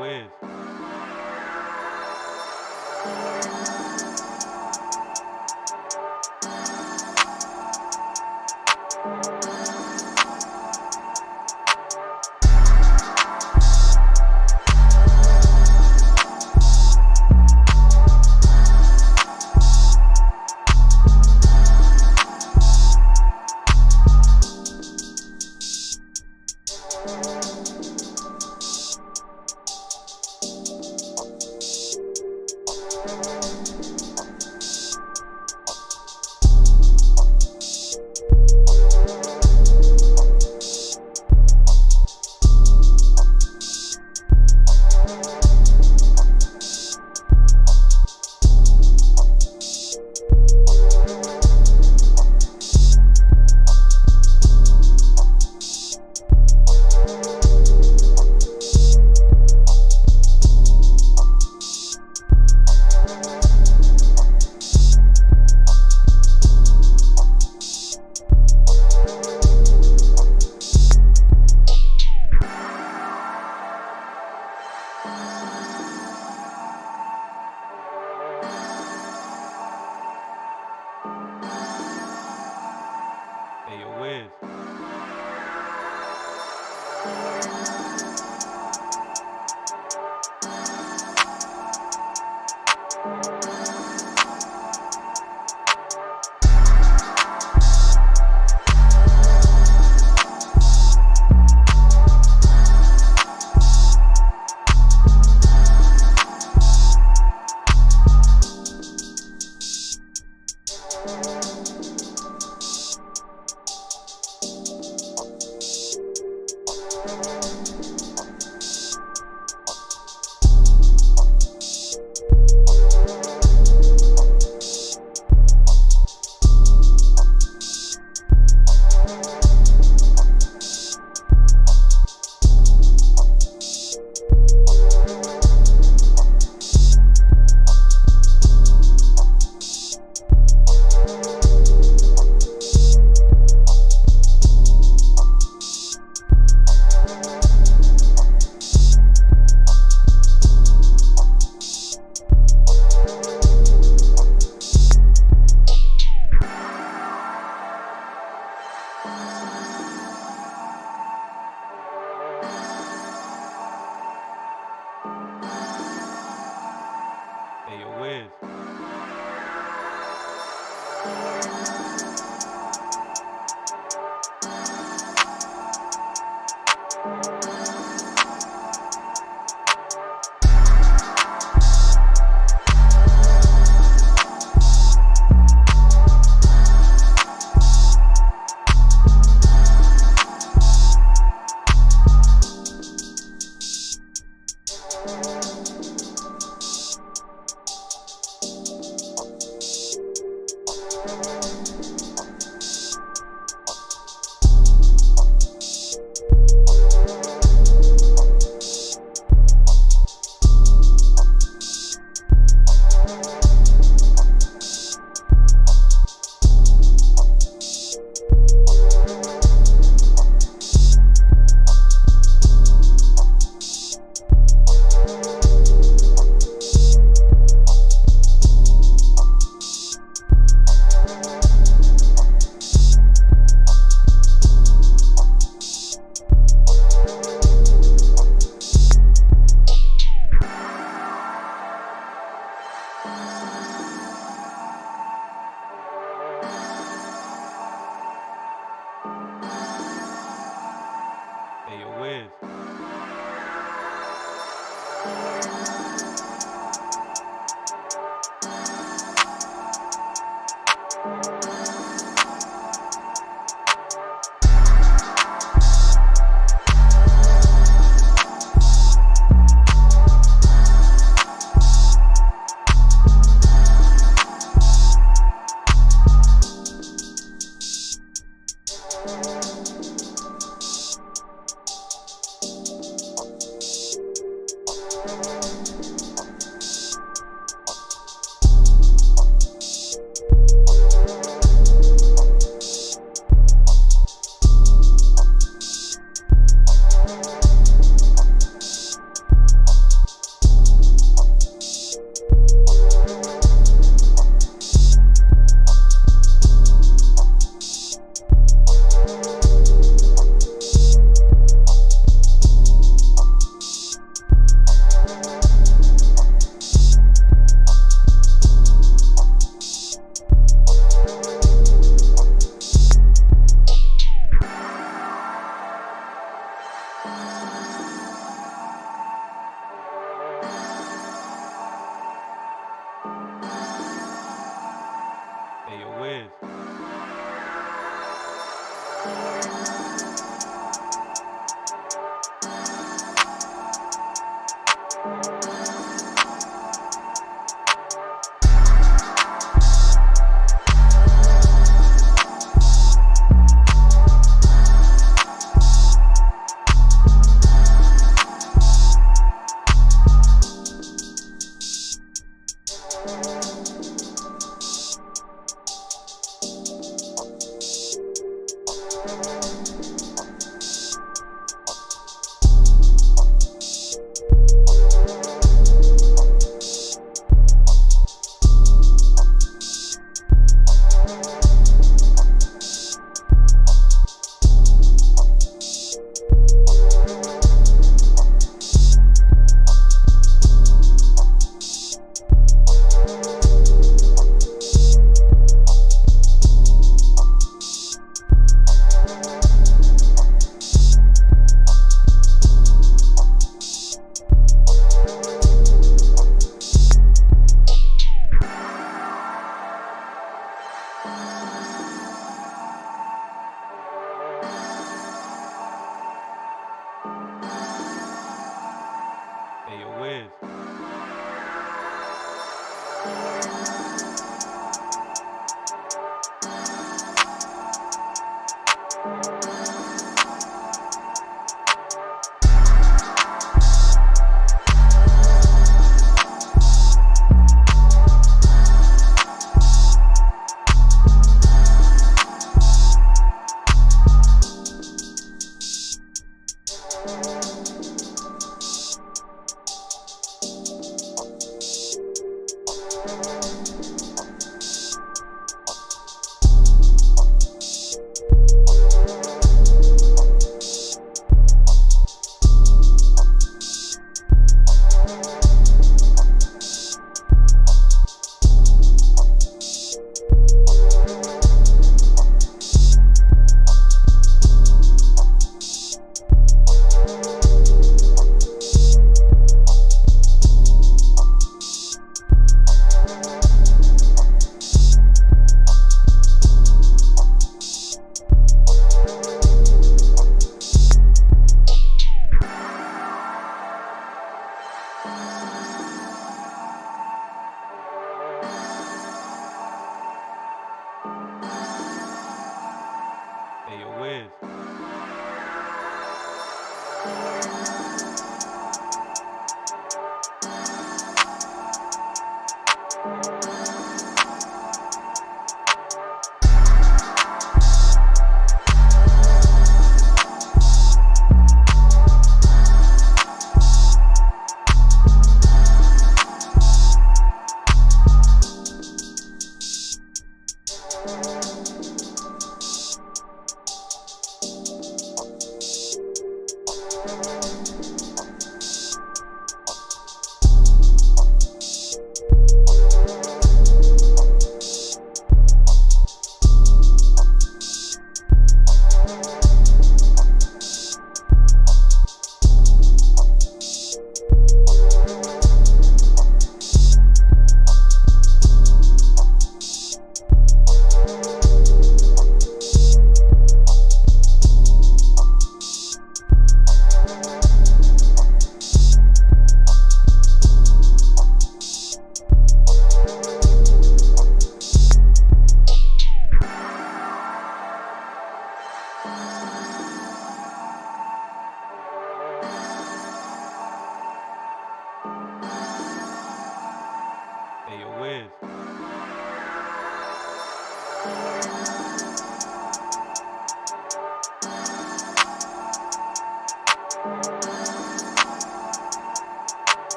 Wiz. Hey, yo, Wiz. Hey, yo, Wiz.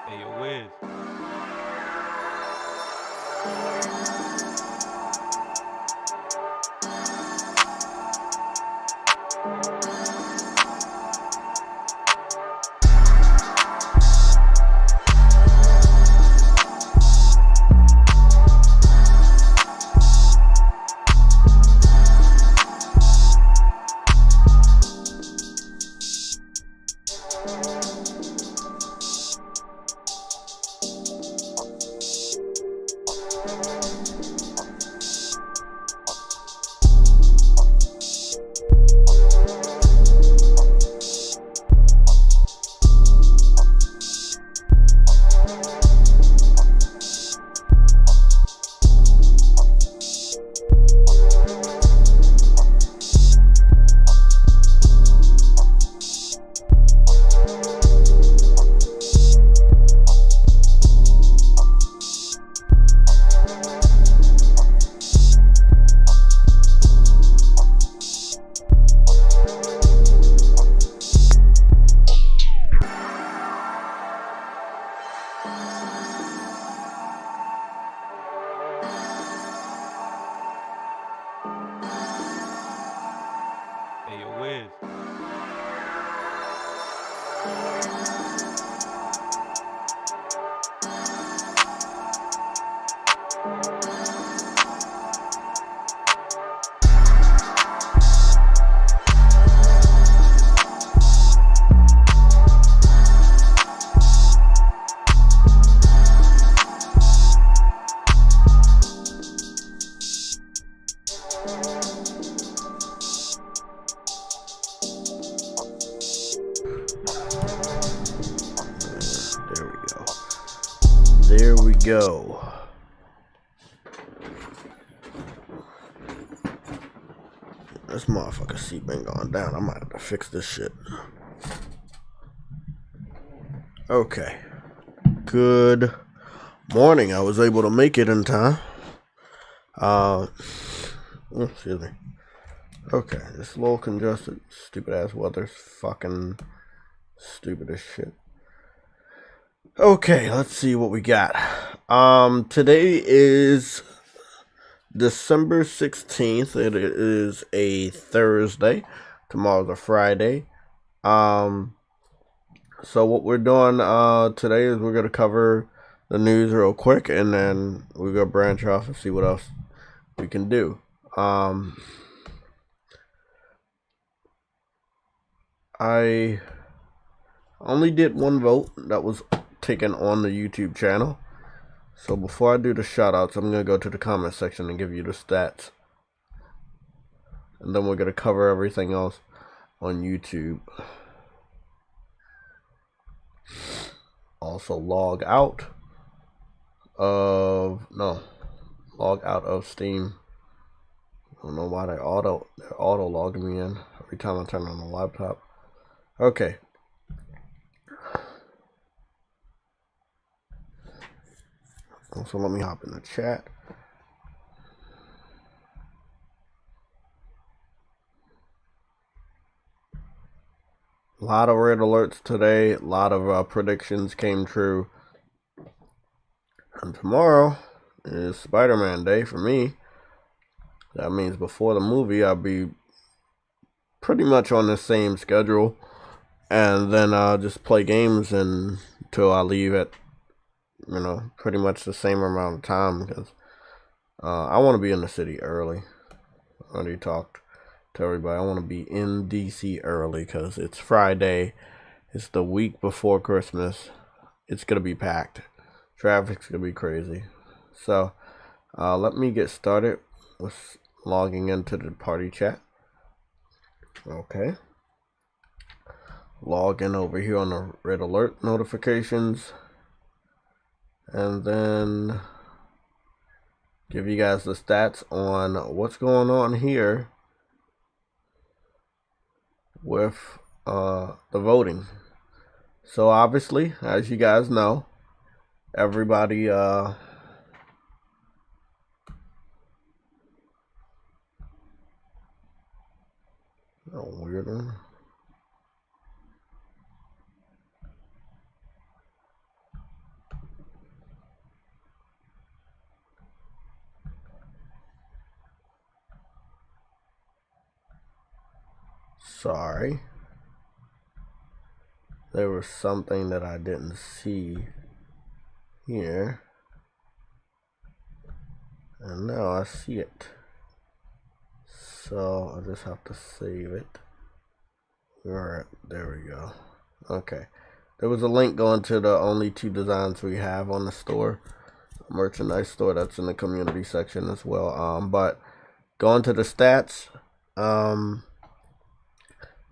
Hey, yo, Wiz. Hey, yo, Wiz. There we go. This motherfucker seat been going down. I might have to fix this shit. Okay. Good morning. I was able to make it in time. Excuse me. Okay, it's a little congested. Stupid ass weather's fucking stupid as shit. Okay, let's see what we got. Today is December 16th. It is a Thursday. Tomorrow's a Friday. So what we're doing today is we're gonna cover the news real quick, and then we're gonna branch off and see what else we can do. I only did one vote that was taken on the YouTube channel. So before I do the shoutouts, I'm going to go to the comment section and give you the stats. And then we're going to cover everything else on YouTube. Also log out of Steam. I don't know why they're auto logging me in every time I turn on the laptop. Okay. So let me hop in the chat. A lot of red alerts today. A lot of predictions came true. And tomorrow is Spider-Man Day for me. That means before the movie, I'll be pretty much on the same schedule. And then I'll just play games until I leave at you know, pretty much the same amount of time because I want to be in the city early. I already talked to everybody. I want to be in DC early because it's Friday. It's the week before Christmas. It's going to be packed. Traffic's going to be crazy. So let me get started with logging into the party chat. Okay. Log in over here on the red alert notifications. And then give you guys the stats on what's going on here with the voting. So obviously, as you guys know, everybody oh, weird one. Sorry. There was something that I didn't see here. And now I see it. So I just have to save it. Alright, there we go. Okay. There was a link going to the only 2 designs we have on the store. Merchandise store that's in the community section as well. But going to the stats,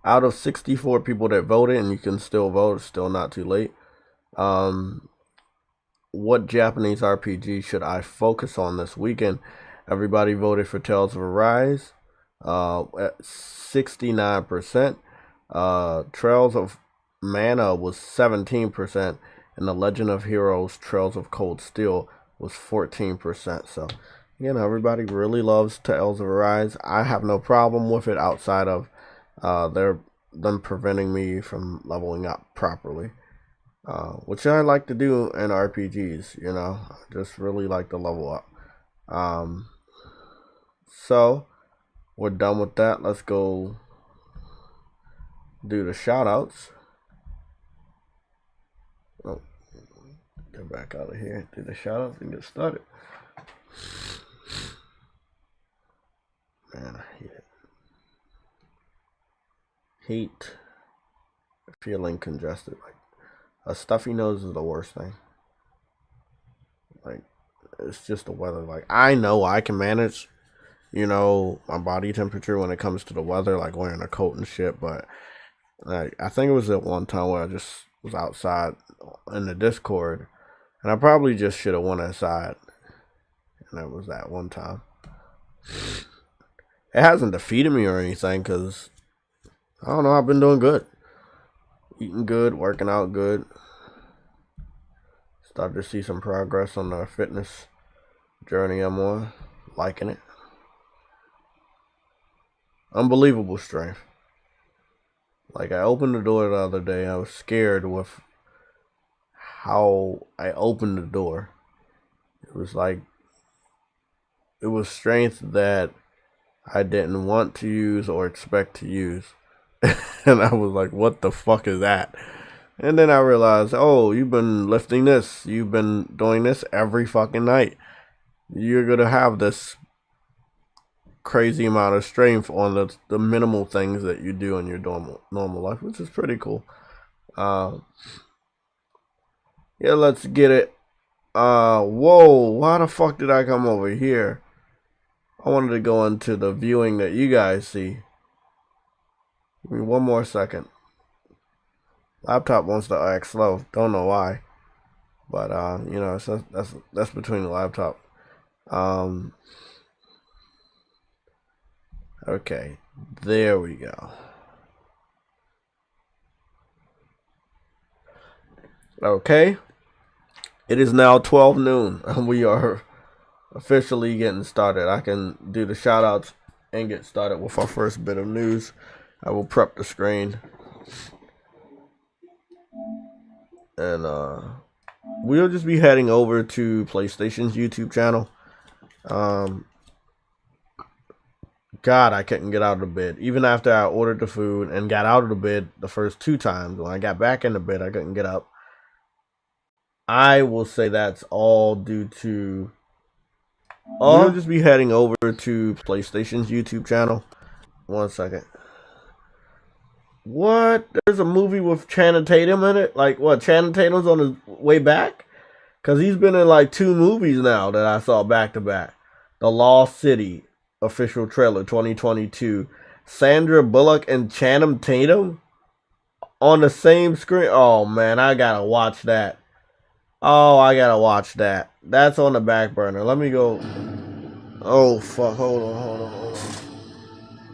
out of 64 people that voted, and you can still vote, it's still not too late. What Japanese RPG should I focus on this weekend? Everybody voted for Tales of Arise at 69%. Trails of Mana was 17%, and The Legend of Heroes Trails of Cold Steel was 14%. So, you know, everybody really loves Tales of Arise. I have no problem with it outside of them preventing me from leveling up properly. Which I like to do in RPGs, you know. I just really like to level up. So, we're done with that. Let's go do the shoutouts. Oh, get back out of here. Do the shoutouts and get started. Man, I hate it. Hate feeling congested. Like, a stuffy nose is the worst thing. Like, it's just the weather. Like, I know I can manage, you know, my body temperature when it comes to the weather, like wearing a coat and shit. But like, I think it was at one time where I just was outside in the Discord, and I probably just should have went inside. And that was that one time. It hasn't defeated me or anything, because I don't know, I've been doing good. Eating good, working out good. Started to see some progress on the fitness journey I'm on. Liking it. Unbelievable strength. Like, I opened the door the other day. I was scared with how I opened the door. It was like, it was strength that I didn't want to use or expect to use. And I was like, what the fuck is that? And then I realized, oh, you've been lifting this. You've been doing this every fucking night. You're going to have this crazy amount of strength on the minimal things that you do in your normal life, which is pretty cool. Yeah, let's get it. Whoa, why the fuck did I come over here? I wanted to go into the viewing that you guys see. Give me one more second. Laptop wants to act slow. Don't know why. But, you know, that's between the laptop. Okay. There we go. Okay. It is now 12 noon. And we are officially getting started. I can do the shout outs and get started with our first bit of news. I will prep the screen. And we'll just be heading over to PlayStation's YouTube channel. God, I couldn't get out of the bed. Even after I ordered the food and got out of the bed the first 2 times, when I got back in the bed, I couldn't get up. I will say that's all due to. We'll just be heading over to PlayStation's YouTube channel. 1 second. What? There's a movie with Channing Tatum in it? Like, what? Channing Tatum's on his way back? Because he's been in like 2 movies now that I saw back to back. The Lost City official trailer 2022. Sandra Bullock and Channing Tatum on the same screen. Oh, man, I gotta watch that. Oh, I gotta watch that. That's on the back burner. Let me go. Oh, fuck. Hold on.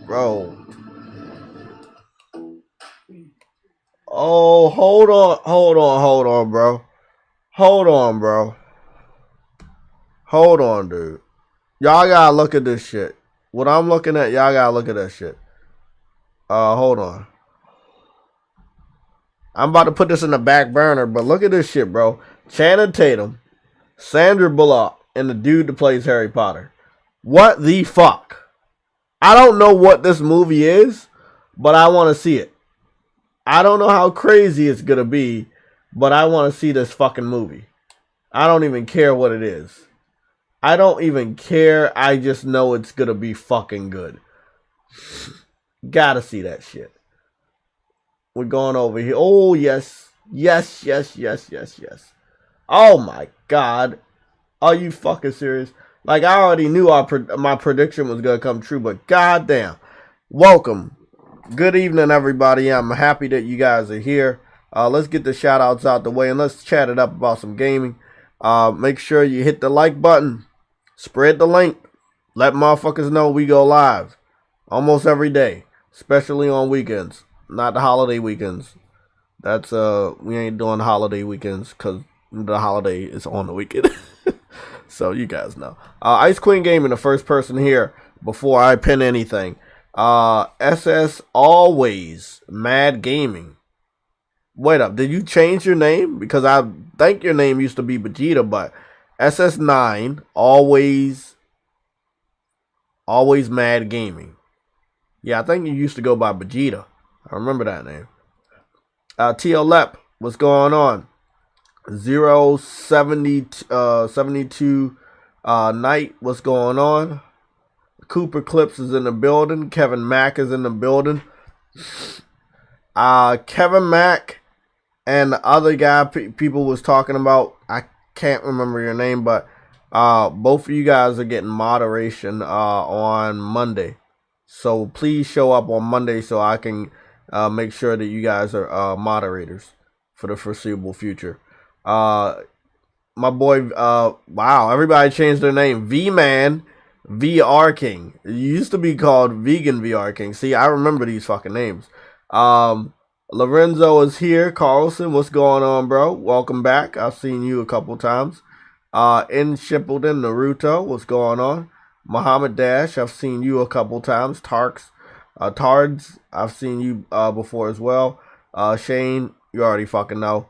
Bro. Oh, hold on, bro. Hold on, dude. Y'all gotta look at this shit. What I'm looking at, y'all gotta look at that shit. Hold on. I'm about to put this in the back burner, but look at this shit, bro. Channing Tatum, Sandra Bullock, and the dude that plays Harry Potter. What the fuck? I don't know what this movie is, but I want to see it. I don't know how crazy it's gonna be, but I want to see this fucking movie. I don't even care what it is. I don't even care. I just know it's gonna be fucking good. Gotta see that shit. We're going over here. Oh, yes. Yes. Oh, my God. Are you fucking serious? Like, I already knew my prediction was going to come true, but goddamn. Welcome. Good evening, everybody. I'm happy that you guys are here. Let's get the shout-outs out the way, and let's chat it up about some gaming. Make sure you hit the like button. Spread the link. Let motherfuckers know we go live almost every day, especially on weekends. Not the holiday weekends. That's we ain't doing holiday weekends because the holiday is on the weekend. So you guys know. Ice Queen Gaming, the first person here before I pin anything. SS Always Mad Gaming. Wait up, did you change your name? Because I think your name used to be Vegeta, but SS9 Always Mad Gaming. Yeah, I think you used to go by Vegeta. I remember that name. TLEP, what's going on? 072 Night, what's going on? Cooper Clips is in the building. Kevin Mack is in the building. Kevin Mack and the other guy people was talking about, I can't remember your name, but both of you guys are getting moderation on Monday. So please show up on Monday so I can make sure that you guys are moderators for the foreseeable future. My boy, wow, everybody changed their name. V-Man VR King. It used to be called Vegan VR King. See, I remember these fucking names. Lorenzo is here. Carlson, what's going on, bro? Welcome back. I've seen you a couple times. In Shippleton, Naruto, what's going on? Muhammad Dash, I've seen you a couple times. Tards, I've seen you before as well. Shane, you already fucking know.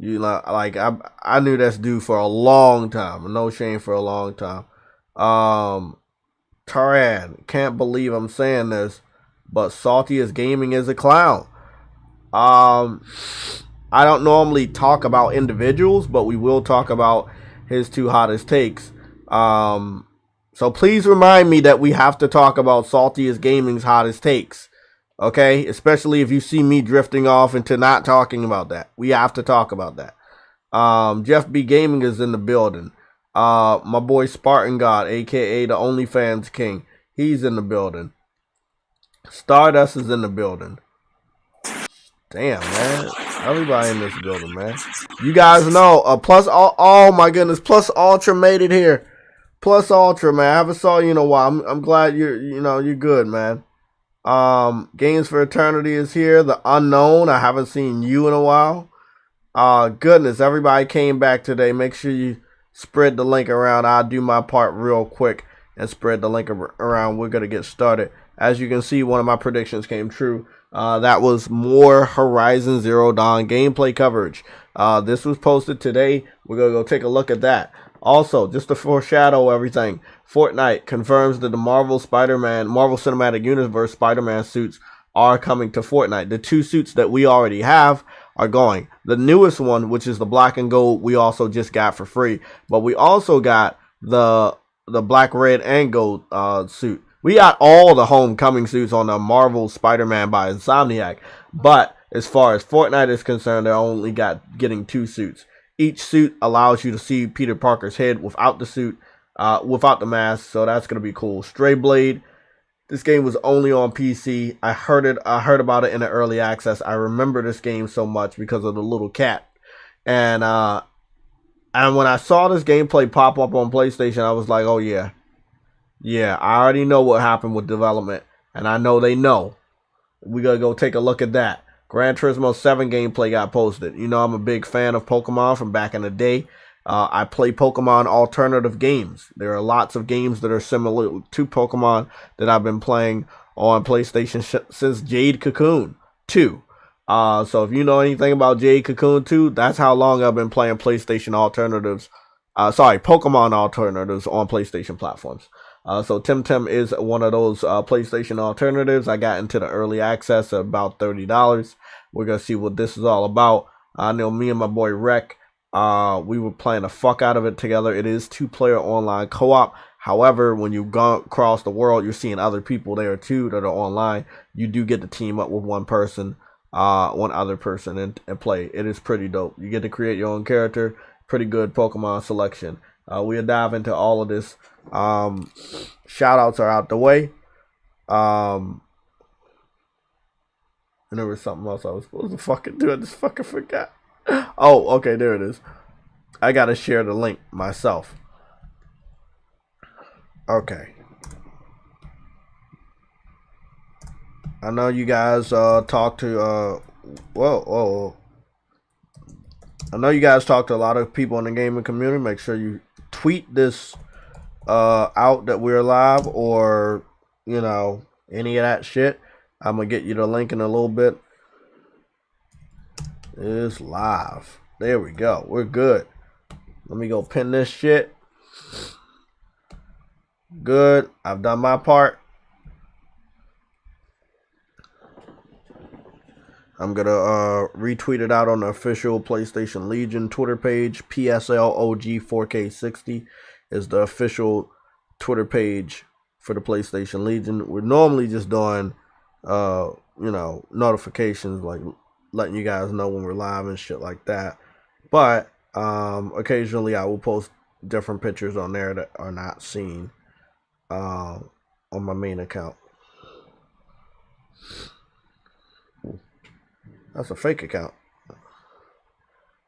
You like I knew this dude for a long time. I know Shane for a long time. Taran, can't believe I'm saying this, but Salty as Gaming is a clown. I don't normally talk about individuals, but we will talk about his 2 hottest takes. So please remind me that we have to talk about Salty as Gaming's hottest takes. Okay? Especially if you see me drifting off into not talking about that. We have to talk about that. Jeff B Gaming is in the building. My boy Spartan God, aka the OnlyFans King. He's in the building. Stardust is in the building. Damn, man. Everybody in this building, man. You guys know, oh my goodness, Plus Ultra made it here. Plus Ultra, man. I haven't saw you in a while. I'm glad you're good, man. Games for Eternity is here. The Unknown, I haven't seen you in a while. Goodness, everybody came back today. Make sure you spread the link around. I'll do my part real quick and spread the link around. We're going to get started. As you can see, one of my predictions came true. That was more Horizon Zero Dawn gameplay coverage. This was posted today. We're going to go take a look at that. Also, just to foreshadow everything, Fortnite confirms that the Marvel Cinematic Universe Spider-Man suits are coming to Fortnite. The 2 suits that we already have are going. The newest one, which is the black and gold, we also just got for free. But we also got the black, red, and gold suit. We got all the homecoming suits on the Marvel Spider-Man by Insomniac. But as far as Fortnite is concerned, they're only getting 2 suits. Each suit allows you to see Peter Parker's head without the suit, without the mask. So that's gonna be cool. Stray Blade. This game was only on PC. I heard about it in the early access. I remember this game so much because of the little cat. And when I saw this gameplay pop up on PlayStation, I was like, oh yeah. Yeah, I already know what happened with development. And I know they know. We gotta go take a look at that. Gran Turismo 7 gameplay got posted. You know I'm a big fan of Pokemon from back in the day. I play Pokemon alternative games. There are lots of games that are similar to Pokemon that I've been playing on PlayStation since Jade Cocoon 2. So if you know anything about Jade Cocoon 2, that's how long I've been playing PlayStation alternatives. Pokemon alternatives on PlayStation platforms. So Temtem is one of those PlayStation alternatives. I got into the early access at about $30. We're going to see what this is all about. I know me and my boy Rec, we were playing the fuck out of it together. It is 2-player online co-op. However, when you go across the world, you're seeing other people there too that are online. You do get to team up with one other person and play. It is pretty dope. You get to create your own character. Pretty good Pokemon selection. We'll dive into all of this. Shout outs are out the way. And there was something else I was supposed to fucking do. I just fucking forgot. Oh, okay, there it is. I gotta share the link myself. Okay. I know you guys talk to I know you guys talk to a lot of people in the gaming community. Make sure you tweet this out that we're live, or you know, any of that shit. I'm gonna get you the link in a little bit. It's live. There we go. We're good. Let me go pin this shit. Good. I've done my part. I'm gonna retweet it out on the official PlayStation Legion Twitter page. PSLOG4K60 is the official Twitter page for the PlayStation Legion. We're normally just doing notifications, like letting you guys know when we're live and shit like that. But occasionally I will post different pictures on there that are not seen on my main account. That's a fake account.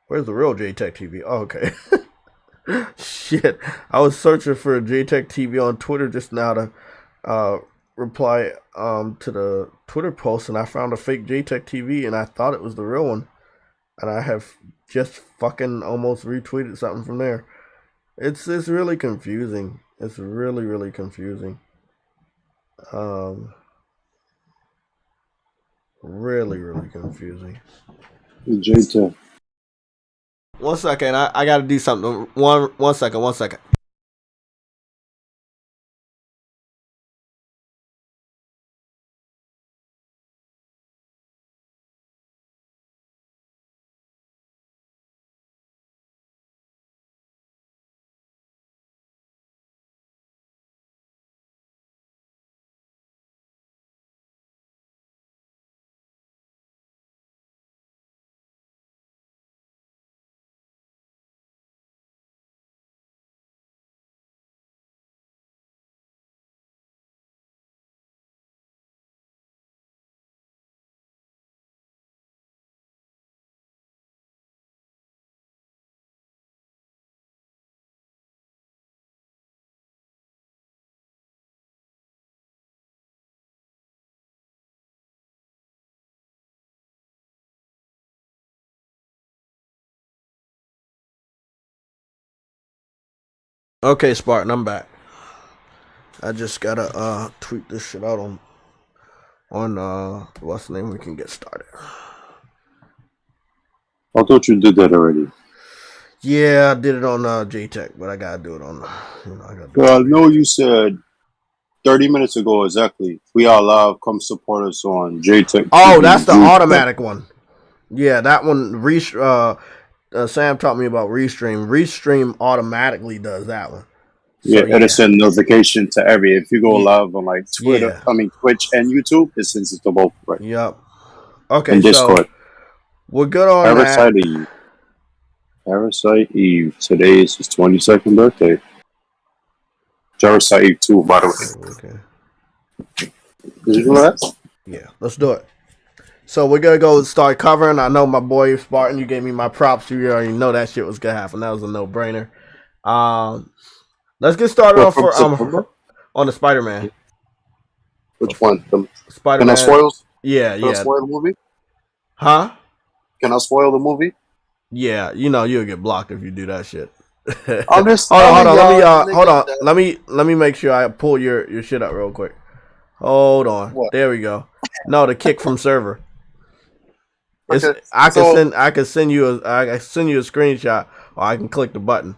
Where's the real JayTechTV? Oh, okay. Shit. I was searching for JayTechTV on Twitter just now to reply to the Twitter post, and I found a fake JayTechTV, and I thought it was the real one. And I have just fucking almost retweeted something from there. It's really confusing. It's really, really confusing. Really, really confusing. JayTech. One second, I gotta do something. One second. Okay, Spartan, I'm back. I just gotta tweet this shit out on what's the name, we can get started. I thought you did that already. Yeah, I did it on JayTech, but I gotta do it on Well, I know you said 30 minutes ago exactly. We are live. Come support us on JayTech. Oh, that's the automatic one. Yeah, that one. Sam taught me about Restream. Restream automatically does that one. Yeah, So it'll yeah, send notification to every. If you go yeah, live on like Twitter, yeah, Twitch and YouTube, it sends it to both, right? yep. Okay, And so Discord. we're good on that. Parasite Eve. Parasite Eve. Today is his 22nd birthday. Parasite Eve 2, by the way. Okay, Did you know that? yeah, let's do it. So we're gonna go start covering. I know my boy Spartan. You gave me my props. You already know that shit was gonna happen. That was a no brainer. Let's get started Well, off from for September? on the Spider Man. Which one? Spider Can I Man. spoil? Yeah, Can I yeah. spoil the movie? Huh? Can I spoil the movie? Yeah, you know you'll get blocked if you do that shit. I'm just hold telling on. Let me y'all, hold niggas on. that Let me make sure I pull your shit up real quick. Hold on. what? There we go. No, the kick from server. It's Okay, I so can send you a screenshot or I can click the button.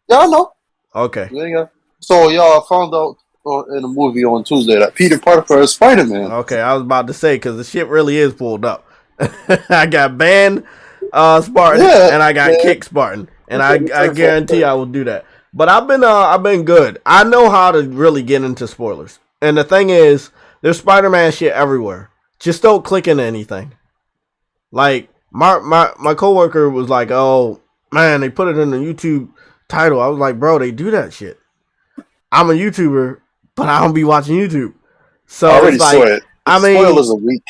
y'all know. Okay. There you go. So y'all found out in a movie on Tuesday that Peter Parker is Spider-Man. Okay, I was about to say because the shit really is pulled up. I got banned Spartan Yeah, and I got man. kick Spartan, and It's I her fault. guarantee I will do that. But I've been good. I know how to really get into spoilers, and the thing is, there's Spider-Man shit everywhere. Just don't click into anything. Like my coworker was like, "Oh man, they put it in the YouTube title." I was like, "Bro, they do that shit." I'm a YouTuber, but I don't be watching YouTube, I so already it's saw like, it. The I mean, spoilers are weak.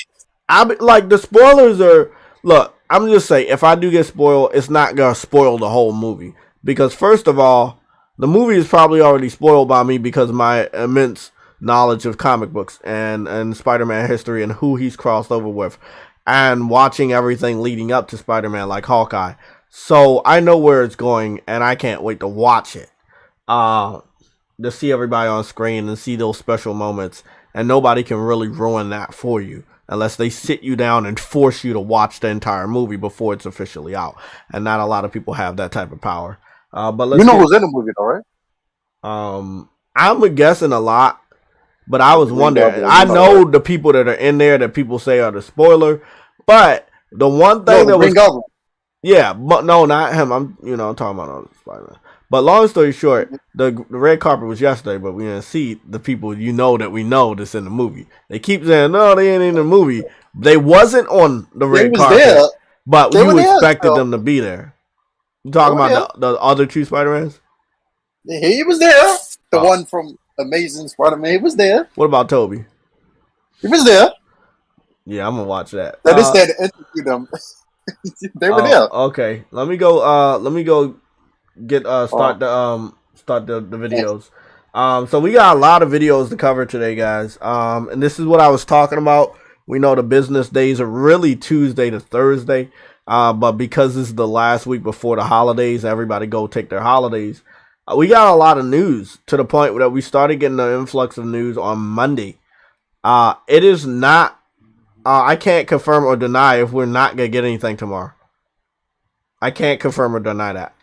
like the spoilers are. Look, I'm just saying, if I do get spoiled, it's not gonna spoil the whole movie because first of all, the movie is probably already spoiled by me because of my immense knowledge of comic books and Spider-Man history and who he's crossed over with, and watching everything leading up to Spider-Man like Hawkeye. So I know where it's going, and I can't wait to watch it. Uh, to see everybody on screen and see those special moments, and nobody can really ruin that for you unless they sit you down and force you to watch the entire movie before it's officially out. And not a lot of people have that type of power. But let's You know get. who's in the movie, though, right? I'm guessing a lot, but I was Green wondering. Goblin. I You know, know right? the people that are in there that people say are the spoiler, but the one No, thing the that Green was Goblin. yeah, but no, not him. I'm talking about other Spider-Man. But long story short, the red carpet was yesterday, but we didn't see the people that we know that's in the movie. They keep saying no, they ain't in the movie. They wasn't on the They red was there. carpet, but They were you there. expected Still. them to be there. You They talking were there. about the other two Spider-Mans? He was there. The Oh, one from Amazing Spider-Man. He was there. what about Toby? He was there. Yeah, I'm gonna watch that. They just had to interview them. They were Oh, there. okay. Let me go. Let me go get Oh, start the videos. So we got a lot of videos to cover today, guys. And this is what I was talking about. We know the business days are really Tuesday to Thursday. But because this is the last week before the holidays, everybody go take their holidays. We got a lot of news to the point that we started getting the influx of news on Monday. It is not. I can't confirm or deny if we're not gonna get anything tomorrow. I can't confirm or deny that.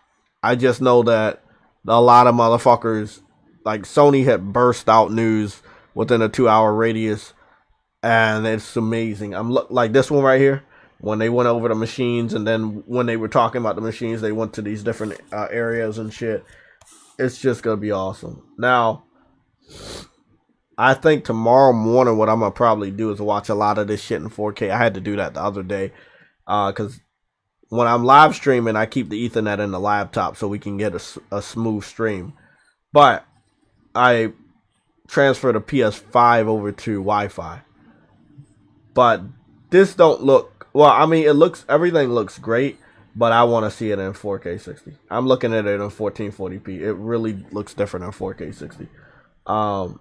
I just know that a lot of motherfuckers, like Sony, had burst out news within a 2 hour radius, and it's amazing. Like this one right here, when they went over the machines, and then when they were talking about the machines, they went to these different areas and shit. It's just gonna be awesome. Now, I think tomorrow morning, what I'm gonna probably do is watch a lot of this shit in 4K. I had to do that the other day, because when I'm live streaming, I keep the Ethernet in the laptop so we can get a smooth stream. But I transfer the PS5 over to Wi-Fi. But this don't look well. I mean, everything looks great, but I want to see it in 4K 60. I'm looking at it in 1440p. It really looks different in 4K 60. Um,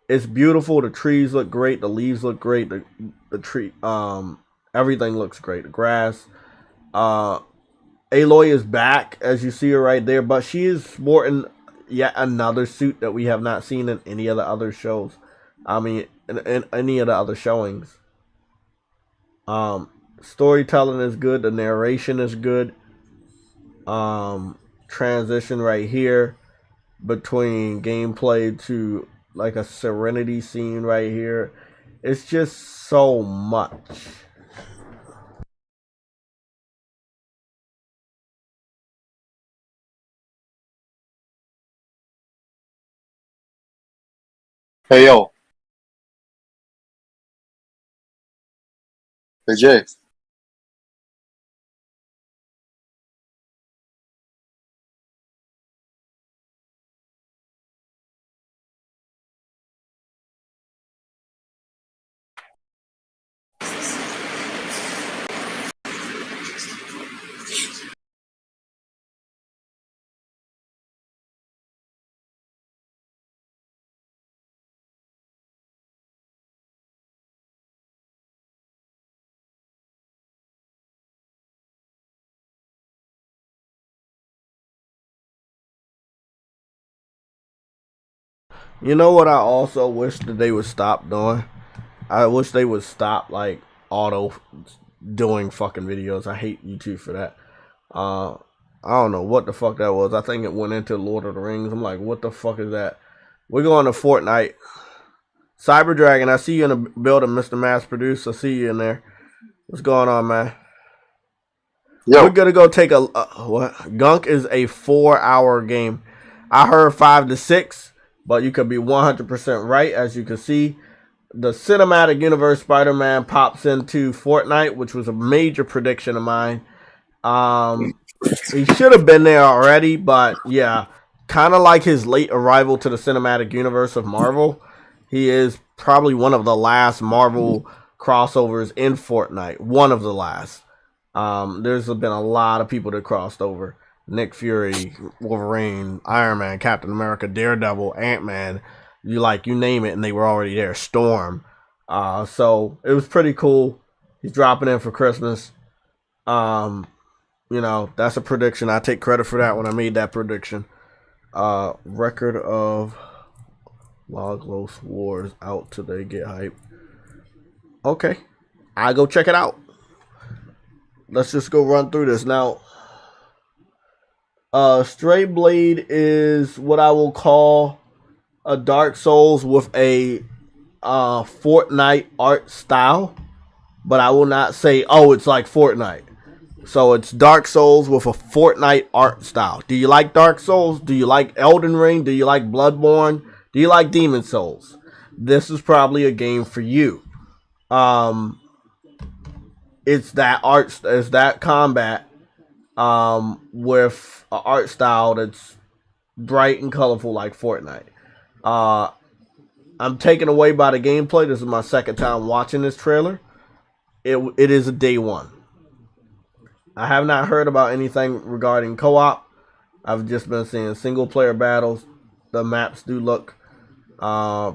it's beautiful. The trees look great. The leaves look great. The tree, everything looks great. The grass. Aloy is back, as you see her right there, but she is sporting yet another suit that we have not seen in any of the other shows. I mean, in any of the other showings. Storytelling is good. The narration is good. Transition right here between gameplay to like a Serenity scene right here. It's just so much. Hey, yo. Hey, Jay. You know what I also wish that they would stop doing? I wish they would stop like auto doing fucking videos. I hate YouTube for that. I don't know what the fuck that was. I think it went into Lord of the Rings. I'm like, what the fuck is that? We're going to Fortnite. Cyber Dragon, I see you in the building, Mr. Mass Produce. I see you in there. What's going on, man? Yo. We're gonna go take a what? Gunk is a 4-hour game. I heard 5 to 6, but you could be 100% right. As you can see, the cinematic universe Spider-Man pops into Fortnite, which was a major prediction of mine. He should have been there already, but yeah, kind of like his late arrival to the cinematic universe of Marvel. He is probably one of the last Marvel crossovers in Fortnite. One of the last. There's been a lot of people that crossed over. Nick Fury, Wolverine, Iron Man, Captain America, Daredevil, Ant-Man. You name it, and they were already there. Storm. So it was pretty cool. He's dropping in for Christmas. You know, that's a prediction. I take credit for that when I made that prediction. Record of Logos Wars out today. Get hype. Okay. I go check it out. Let's just go run through this. Now, Stray Blade is what I will call a Dark Souls with a Fortnite art style. But I will not say, oh, it's like Fortnite. So it's Dark Souls with a Fortnite art style. Do you like Dark Souls? Do you like Elden Ring? Do you like Bloodborne? Do you like Demon Souls? This is probably a game for you. It's that combat with an art style that's bright and colorful like Fortnite. I'm taken away by the gameplay. This is my second time watching this trailer. It is a day one. I have not heard about anything regarding co-op. I've just been seeing single player battles. The maps do look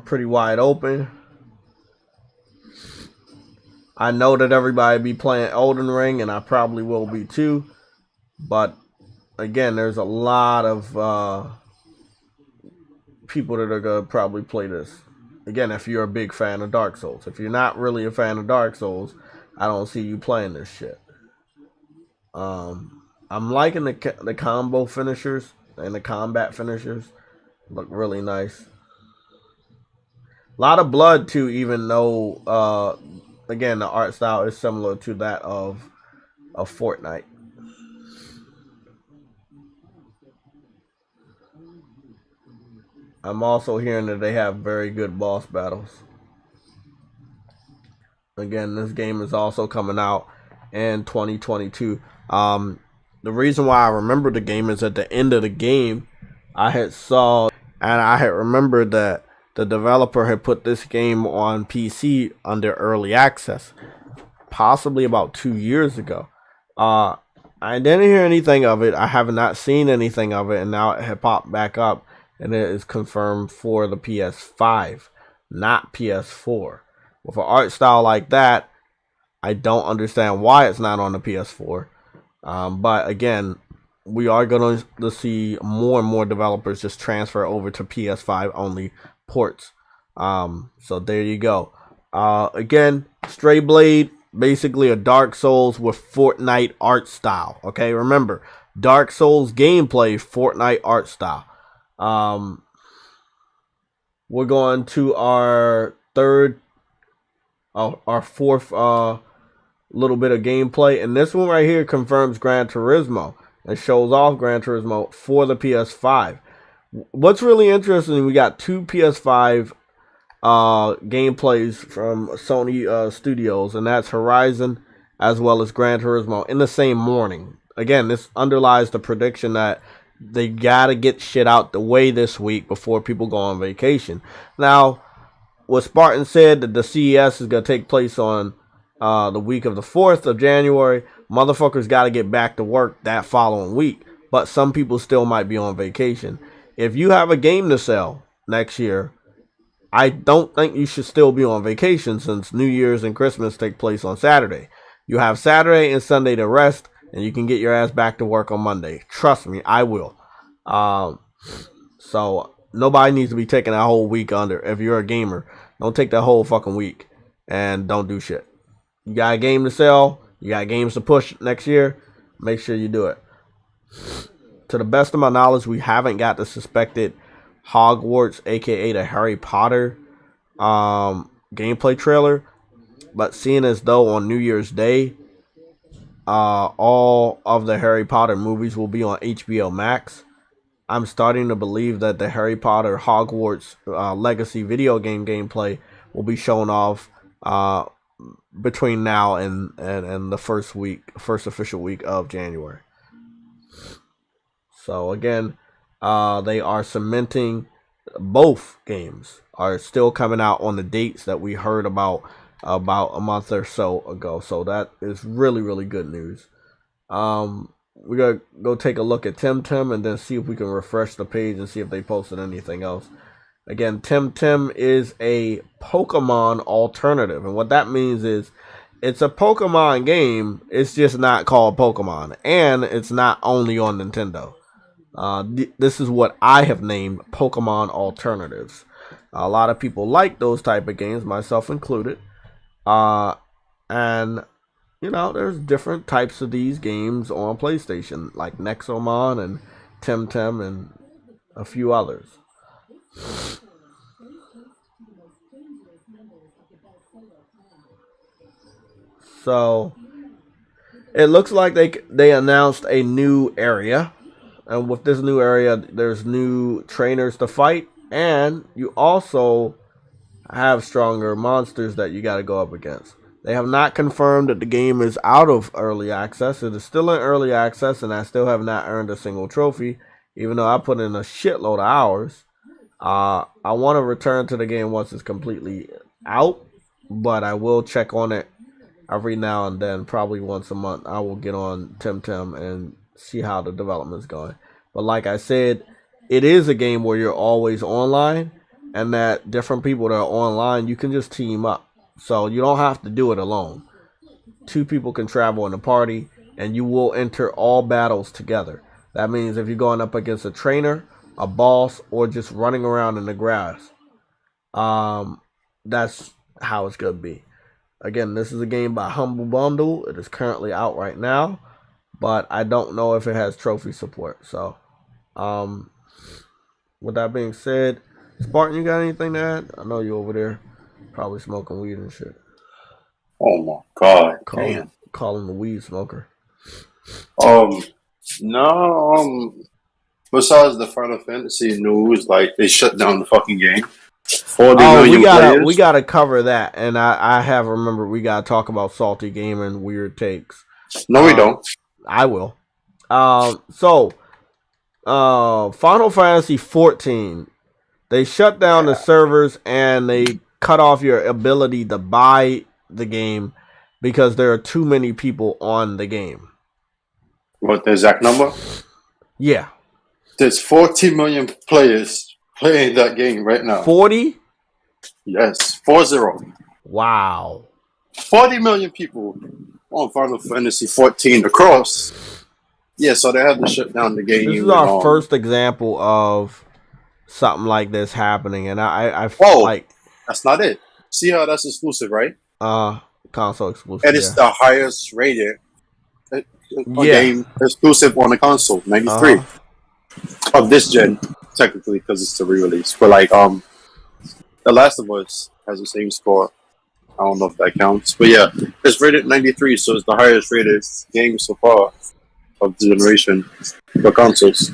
pretty wide open. I know that everybody be playing Elden Ring, and I probably will be too. But again, there's a lot of people that are going to probably play this. Again, if you're a big fan of Dark Souls. If you're not really a fan of Dark Souls, I don't see you playing this shit. I'm liking the combo finishers and the combat finishers. Look really nice. A lot of blood too, even though again the art style is similar to that of Fortnite. I'm also hearing that they have very good boss battles. Again, this game is also coming out in 2022. The reason why I remember the game is at the end of the game, I had remembered that the developer had put this game on PC under early access, possibly about 2 years ago. I didn't hear anything of it. I have not seen anything of it, and now it had popped back up, and it is confirmed for the PS5, not PS4. With an art style like that, I don't understand why it's not on the PS4. But again, we are going to see more and more developers just transfer over to PS5 only ports. So there you go. Again, Stray Blade, basically a Dark Souls with Fortnite art style. Okay, remember, Dark Souls gameplay, Fortnite art style. We're going to our fourth little bit of gameplay, and this one right here confirms Gran Turismo and shows off Gran Turismo for the PS5. What's really interesting, we got two PS5 gameplays from Sony Studios, and that's Horizon as well as Gran Turismo in the same morning. Again, this underlies the prediction that they gotta get shit out the way this week before people go on vacation. Now, what Spartan said that the CES is gonna take place on the week of the 4th of January. Motherfuckers gotta get back to work that following week, but some people still might be on vacation. If you have a game to sell next year, I don't think you should still be on vacation since New Year's and Christmas take place on Saturday. You have Saturday and Sunday to rest, and you can get your ass back to work on Monday. Trust me, I will. So nobody needs to be taking a whole week under. If you're a gamer, don't take that whole fucking week and don't do shit. You got a game to sell, you got games to push next year, make sure you do it. To the best of my knowledge, we haven't got the suspected Hogwarts, aka the Harry Potter gameplay trailer, but seeing as though on New Year's Day all of the Harry Potter movies will be on HBO Max, I'm starting to believe that the Harry Potter Hogwarts Legacy video game gameplay will be shown off between now and the first official week of January. So again, they are cementing both games are still coming out on the dates that we heard about a month or so ago. So that is really, really good news. We're going to go take a look at Temtem and then see if we can refresh the page and see if they posted anything else. Again, Temtem is a Pokemon alternative. And what that means is it's a Pokemon game. It's just not called Pokemon. And it's not only on Nintendo. This is what I have named Pokemon alternatives. A lot of people like those type of games, myself included. And, you know, there's different types of these games on PlayStation, like Nexomon and Temtem and a few others. So, it looks like they announced a new area. And with this new area, there's new trainers to fight. And you also have stronger monsters that you got to go up against. They have not confirmed that the game is out of early access. It is still in early access, and I still have not earned a single trophy, even though I put in a shitload of hours. I want to return to the game once it's completely out, but I will check on it every now and then, probably once a month. I will get on Temtem and see how the development's going. But like I said, it is a game where you're always online, and that different people that are online, you can just team up. So you don't have to do it alone. 2 people can travel in a party, and you will enter all battles together. That means if you're going up against a trainer, a boss, or just running around in the grass, that's how it's going to be. Again, this is a game by Humble Bundle. It is currently out right now, but I don't know if it has trophy support. So, with that being said, Spartan, you got anything to add? I know you over there probably smoking weed and shit. Oh my god, damn. Calling the weed smoker. No, besides the Final Fantasy news, like they shut down the fucking game. 40 million players. We gotta cover that, and I have remembered we gotta talk about Salty Gamer and weird takes. No, we don't. I will. So Final Fantasy 14, they shut down the servers and they cut off your ability to buy the game because there are too many people on the game. What, the exact number? Yeah. There's 40 million players playing that game right now. 40? Yes, 40. Wow. 40 million people on Final Fantasy 14 across. Yeah, so they had to shut down the game. This is our first example of something like this happening, and I feel like that's not it. See how that's exclusive, right? Console exclusive. And it's the highest rated game exclusive on the console, 93 of this gen, technically, because it's the re-release. But like, The Last of Us has the same score. I don't know if that counts, but yeah, it's rated 93, so it's the highest rated game so far of the generation for consoles.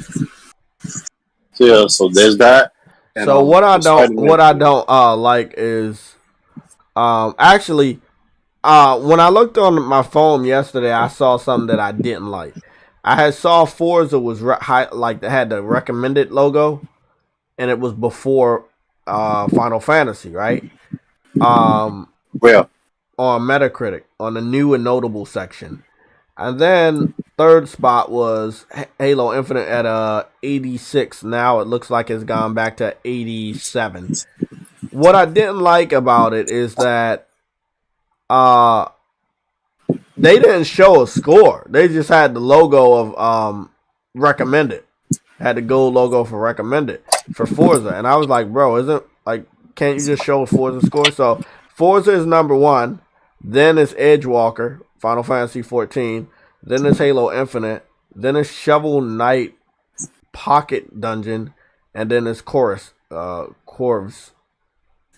So yeah, so there's that. And So what I Spider-Man. don't like is actually when I looked on my phone yesterday, I saw something that I didn't like. I had saw Forza was like they had the recommended logo, and it was before Final Fantasy, right? Well, On Metacritic on the new and notable section, and then third spot was Halo Infinite at 86. Now it looks like it's gone back to 87. What I didn't like about it is that uh they didn't show a score. They just had the logo of recommended. Had the gold logo for recommended for Forza. And I was like, bro, isn't like can't you just show Forza score? So Forza is number one, then it's Edgewalker, Final Fantasy 14, then it's Halo Infinite, then it's Shovel Knight Pocket Dungeon, and then it's Corvs.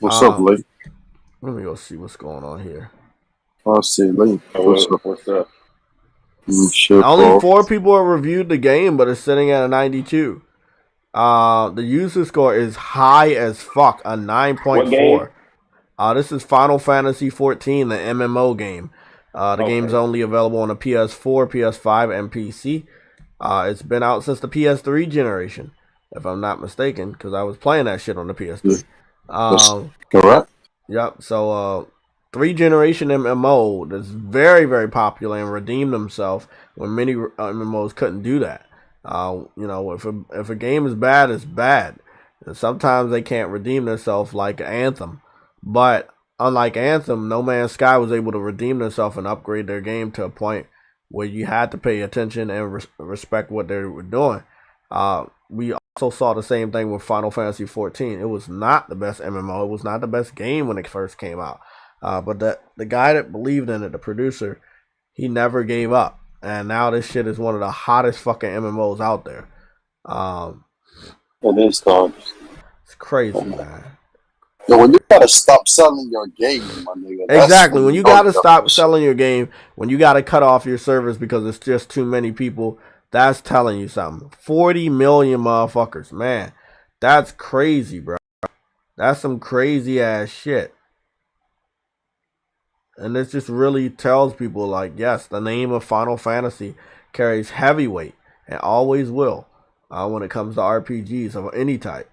what's up, Lee? Let me go see what's going on here. Let's see, Lee. What's up? What's up? Shit, Only bro. 4 people have reviewed the game, but it's sitting at a 92. The user score is high as fuck, a 9.4. This is Final Fantasy 14, the MMO game. The game's only available on the PS4, PS5, and PC. It's been out since the PS3 generation, if I'm not mistaken, because I was playing that shit on the PS3. Correct. Yep. So 3-generation MMO that's very, very popular and redeemed himself when many MMOs couldn't do that. If a game is bad, it's bad. And sometimes they can't redeem themselves like Anthem. But unlike Anthem, No Man's Sky was able to redeem themselves and upgrade their game to a point where you had to pay attention and respect what they were doing. We also saw the same thing with Final Fantasy 14. It was not the best MMO. It was not the best game when it first came out. But the guy that believed in it, the producer, he never gave up. And now this shit is one of the hottest fucking MMOs out there. It is, dog. It's crazy, man. Yo, when you gotta stop selling your game, my nigga. Exactly. When you gotta stop selling your game, when you gotta cut off your servers because it's just too many people, that's telling you something. 40 million motherfuckers, man. That's crazy, bro. That's some crazy ass shit. And this just really tells people, like, yes, the name of Final Fantasy carries heavyweight and always will when it comes to RPGs of any type.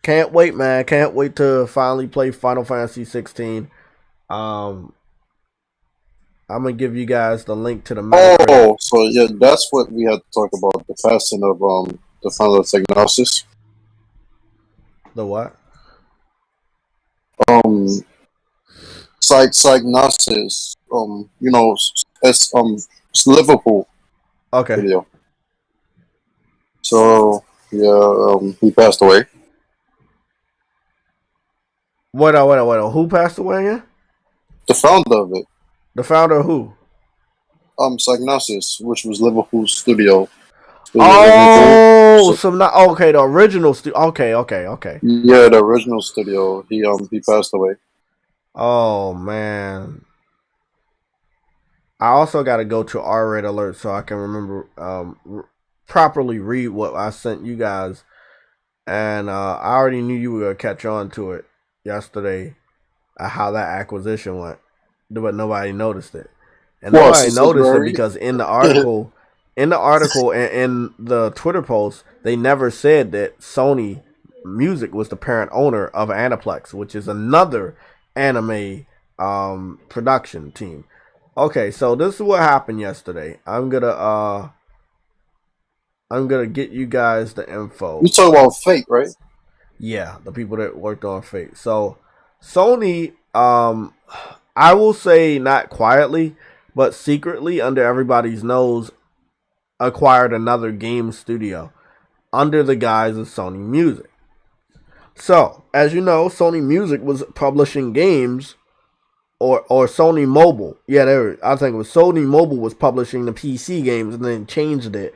Can't wait, man. Can't wait to finally play Final Fantasy 16. I'm going to give you guys the link to the Metacritic. Oh, so yeah, that's what we had to talk about. The passing of the final diagnosis. The what? Psygnosis. It's Liverpool. Okay. Video. So yeah, he passed away. What? Who passed away again? The founder of it. The founder of who? Psygnosis, which was Liverpool studio. Oh, so not okay. The original studio. Okay. Yeah, the original studio. He passed away. Oh man. I also got to go to R-rated alert so I can remember properly read what I sent you guys. And I already knew you were gonna catch on to it yesterday, how that acquisition went, but nobody noticed it. And nobody noticed it because in the article, and in the Twitter post, they never said that Sony Music was the parent owner of Aniplex, which is another anime production team. Okay, so this is what happened yesterday. I'm gonna get you guys the info. You talking about Fate, right? Yeah, the people that worked on Fate. So Sony, I will say not quietly, but secretly under everybody's nose, acquired another game studio under the guise of Sony Music. So, as you know, Sony Music was publishing games, or Sony Mobile. Yeah, I think it was Sony Mobile was publishing the PC games and then changed it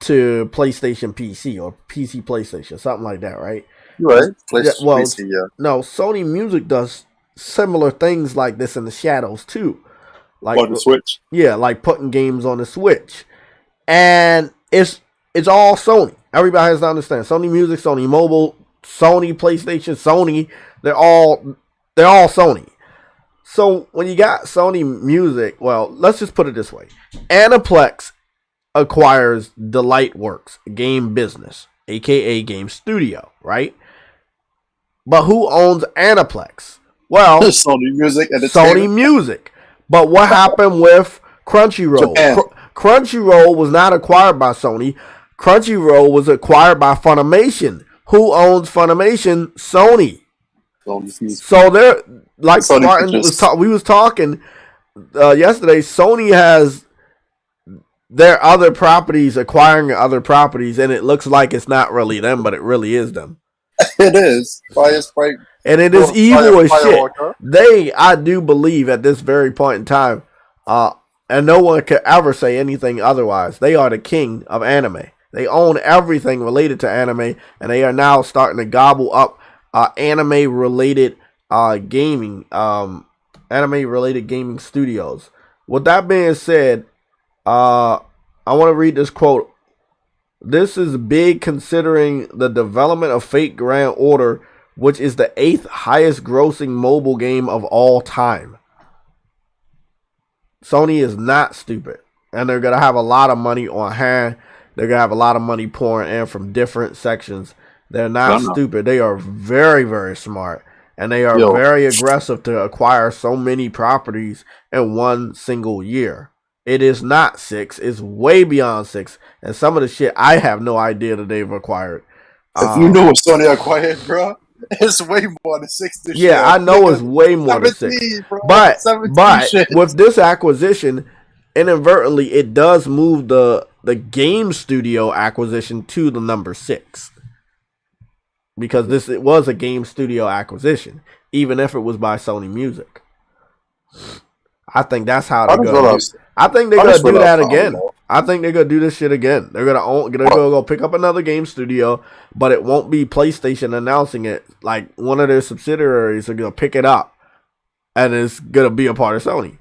to PlayStation PC or PC PlayStation, something like that, right? Right. PC, yeah. No, Sony Music does similar things like this in the shadows too. Like on the Switch. Yeah, like putting games on the Switch. And it's all Sony. Everybody has to understand. Sony Music, Sony Mobile, Sony PlayStation, Sony. They're all Sony. So when you got Sony Music, well, let's just put it this way: Aniplex acquires Delightworks Game Business, aka Game Studio, right? But who owns Aniplex? Well, Sony Music. Sony Music. But what happened with Crunchyroll? Crunchyroll was not acquired by Sony. Crunchyroll was acquired by Funimation. Who owns Funimation? Sony. So they're like Spartan we was talking yesterday. Sony has their other properties acquiring other properties, and it looks like it's not really them, but it really is them. It is. And it is evil as shit. I do believe at this very point in time, and no one could ever say anything otherwise, they are the king of anime. They own everything related to anime, and they are now starting to gobble up anime-related gaming studios. With that being said, I want to read this quote. This is big considering the development of Fate Grand Order, which is the 8th highest grossing mobile game of all time. Sony is not stupid, and they're going to have a lot of money on hand. They're going to have a lot of money pouring in from different sections. They're not stupid. They are very, very smart, and they are very aggressive to acquire so many properties in one single year. It is not 6. It's way beyond 6. And some of the shit I have no idea that they've acquired. If you know what Sony acquired, bro, it's way more than 6 this year. I know it's way more than 6. Bro. But with this acquisition, inadvertently, it does move the game studio acquisition to the number 6. Because it was a game studio acquisition, even if it was by Sony Music. I think that's how they're going to do. I think they're going to do that again. I think they're going to do this shit again. They're going to go pick up another game studio, but it won't be PlayStation announcing it. Like, one of their subsidiaries are going to pick it up, and it's going to be a part of Sony.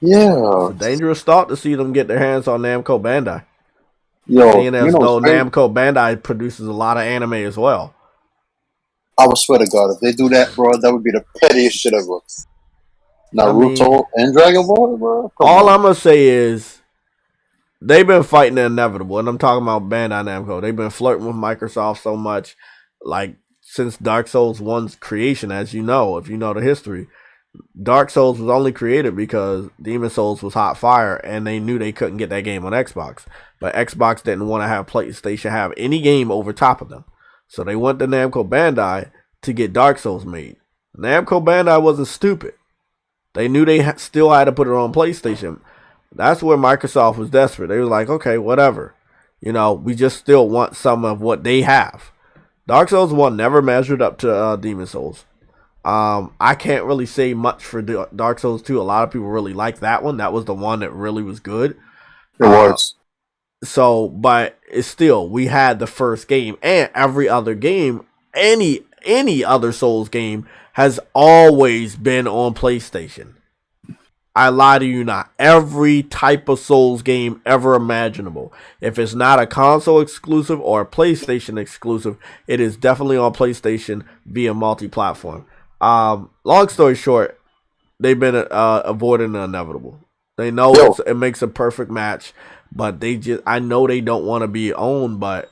Yeah. It's a dangerous thought to see them get their hands on Namco Bandai. Seeing as though Namco Bandai produces a lot of anime as well. I would swear to God, if they do that, bro, that would be the pettiest shit ever. Naruto and Dragon Ball, bro. All I'm going to say is they've been fighting the inevitable, and I'm talking about Bandai Namco. They've been flirting with Microsoft so much, like, since Dark Souls 1's creation, as you know, if you know the history. Dark Souls was only created because Demon Souls was hot fire, and they knew they couldn't get that game on Xbox. But Xbox didn't want to have PlayStation have any game over top of them. So they went to Namco Bandai to get Dark Souls made. Namco Bandai wasn't stupid. They knew they still had to put it on PlayStation. That's where Microsoft was desperate. They were like, okay, whatever. We just still want some of what they have. Dark Souls 1 never measured up to Demon Souls. I can't really say much for Dark Souls 2. A lot of people really like that one. That was the one that really was good. It was. So, but it's still, we had the first game, and every other game, any other Souls game has always been on PlayStation. I lie to you not. Every type of Souls game ever imaginable. If it's not a console exclusive or a PlayStation exclusive, it is definitely on PlayStation via multi-platform. Long story short, they've been avoiding the inevitable. They know it makes a perfect match, but I know they don't want to be owned, but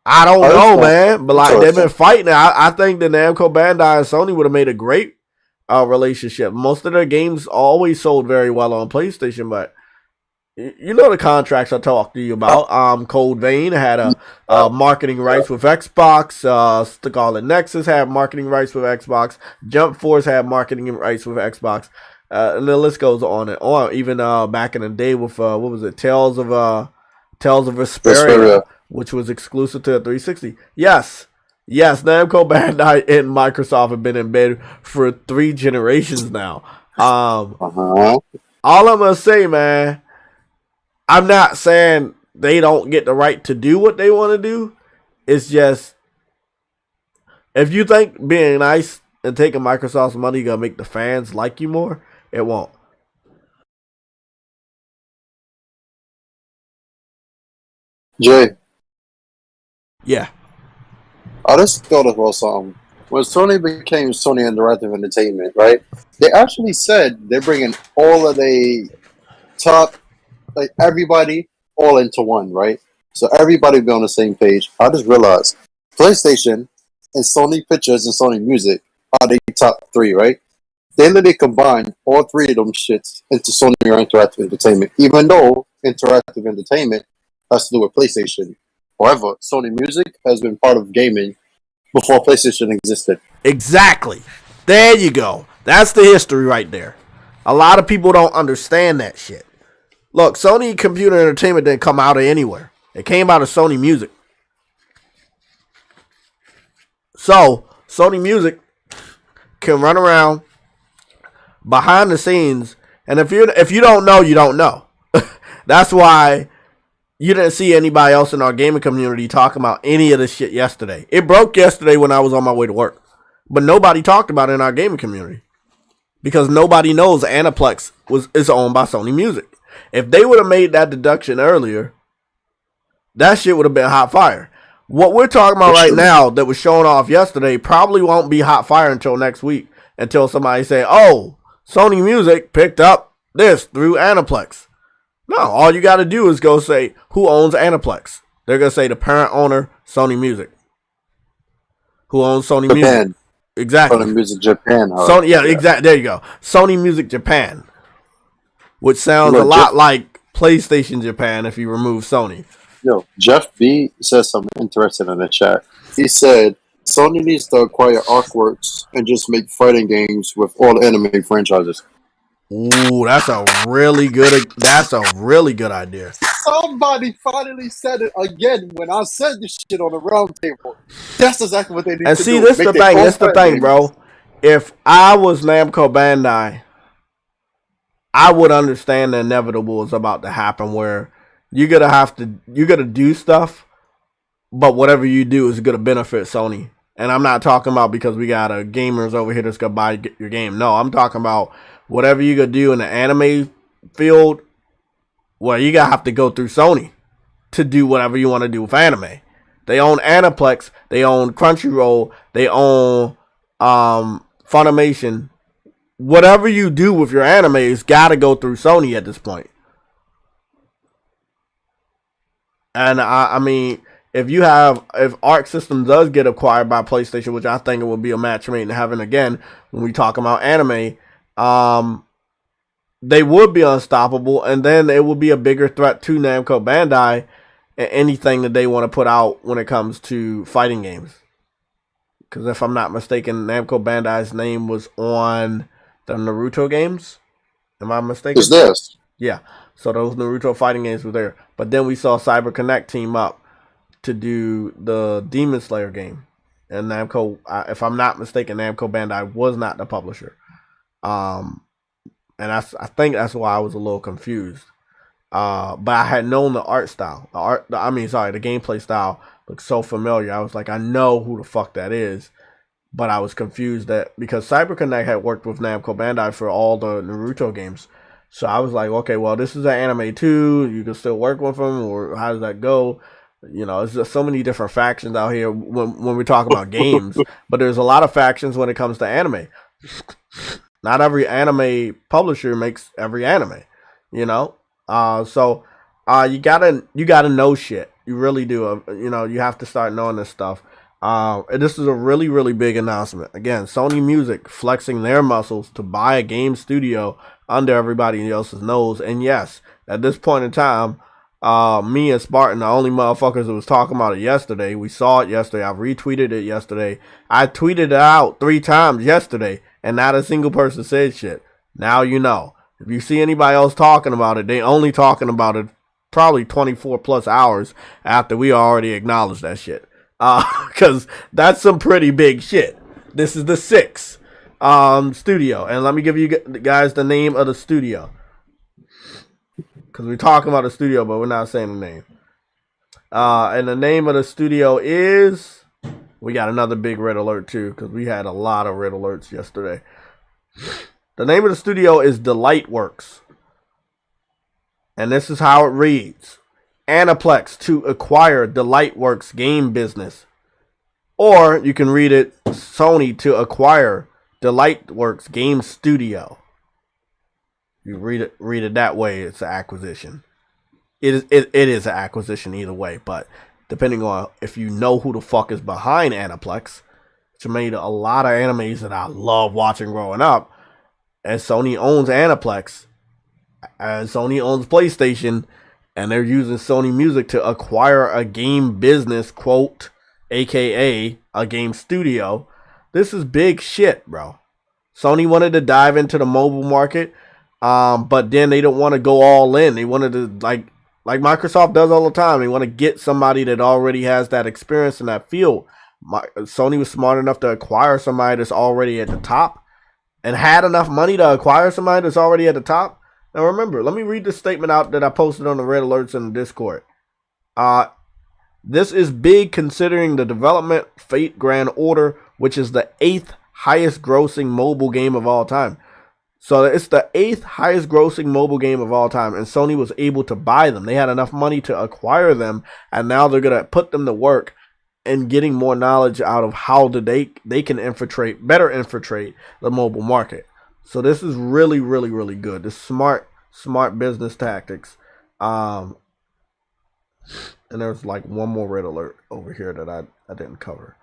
I don't know, man. But like, they've been fighting. I think the Namco Bandai and Sony would have made a great relationship. Most of their games always sold very well on PlayStation, but you know the contracts I talked to you about. Cold Vein had a marketing rights with Xbox. Scarlet Nexus had marketing rights with Xbox. Jump Force had marketing rights with Xbox. And the list goes on and on. Even back in the day with what was it, Tales of Vesperia, which was exclusive to the 360. Yes, Namco Bandai and Microsoft have been in bed for 3 generations now. All I'm gonna say, man, I'm not saying they don't get the right to do what they want to do. It's just, if you think being nice and taking Microsoft's money gonna make the fans like you more, it won't. Jay, Yeah. I just thought about something. When Sony became Sony Interactive Entertainment, right? They actually said they're bringing all of the top, like everybody, all into one, right? So everybody be on the same page. I just realized PlayStation and Sony Pictures and Sony Music are the top three, right? They literally combined all three of them shits into Sony Interactive Entertainment, even though Interactive Entertainment has to do with PlayStation. However, Sony Music has been part of gaming before PlayStation existed. Exactly. There you go. That's the history right there. A lot of people don't understand that shit. Look, Sony Computer Entertainment didn't come out of anywhere. It came out of Sony Music. So, Sony Music can run around behind the scenes, and if you don't know, you don't know. That's why you didn't see anybody else in our gaming community talking about any of this shit yesterday. It broke yesterday when I was on my way to work, but nobody talked about it in our gaming community because nobody knows Aniplex is owned by Sony Music. If they would have made that deduction earlier, that shit would have been hot fire. What we're talking about right now that was showing off yesterday probably won't be hot fire until next week, until somebody say, oh, Sony Music picked up this through Aniplex. No, all you got to do is go say, who owns Aniplex? They're going to say the parent owner, Sony Music. Who owns Sony Japan. Music? Exactly. Sony Music Japan. Sony, yeah, exactly. There you go. Sony Music Japan. Which sounds a lot like PlayStation Japan if you remove Sony. Yo, Jeff B says something interesting in the chat. He said, Sony needs to acquire Artworks and just make fighting games with all anime franchises. Ooh, that's a really good idea. Somebody finally said it again when I said this shit on the round table. That's exactly what they need to do. And see, this is the thing. This is the thing, bro. If I was Namco Bandai, I would understand the inevitable is about to happen where you're gonna do stuff, but whatever you do is gonna benefit Sony. And I'm not talking about because we got gamers over here that's gonna buy your game. No, I'm talking about whatever you gonna do in the anime field. Well, you gotta have to go through Sony to do whatever you want to do with anime. They own Aniplex, they own Crunchyroll, they own Funimation. Whatever you do with your animes gotta go through Sony at this point. And I mean, if Arc System does get acquired by PlayStation, which I think it would be a match made in heaven again when we talk about anime, they would be unstoppable, and then it would be a bigger threat to Namco Bandai and anything that they want to put out when it comes to fighting games. Because if I'm not mistaken, Namco Bandai's name was on the Naruto games. Am I mistaken? Who's this? Yeah. So those Naruto fighting games were there. But then we saw CyberConnect team up to do the Demon Slayer game. And Namco, if I'm not mistaken, Namco Bandai was not the publisher. And I think that's why I was a little confused. But I had known the art style. The gameplay style looked so familiar. I was like, I know who the fuck that is. But I was confused that because CyberConnect had worked with Namco Bandai for all the Naruto games. So I was like, okay, well, this is an anime too. You can still work with them, or how does that go? You know, there's just so many different factions out here when we talk about games. But there's a lot of factions when it comes to anime. Not every anime publisher makes every anime, you know. So you gotta know shit. You really do. You have to start knowing this stuff. And this is a really, really big announcement. Again, Sony Music flexing their muscles to buy a game studio under everybody else's nose. And yes, at this point in time, me and Spartan, the only motherfuckers that was talking about it yesterday. We saw it yesterday. I retweeted it yesterday. I tweeted it out 3 times yesterday, and not a single person said shit. Now you know. If you see anybody else talking about it, they only talking about it probably 24 plus hours after we already acknowledged that shit. Because that's some pretty big shit. This is the 6th studio. And let me give you guys the name of the studio. Because we're talking about the studio, but we're not saying the name. And the name of the studio is... We got another big red alert, too, because we had a lot of red alerts yesterday. The name of the studio is Delightworks. And this is how it reads. Aniplex to acquire the Lightworks game business. Or you can read it, Sony to acquire the Lightworks game studio. You read it that way, it's an acquisition. It is an acquisition either way, but depending on if you know who the fuck is behind Aniplex, which made a lot of animes that I love watching growing up, and Sony owns Aniplex, and Sony owns PlayStation, and they're using Sony Music to acquire a game business, quote, aka a game studio. This is big shit, bro. Sony wanted to dive into the mobile market, but then they don't want to go all in. They wanted to, like Microsoft does all the time, they want to get somebody that already has that experience in that field. Sony was smart enough to acquire somebody that's already at the top and had enough money to acquire somebody that's already at the top. Now remember, let me read the statement out that I posted on the Red Alerts in the Discord. This is big considering the development Fate Grand Order, which is the 8th highest grossing mobile game of all time. So it's the 8th highest grossing mobile game of all time, and Sony was able to buy them. They had enough money to acquire them, and now they're going to put them to work and getting more knowledge out of how they can better infiltrate the mobile market. So this is really, really, really good. This smart business tactics. And there's like one more red alert over here that I didn't cover.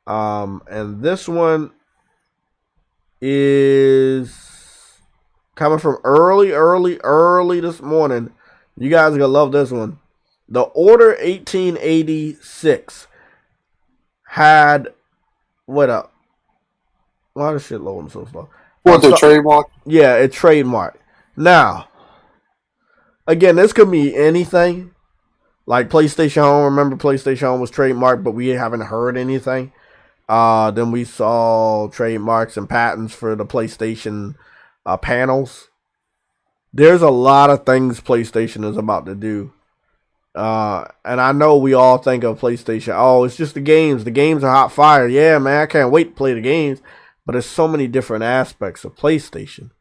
And this one is coming from early this morning. You guys are going to love this one. The Order 1886 had... What up? Why is shit loading so slow? What, the trademark? Yeah, it's trademark. Now, again, this could be anything. Like PlayStation Home. Remember PlayStation Home was trademarked, but we haven't heard anything. Then we saw trademarks and patents for the PlayStation panels. There's a lot of things PlayStation is about to do. And I know we all think of PlayStation, oh, it's just the games. The games are hot fire. Yeah, man, I can't wait to play the games. But there's so many different aspects of PlayStation.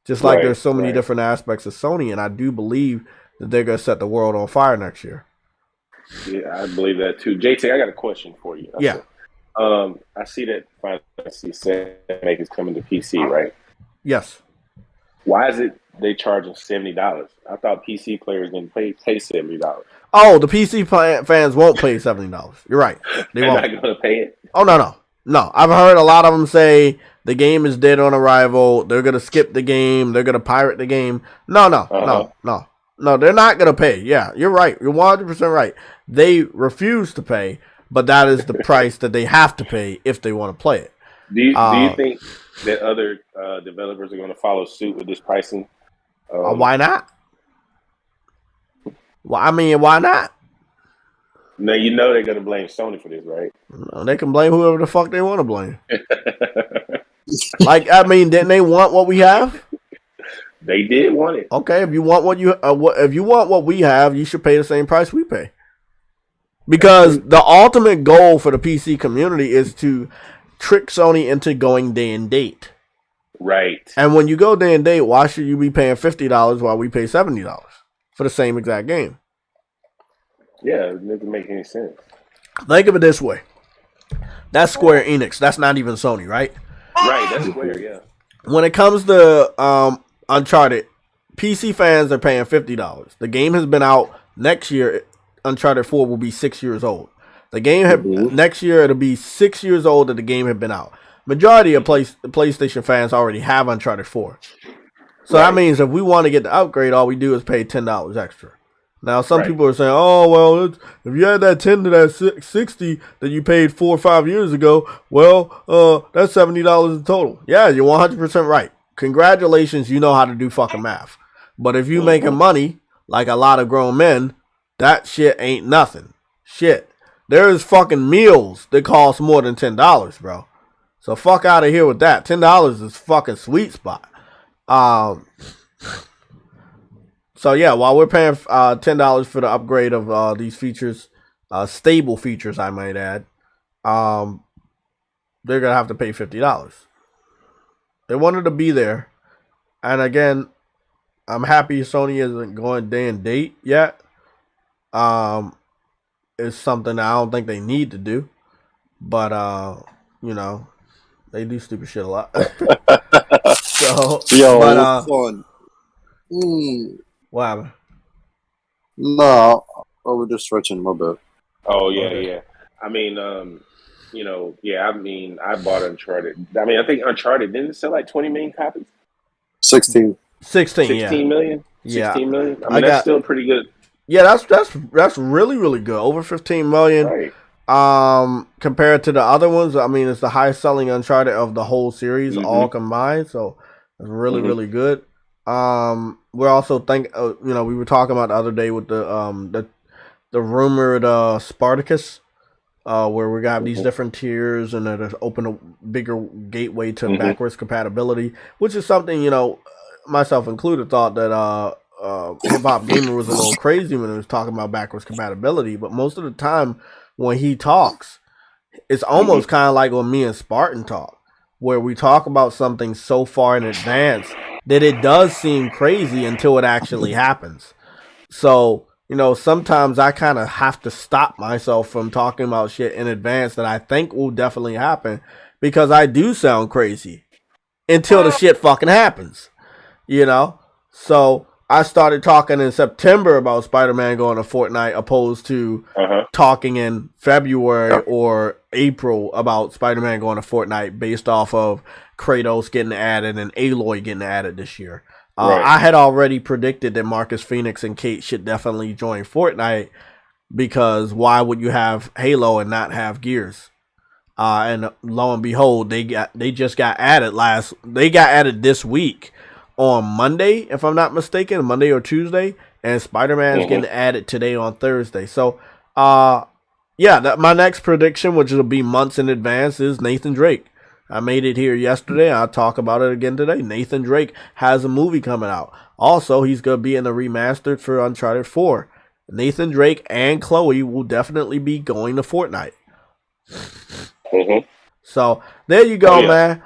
Just like there's so many different aspects of Sony. And I do believe that they're going to set the world on fire next year. Yeah, I believe that too. JT, I got a question for you. Yeah. I see that Final Fantasy VII is coming to PC, right? Yes. Why is it they charging $70? I thought PC players didn't pay $70. Oh, the PC fans won't pay $70. You're right. They're not going to pay it? Oh, no. I've heard a lot of them say the game is dead on arrival. They're going to skip the game. They're going to pirate the game. No, they're not going to pay. Yeah, you're right. You're 100% right. They refuse to pay, but that is the price that they have to pay if they want to play it. Do you think that other developers are going to follow suit with this pricing? Why not? Well, I mean, why not? Now, you know they're going to blame Sony for this, right? No, they can blame whoever the fuck they want to blame. Like, I mean, didn't they want what we have? They did want it. Okay, if you want what we have, you should pay the same price we pay. Because the ultimate goal for the PC community is to trick Sony into going day and date. Right. And when you go day and date, why should you be paying $50 while we pay $70 for the same exact game? Yeah, it doesn't make any sense. Think of it this way. That's Square Enix. That's not even Sony, right? Right, that's Square, yeah. When it comes to Uncharted, PC fans are paying $50. The game has been out. Next year, Uncharted 4 will be 6 years old. The game next year, it'll be 6 years old that the game had been out. Majority of PlayStation fans already have Uncharted 4. So that means if we want to get the upgrade, all we do is pay $10 extra. Now, some people are saying, oh, well, if you add that 10 to that 60 that you paid 4 or 5 years ago, well, that's $70 in total. Yeah, you're 100% right. Congratulations, you know how to do fucking math. But if you making money, like a lot of grown men, that shit ain't nothing. Shit. There's fucking meals that cost more than $10, bro. So fuck out of here with that. $10 is fucking sweet spot. So yeah, while we're paying $10 for the upgrade of these features, stable features, I might add, they're gonna have to pay $50. They wanted to be there, and again, I'm happy Sony isn't going day and date yet. It's something I don't think they need to do, but you know, they do stupid shit a lot. So, Yo, but son. what happened? No, we're just stretching a little bit. Oh yeah, Okay. yeah. I mean, you know, yeah. I mean, I bought Uncharted. I mean, I think Uncharted didn't it sell like 20 million copies. 16. 16, 16 million. yeah. 16 million. I I mean, that's got still pretty good, yeah. That's really really good. Over 15 million. right? Compared to the other ones, I mean, it's the highest selling Uncharted of the whole series, all Mm-hmm. combined. So it's really, Mm-hmm. really good. We're also we were talking about the other day with the rumored Spartacus, where we're gonna have these Mm-hmm. different tiers and it'll open a bigger gateway to Mm-hmm. backwards compatibility, which is something myself included thought that Hip Hop Gamer was a little crazy when he was talking about backwards compatibility, but most of the time when he talks, it's almost kind of like when me and Spartan talk, where we talk about something so far in advance that it does seem crazy until it actually happens. So, sometimes I kind of have to stop myself from talking about shit in advance that I think will definitely happen because I do sound crazy until the shit fucking happens, you know? So I started talking in September about Spider-Man going to Fortnite opposed to Uh-huh. talking in February or April about Spider-Man going to Fortnite based off of Kratos getting added and Aloy getting added this year. Right. I had already predicted that Marcus Phoenix and Kate should definitely join Fortnite because why would you have Halo and not have Gears? And lo and behold, they just got added They got added this week on Monday, if I'm not mistaken, Monday or Tuesday, and Spider-Man's Mm-hmm. getting added today on Thursday. So, my next prediction, which will be months in advance, is Nathan Drake. I made it here yesterday. I'll talk about it again today. Nathan Drake has a movie coming out. Also, he's going to be in the remastered for Uncharted 4. Nathan Drake and Chloe will definitely be going to Fortnite. Mm-hmm. So there you go, Oh, yeah. man.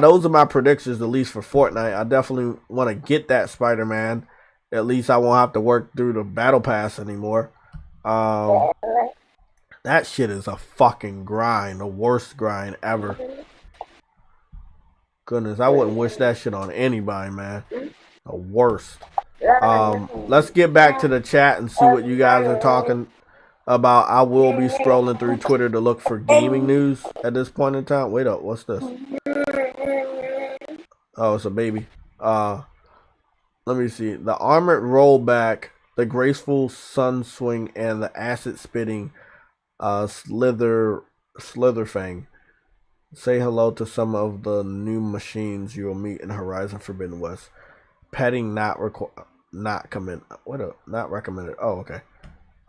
Those are my predictions, at least for Fortnite. I definitely want to get that Spider-Man. At least I won't have to work through the Battle Pass anymore. That shit is a fucking grind, the worst grind ever. Goodness, I wouldn't wish that shit on anybody, man. The worst. Let's get back to the chat and see what you guys are talking about. I will be scrolling through Twitter to look for gaming news at this point in time. Wait up, what's this? Oh, it's a baby. Let me see. The armored rollback, the graceful sun swing, and the acid spitting slither fang. Say hello to some of the new machines you will meet in Horizon Forbidden West. Petting not recommended. Not recommended. Oh, okay.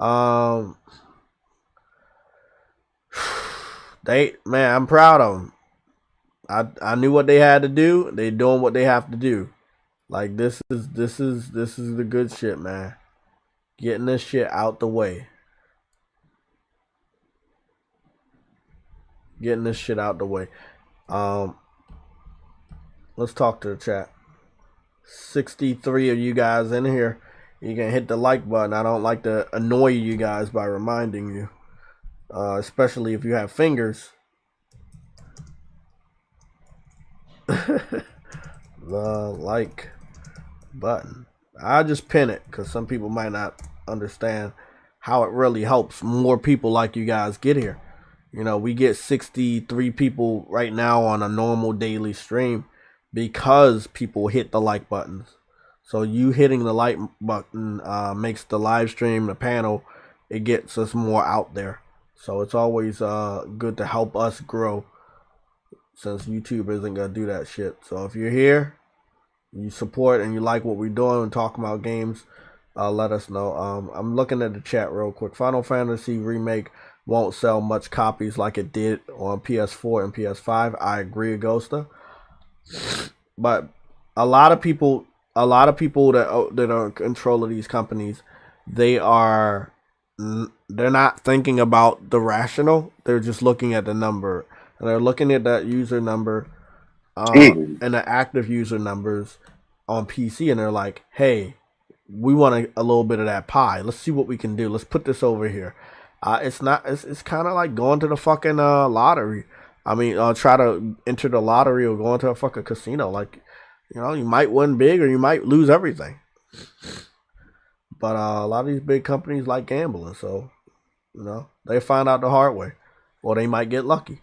I'm proud of them. I knew what they had to do. They doing what they have to do. Like this is the good shit, man. Getting this shit out the way. Getting this shit out the way. Let's talk to the chat. 63 of you guys in here. You can hit the like button. I don't like to annoy you guys by reminding you. Especially if you have fingers. The like button. I'll just pin it because some people might not understand how it really helps more people like you guys get here. We get 63 people right now on a normal daily stream because people hit the like buttons. So you hitting the like button makes the live stream, the panel, it gets us more out there. So it's always good to help us grow since YouTube isn't going to do that shit. So if you're here, you support and you like what we're doing and talking about games, let us know. I'm looking at the chat real quick. Final Fantasy Remake won't sell much copies like it did on PS4 and PS5. I agree, Agosta. But a lot of people that are in control of these companies, they're not thinking about the rational. They're just looking at the number, and they're looking at that user number and the active user numbers on PC, and they're like, hey, we want a little bit of that pie. Let's see what we can do. Let's put this over here. It's kind of like going to the fucking lottery. I mean, try to enter the lottery or go into a fucking casino. Like, you know, you might win big or you might lose everything. But a lot of these big companies like gambling, so, you know, they find out the hard way. Or they might get lucky.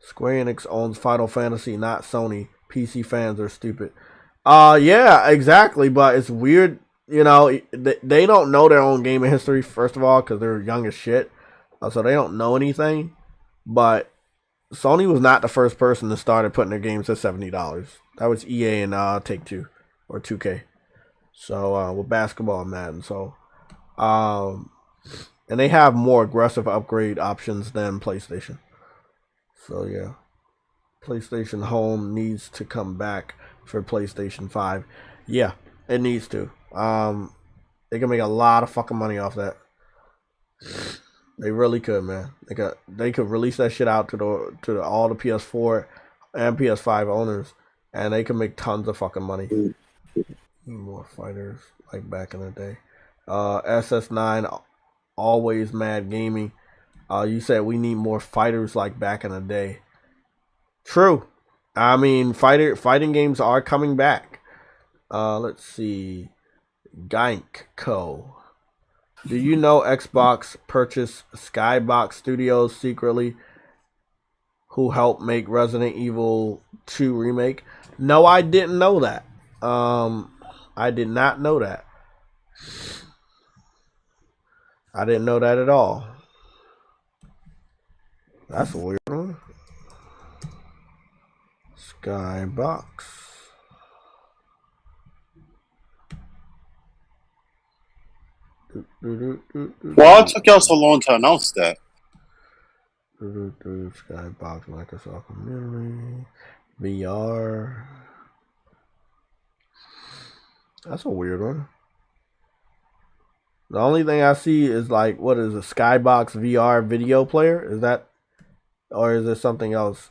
Square Enix owns Final Fantasy, not Sony. PC fans are stupid. Yeah, exactly. But it's weird, you know, they don't know their own gaming history, first of all, because they're young as shit. So they don't know anything. But Sony was not the first person to start putting their games at $70. That was EA and Take-Two or 2K. So with basketball and Madden. So, and they have more aggressive upgrade options than PlayStation. So yeah, PlayStation Home needs to come back for PlayStation 5. Yeah, it needs to. They can make a lot of fucking money off that. They really could, man. They could release that shit out to all the PS4 and PS5 owners, and they can make tons of fucking money. More fighters like back in the day. SS9, always mad gaming. You said we need more fighters like back in the day. True. I mean, fighting games are coming back. Let's see. Gunk Co. Do you know Xbox purchased Skybox Studios secretly, who helped make Resident Evil 2 remake? No, I didn't know that. I did not know that. I didn't know that at all. That's a weird one. Skybox. Why it took y'all so long to announce that? Skybox, Microsoft Community, VR. That's a weird one. The only thing I see is like, what is a Skybox VR video player? Is that, or is there something else?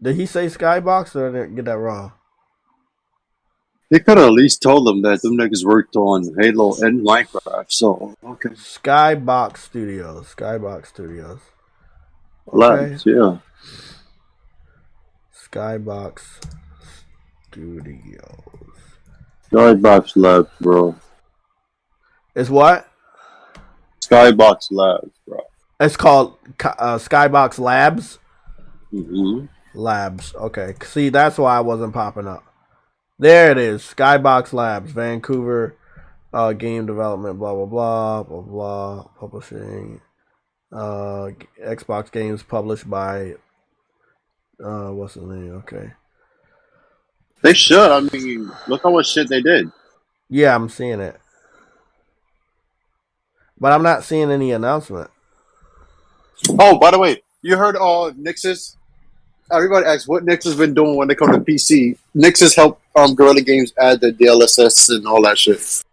Did he say Skybox or did I get that wrong? They could have at least told them that them niggas worked on Halo and Minecraft. So okay. Skybox Studios. Skybox Studios. Labs, yeah. Skybox Studios. Skybox Labs, bro. It's what? Skybox Labs, bro. It's called Skybox Labs. Mm-hmm. Labs. Okay. See, that's why I wasn't popping up. There it is. Skybox Labs, Vancouver, game development, blah, blah, blah, blah, blah, publishing, Xbox games published by, what's the name? Okay. They should. I mean, look how much shit they did. Yeah, I'm seeing it. But I'm not seeing any announcement. Oh, by the way, you heard Nix's? Everybody asks what Nix has been doing when they come to PC. Nix has helped Guerrilla Games add the DLSS and all that shit.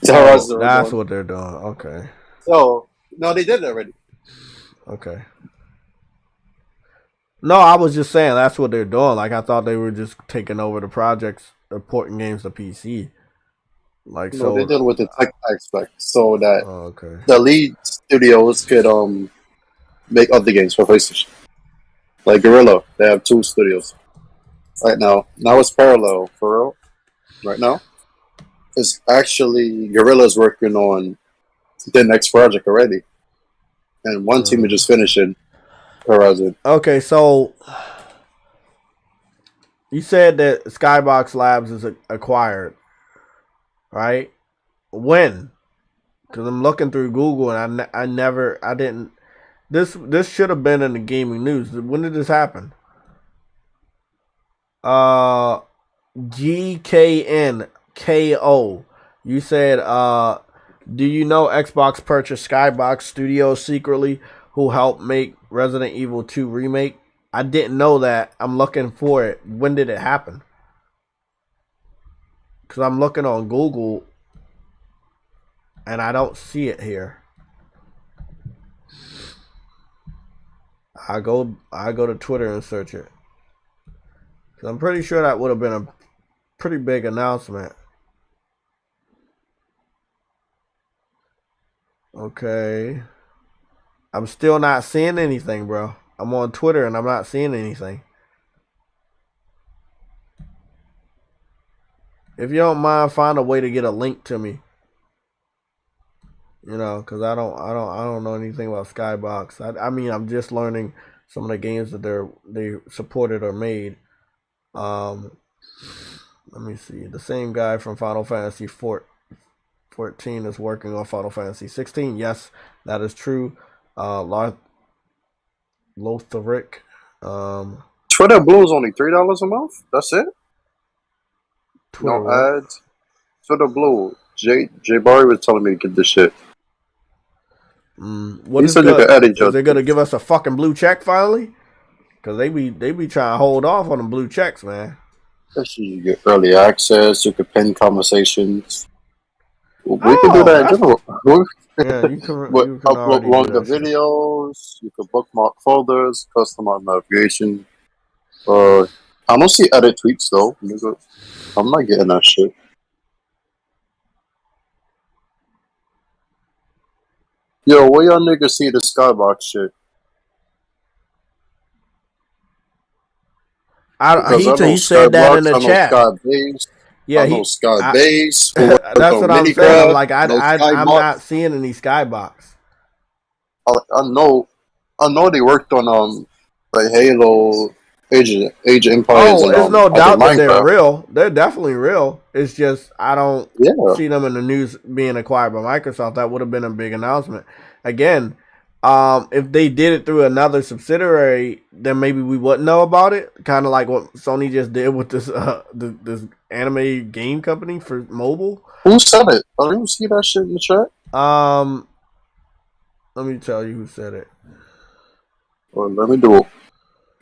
Oh, that's what they're doing. Okay. So, no, they did it already. Okay. No, I was just saying that's what they're doing. Like, I thought they were just taking over the projects, porting games to PC. Like, no, so they did it with the tech aspect, so that okay. the lead studios could make other games for PlayStation. Like Guerrilla, they have 2 studios right now. Now it's parallel for real. Right now, it's actually Guerrilla's working on the next project already, and one team is just finishing Horizon. Okay, so you said that Skybox Labs is acquired, right? When? Because I'm looking through Google and I didn't. This should have been in the gaming news. When did this happen? GKNKO. You said, do you know Xbox purchased Skybox Studios secretly, who helped make Resident Evil 2 remake? I didn't know that. I'm looking for it. When did it happen? Because I'm looking on Google and I don't see it here. I go to Twitter and search it. I'm pretty sure that would have been a pretty big announcement. Okay. I'm still not seeing anything, bro. I'm on Twitter and I'm not seeing anything. If you don't mind, find a way to get a link to me. You know, because I don't know anything about Skybox. I mean, I'm just learning some of the games that they supported or made. Let me see. The same guy from Final Fantasy 14 is working on Final Fantasy 16. Yes, that is true. Lotharic. Twitter Blue is only $3 a month. That's it. Twitter No what? ads. Twitter Blue. Jay Barry was telling me to get this shit. What is good? Is they gonna give us a fucking blue check finally? Cause they be trying to hold off on them blue checks, man. You get early access. You can pin conversations. We can do that in general. Yeah, you can upload longer videos. You can bookmark folders, customize navigation. I don't see edit tweets though. I'm not getting that shit. Yo, where y'all niggas see the Skybox shit? He said that in the chat. Skybase. Yeah, I know Skybase. That's what I'm saying. I'm like, I'm not seeing any Skybox. I know they worked on like Halo, Age of Empires. Oh, there's no doubt that they're real. They're definitely real. It's just I don't see them in the news being acquired by Microsoft. That would have been a big announcement. Again, if they did it through another subsidiary, then maybe we wouldn't know about it. Kind of like what Sony just did with this this anime game company for mobile. Who said it? I didn't see that shit in the chat. Let me tell you who said it. Well, let me do a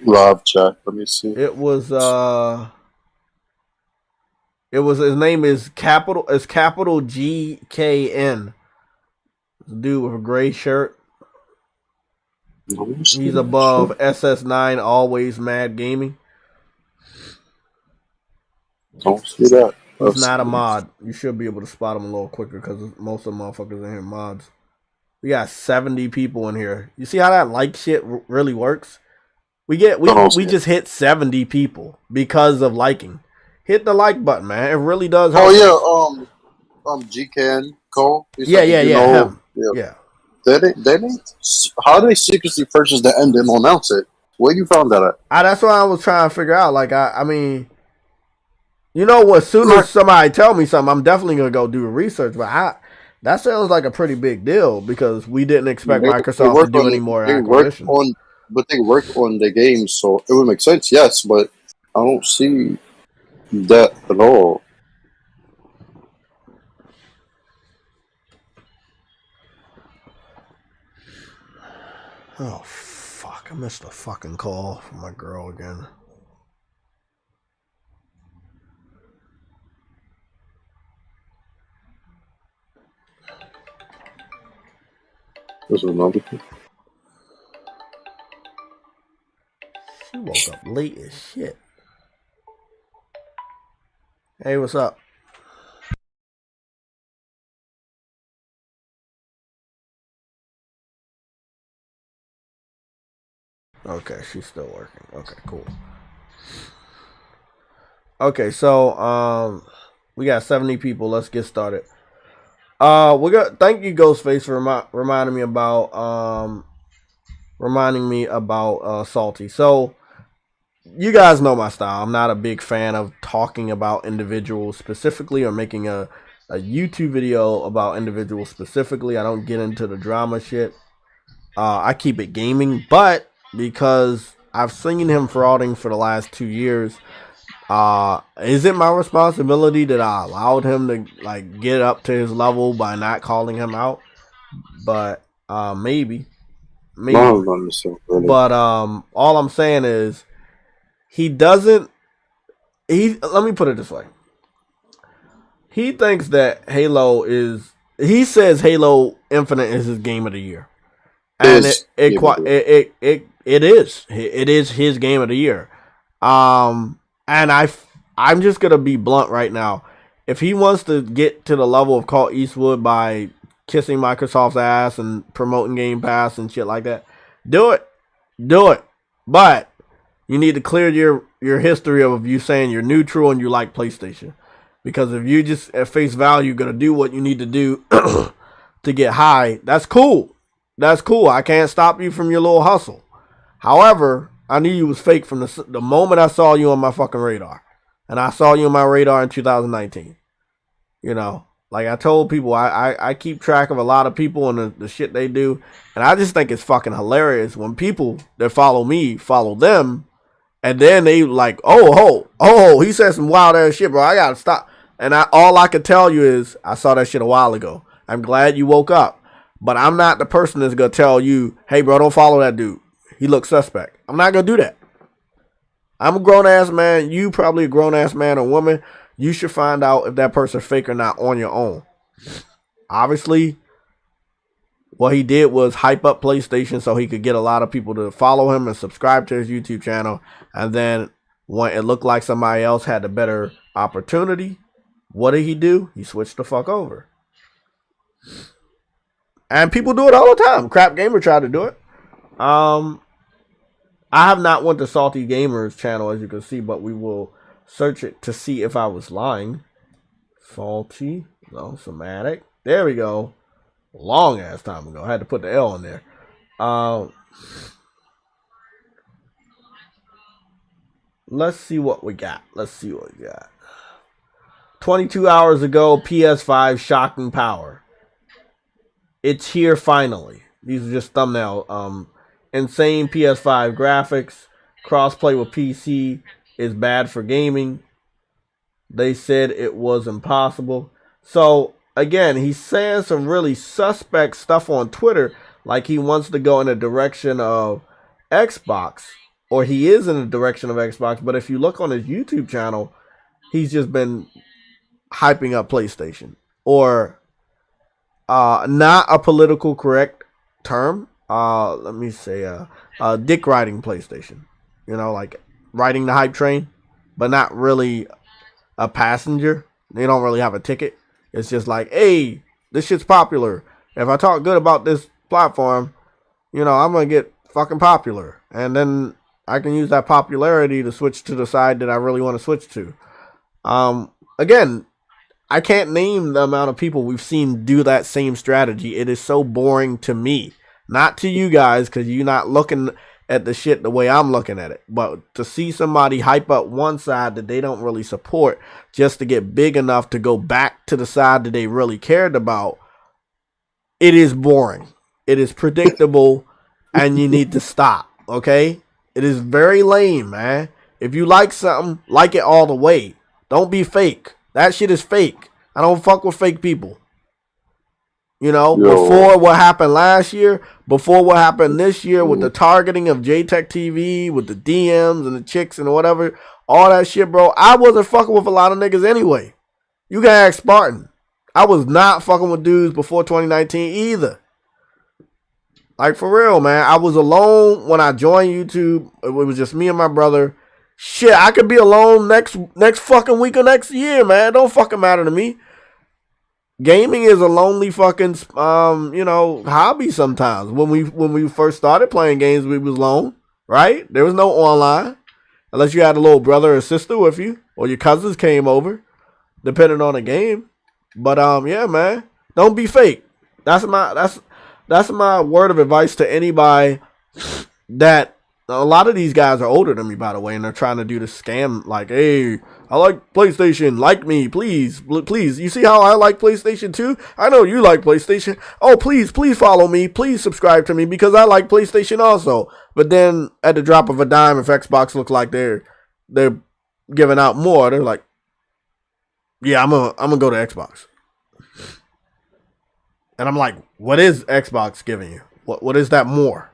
live chat. Let me see. It was his name is capital GKN. Dude with a gray shirt. He's above SS9 Always Mad Gaming. Don't see that. He's not a mod. You should be able to spot him a little quicker because most of the motherfuckers in here mods. We got 70 people in here. You see how that like shit really works? We just hit 70 people because of liking. Hit the like button, man. It really does help. Oh yeah, GKN Cole. Yeah. Him. Yeah. They how do they secretly purchase the end and announce it? Where you found that at? That's what I was trying to figure out. Like I mean, you know what? As soon as somebody tell me something, I'm definitely gonna go do research. But that sounds like a pretty big deal because we didn't expect Microsoft to do any more acquisitions. But they work on the games, so it would make sense. Yes, but I don't see that at all. Oh, fuck. I missed a fucking call from my girl again. This is another thing. She woke up late as shit. Hey, what's up? Okay, she's still working. Okay, cool. Okay, so we got 70 people. Let's get started. Thank you, Ghostface, for reminding me about Salty. So you guys know my style. I'm not a big fan of talking about individuals specifically or making a YouTube video about individuals specifically. I don't get into the drama shit. I keep it gaming, but because I've seen him frauding for the last 2 years, is it my responsibility that I allowed him to like get up to his level by not calling him out? But maybe. But all I'm saying is let me put it this way. He thinks that he says Halo Infinite is his game of the year. And it is his game of the year. And I'm just gonna be blunt right now. If he wants to get to the level of Clint Eastwood by kissing Microsoft's ass and promoting Game Pass and shit like that. Do it. But you need to clear your history of you saying you're neutral and you like PlayStation. Because if you just at face value going to do what you need to do to get high, that's cool. I can't stop you from your little hustle. However, I knew you was fake from the moment I saw you on my fucking radar. And I saw you on my radar in 2019. You know, like I told people, I keep track of a lot of people and the shit they do. And I just think it's fucking hilarious when people that follow me follow them. And then they like, oh, he said some wild ass shit, bro. I gotta stop. And all I can tell you is I saw that shit a while ago. I'm glad you woke up. But I'm not the person that's gonna tell you, hey, bro, don't follow that dude. He looks suspect. I'm not gonna do that. I'm a grown ass man. You probably a grown ass man or woman. You should find out if that person's fake or not on your own. Obviously, what he did was hype up PlayStation so he could get a lot of people to follow him and subscribe to his YouTube channel. And then when it looked like somebody else had a better opportunity, what did he do? He switched the fuck over. And people do it all the time. Crap Gamer tried to do it. I have not went to Salty Gamer's channel, as you can see, but we will search it to see if I was lying. Salty, no, Somatic. There we go. Long ass time ago. I had to put the L in there. Let's see what we got. 22 hours ago, PS5 shocking power. It's here finally. These are just thumbnail. Insane PS5 graphics. Crossplay with PC is bad for gaming. They said it was impossible. So, again, he's saying some really suspect stuff on Twitter. Like he wants to go in the direction of Xbox. Or he is in the direction of Xbox. But if you look on his YouTube channel, he's just been hyping up PlayStation. Or not a political correct term. Let me say dick riding PlayStation. You know, like riding the hype train, but not really a passenger. They don't really have a ticket. It's just like, hey, this shit's popular. If I talk good about this platform, you know, I'm gonna get fucking popular. And then I can use that popularity to switch to the side that I really want to switch to. Again, I can't name the amount of people we've seen do that same strategy. It is so boring to me. Not to you guys, because you're not looking at the shit the way I'm looking at it. But to see somebody hype up one side that they don't really support just to get big enough to go back to the side that they really cared about, it is boring. It is predictable, and you need to stop, okay? It is very lame, man. If you like something, like it all the way. Don't be fake. That shit is fake. I don't fuck with fake people. You know, before what happened last year, before what happened this year with the targeting of JayTechTV, with the DMs and the chicks and whatever, all that shit, bro. I wasn't fucking with a lot of niggas anyway. You can ask Spartan. I was not fucking with dudes before 2019 either. Like, for real, man. I was alone when I joined YouTube. It was just me and my brother. Shit, I could be alone next fucking week or next year, man. It don't fucking matter to me. Gaming is a lonely fucking, hobby sometimes. When we first started playing games, we was alone, right? There was no online. Unless you had a little brother or sister with you. Or your cousins came over. Depending on the game. But, yeah, man. Don't be fake. That's my word of advice to anybody that... A lot of these guys are older than me, by the way, and they're trying to do the scam, like, hey, I like PlayStation, like me, please. You see how I like PlayStation too? I know you like PlayStation. Oh, please follow me. Please subscribe to me because I like PlayStation also. But then at the drop of a dime, if Xbox looks like they're giving out more, they're like, yeah, I'm gonna go to Xbox. And I'm like, what is Xbox giving you? What is that more?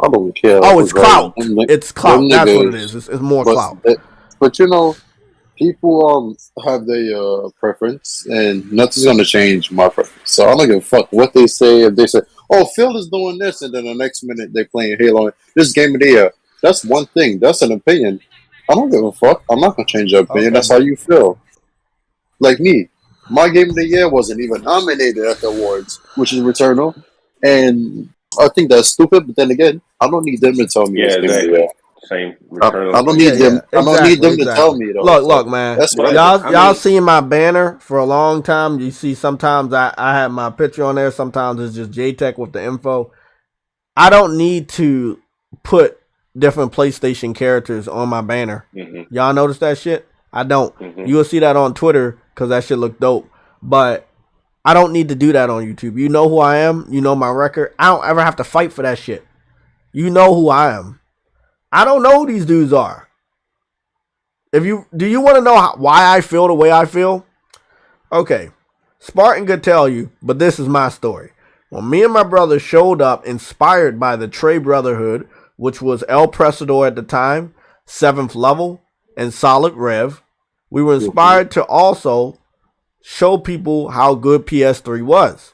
I don't care. Oh, it's clout. It's clout. That's what it is. It's more clout. But you know, people have their preference, and nothing's gonna change my preference. So I don't give a fuck what they say. If they say, "Oh, Phil is doing this," and then the next minute they're playing Halo, this game of the year. That's one thing. That's an opinion. I don't give a fuck. I'm not gonna change your opinion. Okay. That's how you feel. Like me. My game of the year wasn't even nominated at the awards, which is Returnal. And I think that's stupid, but then again, I don't need them to tell me Yeah, it's game of the year. exactly. Same Returnal. I don't Yeah, need them. yeah, I don't need exactly, them to tell exactly. me though. Look, So look, man. that's But fine. Y'all seen my banner for a long time. You see, sometimes I have my picture on there. Sometimes it's just JTech with the info. I don't need to put different PlayStation characters on my banner. Mm-hmm. Y'all notice that shit? I don't. Mm-hmm. You will see that on Twitter because that shit look dope. But I don't need to do that on YouTube. You know who I am. You know my record. I don't ever have to fight for that shit. You know who I am. I don't know who these dudes are. Do you want to know why I feel the way I feel? Okay, Spartan could tell you, but this is my story. When me and my brother showed up, inspired by the Trey Brotherhood, which was El Presador at the time, 7th level, and Solid Rev, we were inspired to also show people how good PS3 was.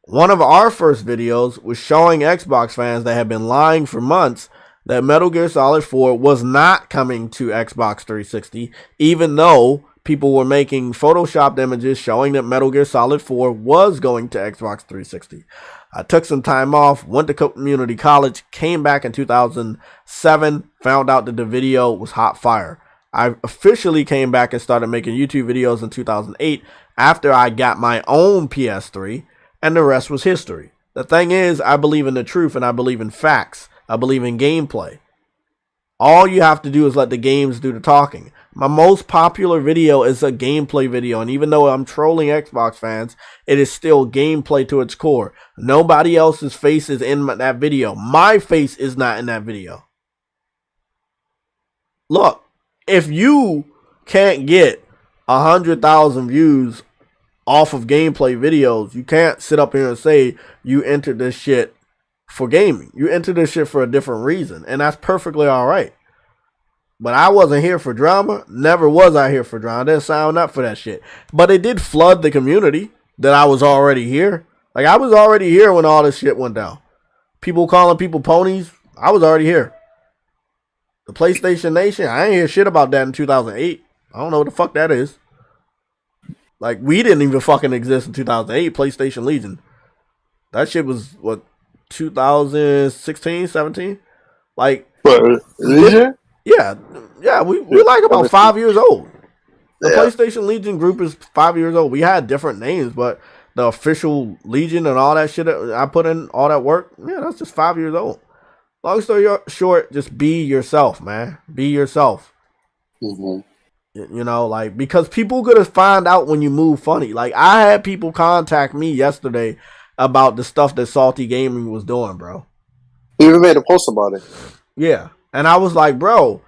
One of our first videos was showing Xbox fans that had been lying for months that Metal Gear Solid 4 was not coming to Xbox 360, even though people were making photoshopped images showing that Metal Gear Solid 4 was going to Xbox 360. I took some time off, went to community college, came back in 2007, found out that the video was hot fire. I officially came back and started making YouTube videos in 2008 after I got my own PS3, and the rest was history. The thing is, I believe in the truth and I believe in facts. I believe in gameplay. All you have to do is let the games do the talking. My most popular video is a gameplay video, and even though I'm trolling Xbox fans, it is still gameplay to its core. Nobody else's face is in that video. My face is not in that video. Look, if you can't get 100,000 views off of gameplay videos, you can't sit up here and say you entered this shit for gaming. You entered this shit for a different reason, and that's perfectly all right. But I wasn't here for drama. Never was I here for drama. I didn't sign up for that shit. But it did flood the community that I was already here. Like, I was already here when all this shit went down. People calling people ponies. I was already here. The PlayStation Nation, I ain't hear shit about that in 2008. I don't know what the fuck that is. Like, we didn't even fucking exist in 2008, PlayStation Legion. That shit was, what, 2016, 17? Like, Legion? Yeah, we like about 5 years old. The PlayStation Legion group is 5 years old. We had different names, but the official Legion and all that shit, I put in all that work, yeah, that's just 5 years old. Long story short, just be yourself, man. Be yourself. Mm-hmm. You know, like, because people gonna find out when you move funny. Like, I had people contact me yesterday about the stuff that Salty Gaming was doing, bro. You even made a post about it. Yeah. And I was like, bro,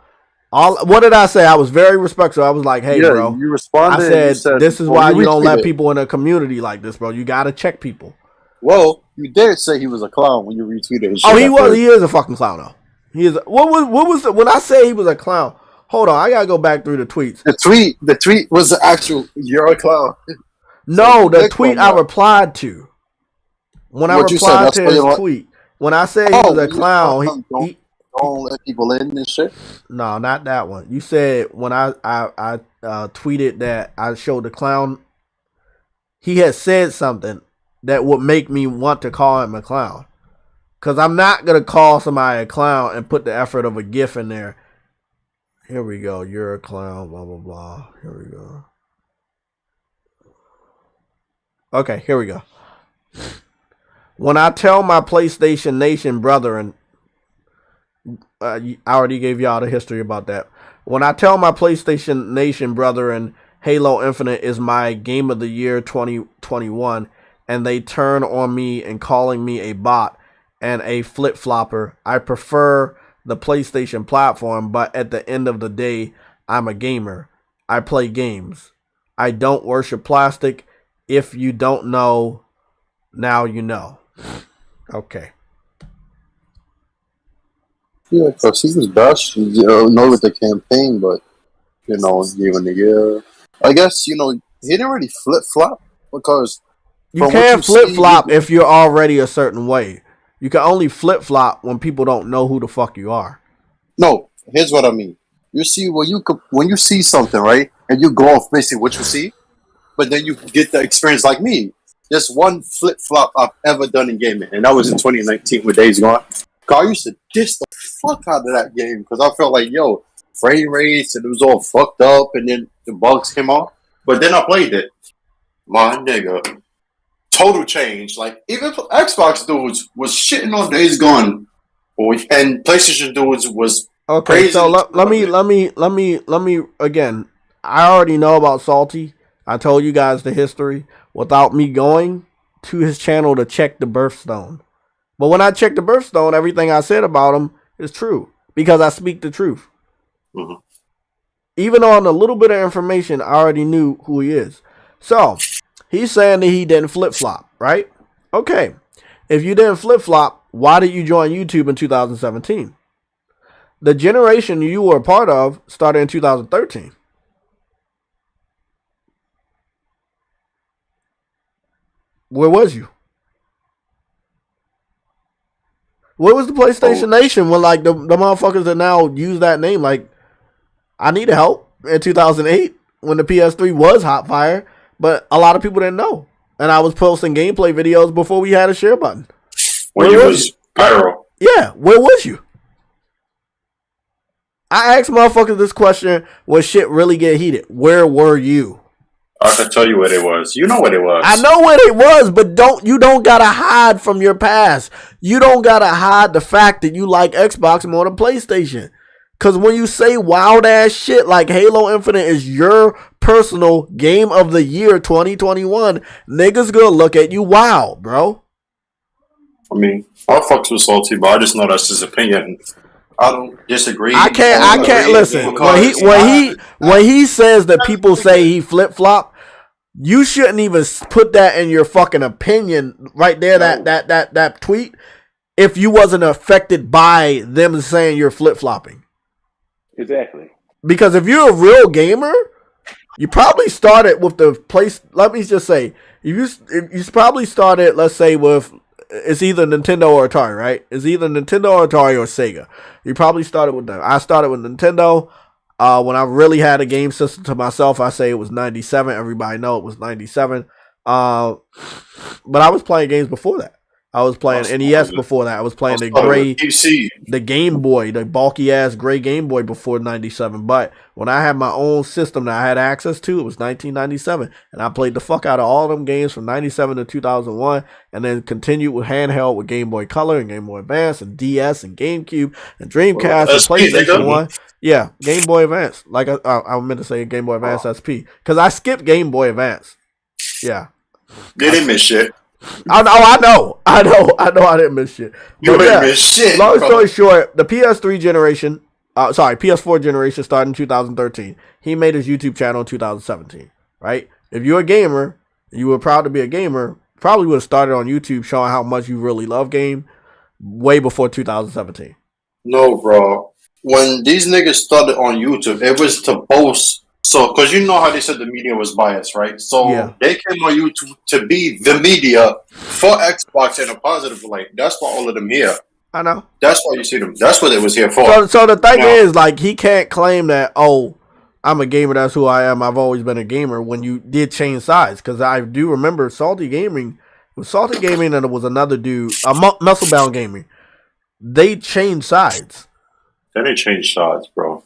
what did I say? I was very respectful. I was like, hey, bro. You responded. I said, this is why you don't let people in a community like this, bro. You got to check people. Well, you did say he was a clown when you retweeted his shit. Oh, he is a fucking clown, though. He is. What was when I say he was a clown? Hold on, I got to go back through the tweets. The tweet was the actual, you're a clown. No, the tweet I replied to. When I replied to his tweet. When I said he was a clown, don't let people in and shit. No, not that one. You said when I tweeted that I showed the clown, he had said something that would make me want to call him a clown. Because I'm not going to call somebody a clown and put the effort of a GIF in there. Here we go. You're a clown, blah, blah, blah. Here we go. Okay, here we go. When I tell my PlayStation Nation brethren, I already gave y'all the history about that. When I tell my PlayStation Nation brethren Halo Infinite is my game of the year 2021, and they turn on me and calling me a bot and a flip-flopper, I prefer the PlayStation platform, but at the end of the day, I'm a gamer. I play games. I don't worship plastic. If you don't know, now you know. Okay. Yeah, because he was best. Know with the campaign, but even the year. I guess he didn't really flip flop because you can't flip flop if you're already a certain way. You can only flip flop when people don't know who the fuck you are. No, here's what I mean. You see when you see something, right, and you go off basically what you see. but then you get the experience like me. Just one flip flop I've ever done in gaming, and that was in 2019 with Days Gone. I used to diss the fuck out of that game because I felt like, yo, frame rates and it was all fucked up, and then the bugs came off. But then I played it. My nigga, total change. Like even Xbox dudes was shitting on Days Gone, and PlayStation dudes was okay. So let me again. I already know about Salty. I told you guys the history without me going to his channel to check the birthstone. But when I checked the birthstone, everything I said about him is true because I speak the truth. Mm-hmm. Even on a little bit of information, I already knew who he is. So he's saying that he didn't flip flop, right? Okay. If you didn't flip flop, why did you join YouTube in 2017? The generation you were a part of started in 2013. Where was you? Where was the PlayStation Nation when like the motherfuckers that now use that name? Like, I needed help in 2008 when the PS3 was hot fire, but a lot of people didn't know. And I was posting gameplay videos before we had a share button. When you was viral. Yeah, where was you? I asked motherfuckers this question when shit really get heated. Where were you? I can tell you what it was. You know what it was. I know what it was, but you don't gotta hide from your past. You don't gotta hide the fact that you like Xbox more than PlayStation. Cause when you say wild ass shit like Halo Infinite is your personal game of the year 2021, niggas gonna look at you wild, bro. I mean, I fucks with Salty, but I just know that's his opinion. I don't disagree. I can't listen. When he says that people say he flip flop, you shouldn't even put that in your fucking opinion right there. That tweet, if you wasn't affected by them saying you're flip flopping. Exactly. Because if you're a real gamer, you probably started with the place. Let me just say, if you probably started, let's say with. It's either Nintendo or Atari, right? It's either Nintendo or Atari or Sega. You probably started with them. I started with Nintendo. When I really had a game system to myself, I say it was 97. Everybody know it was 97. But I was playing games before that. I was playing NES before that. I was playing the Game Boy, the bulky ass gray Game Boy before 97. But when I had my own system that I had access to, it was 1997. And I played the fuck out of all them games from 97 to 2001. And then continued with handheld with Game Boy Color and Game Boy Advance and DS and GameCube and Dreamcast and PlayStation 1. Yeah, Game Boy Advance. Like I meant to say Game Boy Advance SP. Because I skipped Game Boy Advance. Yeah. They didn't miss shit. I know. I didn't miss shit. You didn't miss shit. Long story short, the PS4 generation started in 2013. He made his YouTube channel in 2017. Right? If you're a gamer, you were proud to be a gamer, probably would have started on YouTube showing how much you really love game way before 2017. No, bro. When these niggas started on YouTube, it was to boast. So, because you know how they said the media was biased, right? So, They came on YouTube to be the media for Xbox in a positive light. That's why all of them here. I know. That's why you see them. That's what it was here for. So the thing is, like, he can't claim that, oh, I'm a gamer, that's who I am, I've always been a gamer, when you did change sides. Because I do remember Salty Gaming, with Salty Gaming and it was another dude, Musclebound Gaming. They changed sides. Then they changed sides, bro.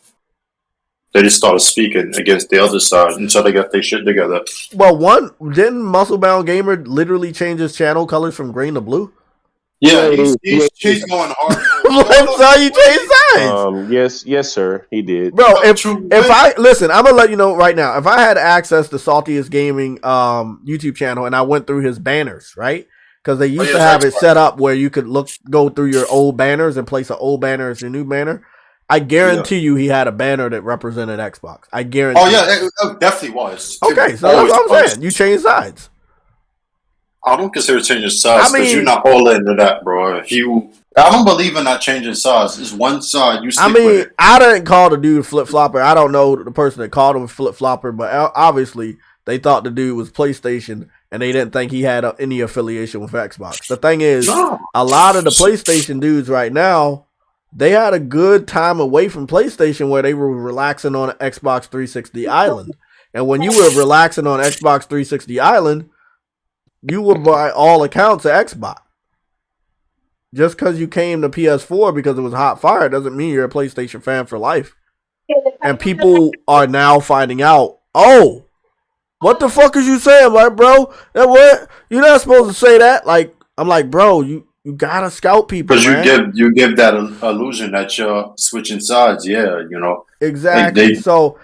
They just started speaking against the other side until they got their shit together. Well, didn't Musclebound Gamer literally change his channel colors from green to blue? Yeah, he's going hard. So you changed sides. Yes, sir, he did. Bro, if I listen, I'm gonna let you know right now. If I had access to Saltiest Gaming YouTube channel and I went through his banners, right? Because they used to have it set up where you could go through your old banners and place an old banner as your new banner. I guarantee you he had a banner that represented Xbox. I guarantee. Oh, yeah, it definitely was. Okay, so that's what I'm saying. You changed sides. I don't consider changing sides because you're not all into that, bro. I don't believe in not changing sides. It's one side. You stick with it. I didn't call the dude flip-flopper. I don't know the person that called him flip-flopper, but obviously they thought the dude was PlayStation and they didn't think he had any affiliation with Xbox. The thing is, a lot of the PlayStation dudes right now, they had a good time away from PlayStation where they were relaxing on an Xbox 360 island. And when you were relaxing on Xbox 360 Island, you were by all accounts an Xbox. Just because you came to PS4 because it was hot fire doesn't mean you're a PlayStation fan for life. And people are now finding out, oh, what the fuck is you saying, like, bro? That what? You're not supposed to say that. Like, I'm like, bro, you gotta scout people, because man. you give that illusion that you're switching sides. Yeah, you know. Exactly. So,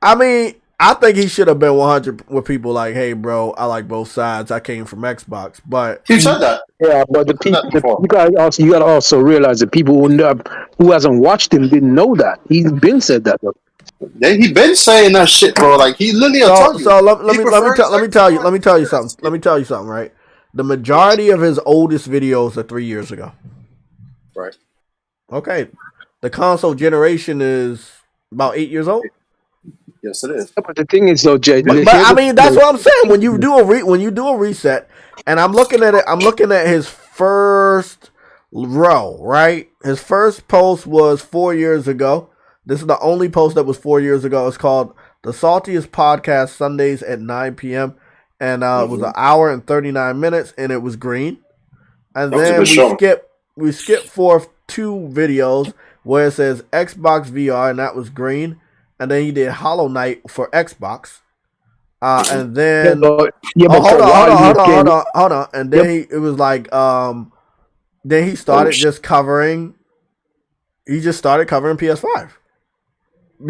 I mean, I think he should have been 100 with people like, hey, bro, I like both sides. I came from Xbox, but He said that. Yeah, but the people, you gotta also realize that people who hasn't watched him didn't know that. He's been said that though. He been saying that shit, bro. Like he literally tell you. So let me tell you something. Let me tell you something, right? The majority of his oldest videos are 3 years ago. Right. Okay. The console generation is about 8 years old. Yes, it is. But the thing is, though, Jay. But I mean, that's what I'm saying. When you do a reset, and I'm looking at it, I'm looking at his first row, right? His first post was 4 years ago. This is the only post that was 4 years ago. It's called The Saltiest Podcast Sundays at 9 p.m. And it was an hour and 39 minutes, and it was green. And then we skipped forth 2 videos where it says Xbox VR, and that was green. And then he did Hollow Knight for Xbox. And then hold on. And then it was like then he started just covering. He just started covering PS5.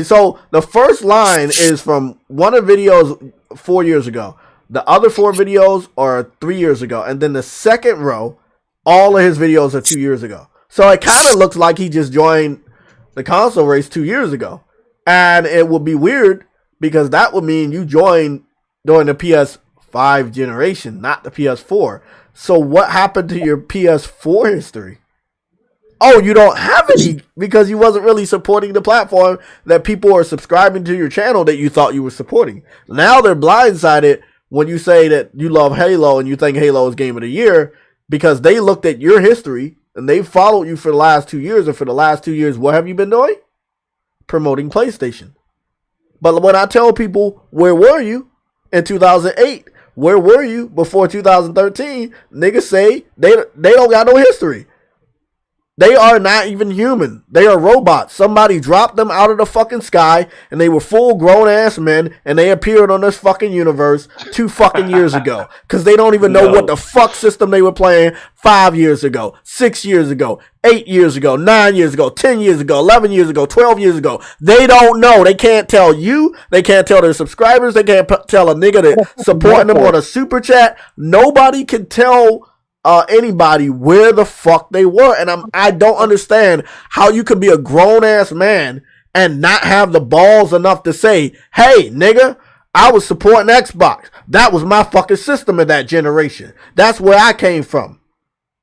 So the first line is from one of the videos 4 years ago. The other 4 videos are 3 years ago, and then the second row, all of his videos are 2 years ago. So it kind of looks like he just joined the console race 2 years ago. And it would be weird because that would mean you joined during the PS5 generation, not the PS4. So what happened to your PS4 history? Oh, you don't have any because you wasn't really supporting the platform that people are subscribing to your channel that you thought you were supporting. Now they're blindsided when you say that you love Halo and you think Halo is Game of the Year because they looked at your history and they followed you for the last 2 years. And for the last 2 years, what have you been doing? Promoting PlayStation. But when I tell people, where were you in 2008? Where were you before 2013? Niggas say they don't got no history. They are not even human. They are robots. Somebody dropped them out of the fucking sky and they were full grown ass men and they appeared on this fucking universe 2 fucking years ago. Cause they don't even know what the fuck system they were playing 5 years ago, 6 years ago, 8 years ago, 9 years ago, 10 years ago, 11 years ago, 12 years ago. They don't know. They can't tell you. They can't tell their subscribers. They can't tell a nigga that supporting them on a super chat. Nobody can tell anybody where the fuck they were, and I don't understand how you can be a grown ass man and not have the balls enough to say, hey nigga, I was supporting Xbox. That was my fucking system in that generation. That's where I came from.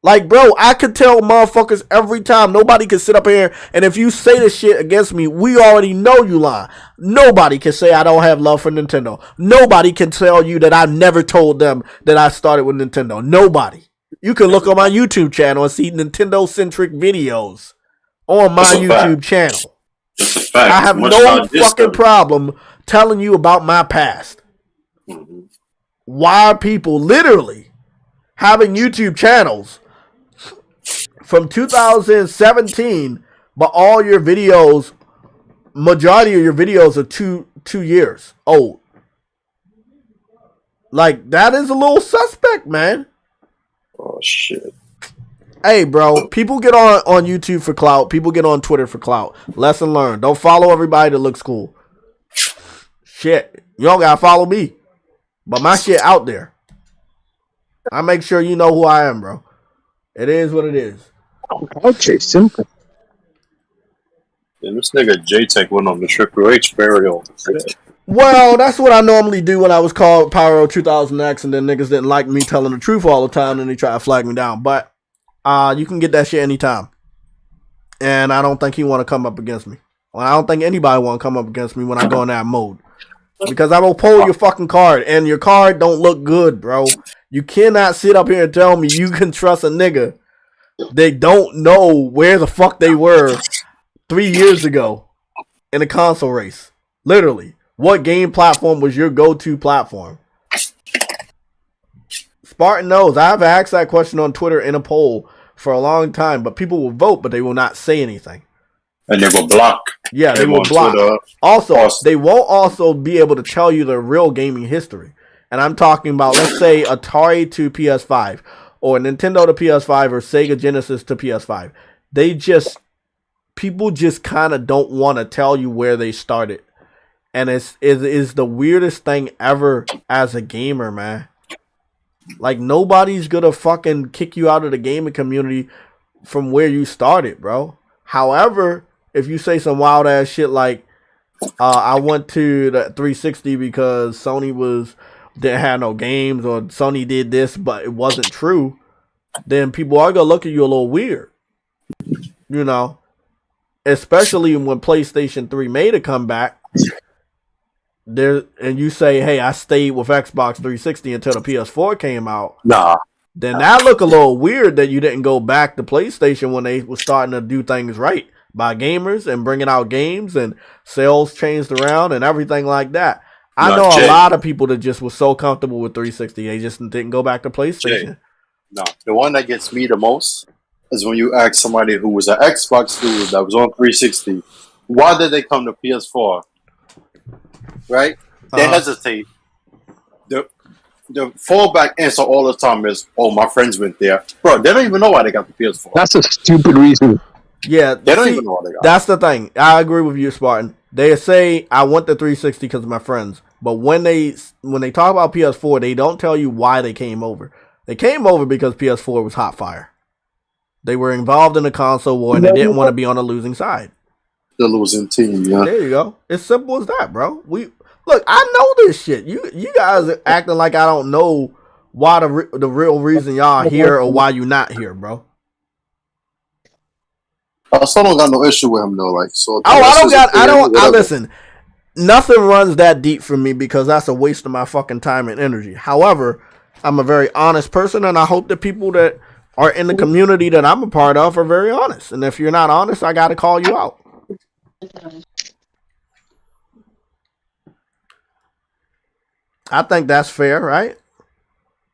Like, bro, I could tell motherfuckers every time. Nobody can sit up here and if you say this shit against me, we already know you lying. Nobody can say I don't have love for Nintendo. Nobody can tell you that I never told them that I started with Nintendo. Nobody. You can look on my YouTube channel and see Nintendo-centric videos on my YouTube channel. I have no fucking problem telling you about my past. Why are people literally having YouTube channels from 2017, but all your videos, majority of your videos are two years old? Like, that is a little suspect, man. Oh, shit. Hey, bro, people get on YouTube for clout. People get on Twitter for clout. Lesson learned. Don't follow everybody that looks cool. Shit. You don't gotta follow me. But my shit out there. I make sure you know who I am, bro. It is what it is. Okay, simple. And this nigga JayTech went on the Triple H burial. Well, that's what I normally do when I was called Pyro 2000X and then niggas didn't like me telling the truth all the time and they try to flag me down. But you can get that shit anytime. And I don't think he want to come up against me. Well, I don't think anybody want to come up against me when I go in that mode. Because I will pull your fucking card and your card don't look good, bro. You cannot sit up here and tell me you can trust a nigga. They don't know where the fuck they were 3 years ago in a console race. Literally. What game platform was your go-to platform? Spartan knows. I've asked that question on Twitter in a poll for a long time, but people will vote, but they will not say anything. And they will block. Yeah, they will block. Also, they won't also be able to tell you the real gaming history. And I'm talking about, let's say, Atari to PS5, or Nintendo to PS5, or Sega Genesis to PS5. People just kind of don't want to tell you where they started. And it's the weirdest thing ever as a gamer, man. Like, nobody's gonna fucking kick you out of the gaming community from where you started, bro. However, if you say some wild ass shit like, I went to the 360 because Sony didn't have no games, or Sony did this, but it wasn't true, then people are gonna look at you a little weird. You know? Especially when PlayStation 3 made a comeback. And you say, hey, I stayed with Xbox 360 until the PS4 came out. Nah. Then that look a little weird that you didn't go back to PlayStation when they were starting to do things right by gamers and bringing out games and sales changed around and everything like that. I know a lot of people that just were so comfortable with 360, they just didn't go back to PlayStation. No, the one that gets me the most is when you ask somebody who was an Xbox dude that was on 360, why did they come to PS4? Right? They hesitate. The fallback answer all the time is, oh, my friends went there. Bro, they don't even know why they got the PS4. That's a stupid reason. Yeah. They don't even know why they got it. That's the thing. I agree with you, Spartan. They say, I went to 360 because of my friends. But when they talk about PS4, they don't tell you why they came over. They came over because PS4 was hot fire. They were involved in the console war and they didn't want to be on the losing side. The losing team, yeah. There you go. It's simple as that, bro. Look, I know this shit. You guys are acting like I don't know why the real reason y'all here or why you not here, bro. I still don't got no issue with him though. Like, so. Listen. Nothing runs that deep for me because that's a waste of my fucking time and energy. However, I'm a very honest person, and I hope that people that are in the community that I'm a part of are very honest. And if you're not honest, I got to call you out. I think that's fair, right?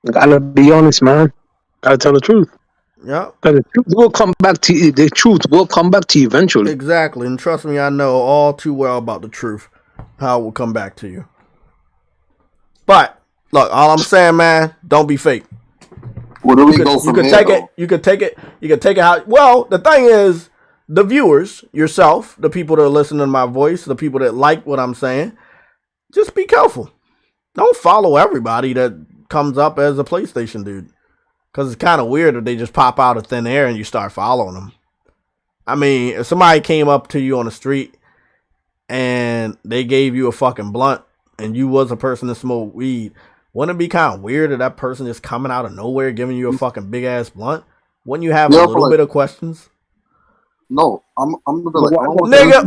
Gotta be honest, man. Gotta tell the truth. Yeah. The truth will come back to you. The truth will come back to you eventually. Exactly. And trust me, I know all too well about the truth. How it will come back to you. But look, all I'm saying, man, don't be fake. Where do we go from here? You could take it out. Well, the thing is, the viewers, yourself, the people that are listening to my voice, the people that like what I'm saying, just be careful. Don't follow everybody that comes up as a PlayStation dude. Because it's kind of weird if they just pop out of thin air and you start following them. I mean, if somebody came up to you on the street and they gave you a fucking blunt and you was a person that smoked weed, wouldn't it be kind of weird if that person is coming out of nowhere giving you a fucking big ass blunt? Wouldn't you have a little bit of questions? No, I'm gonna be like, nigga,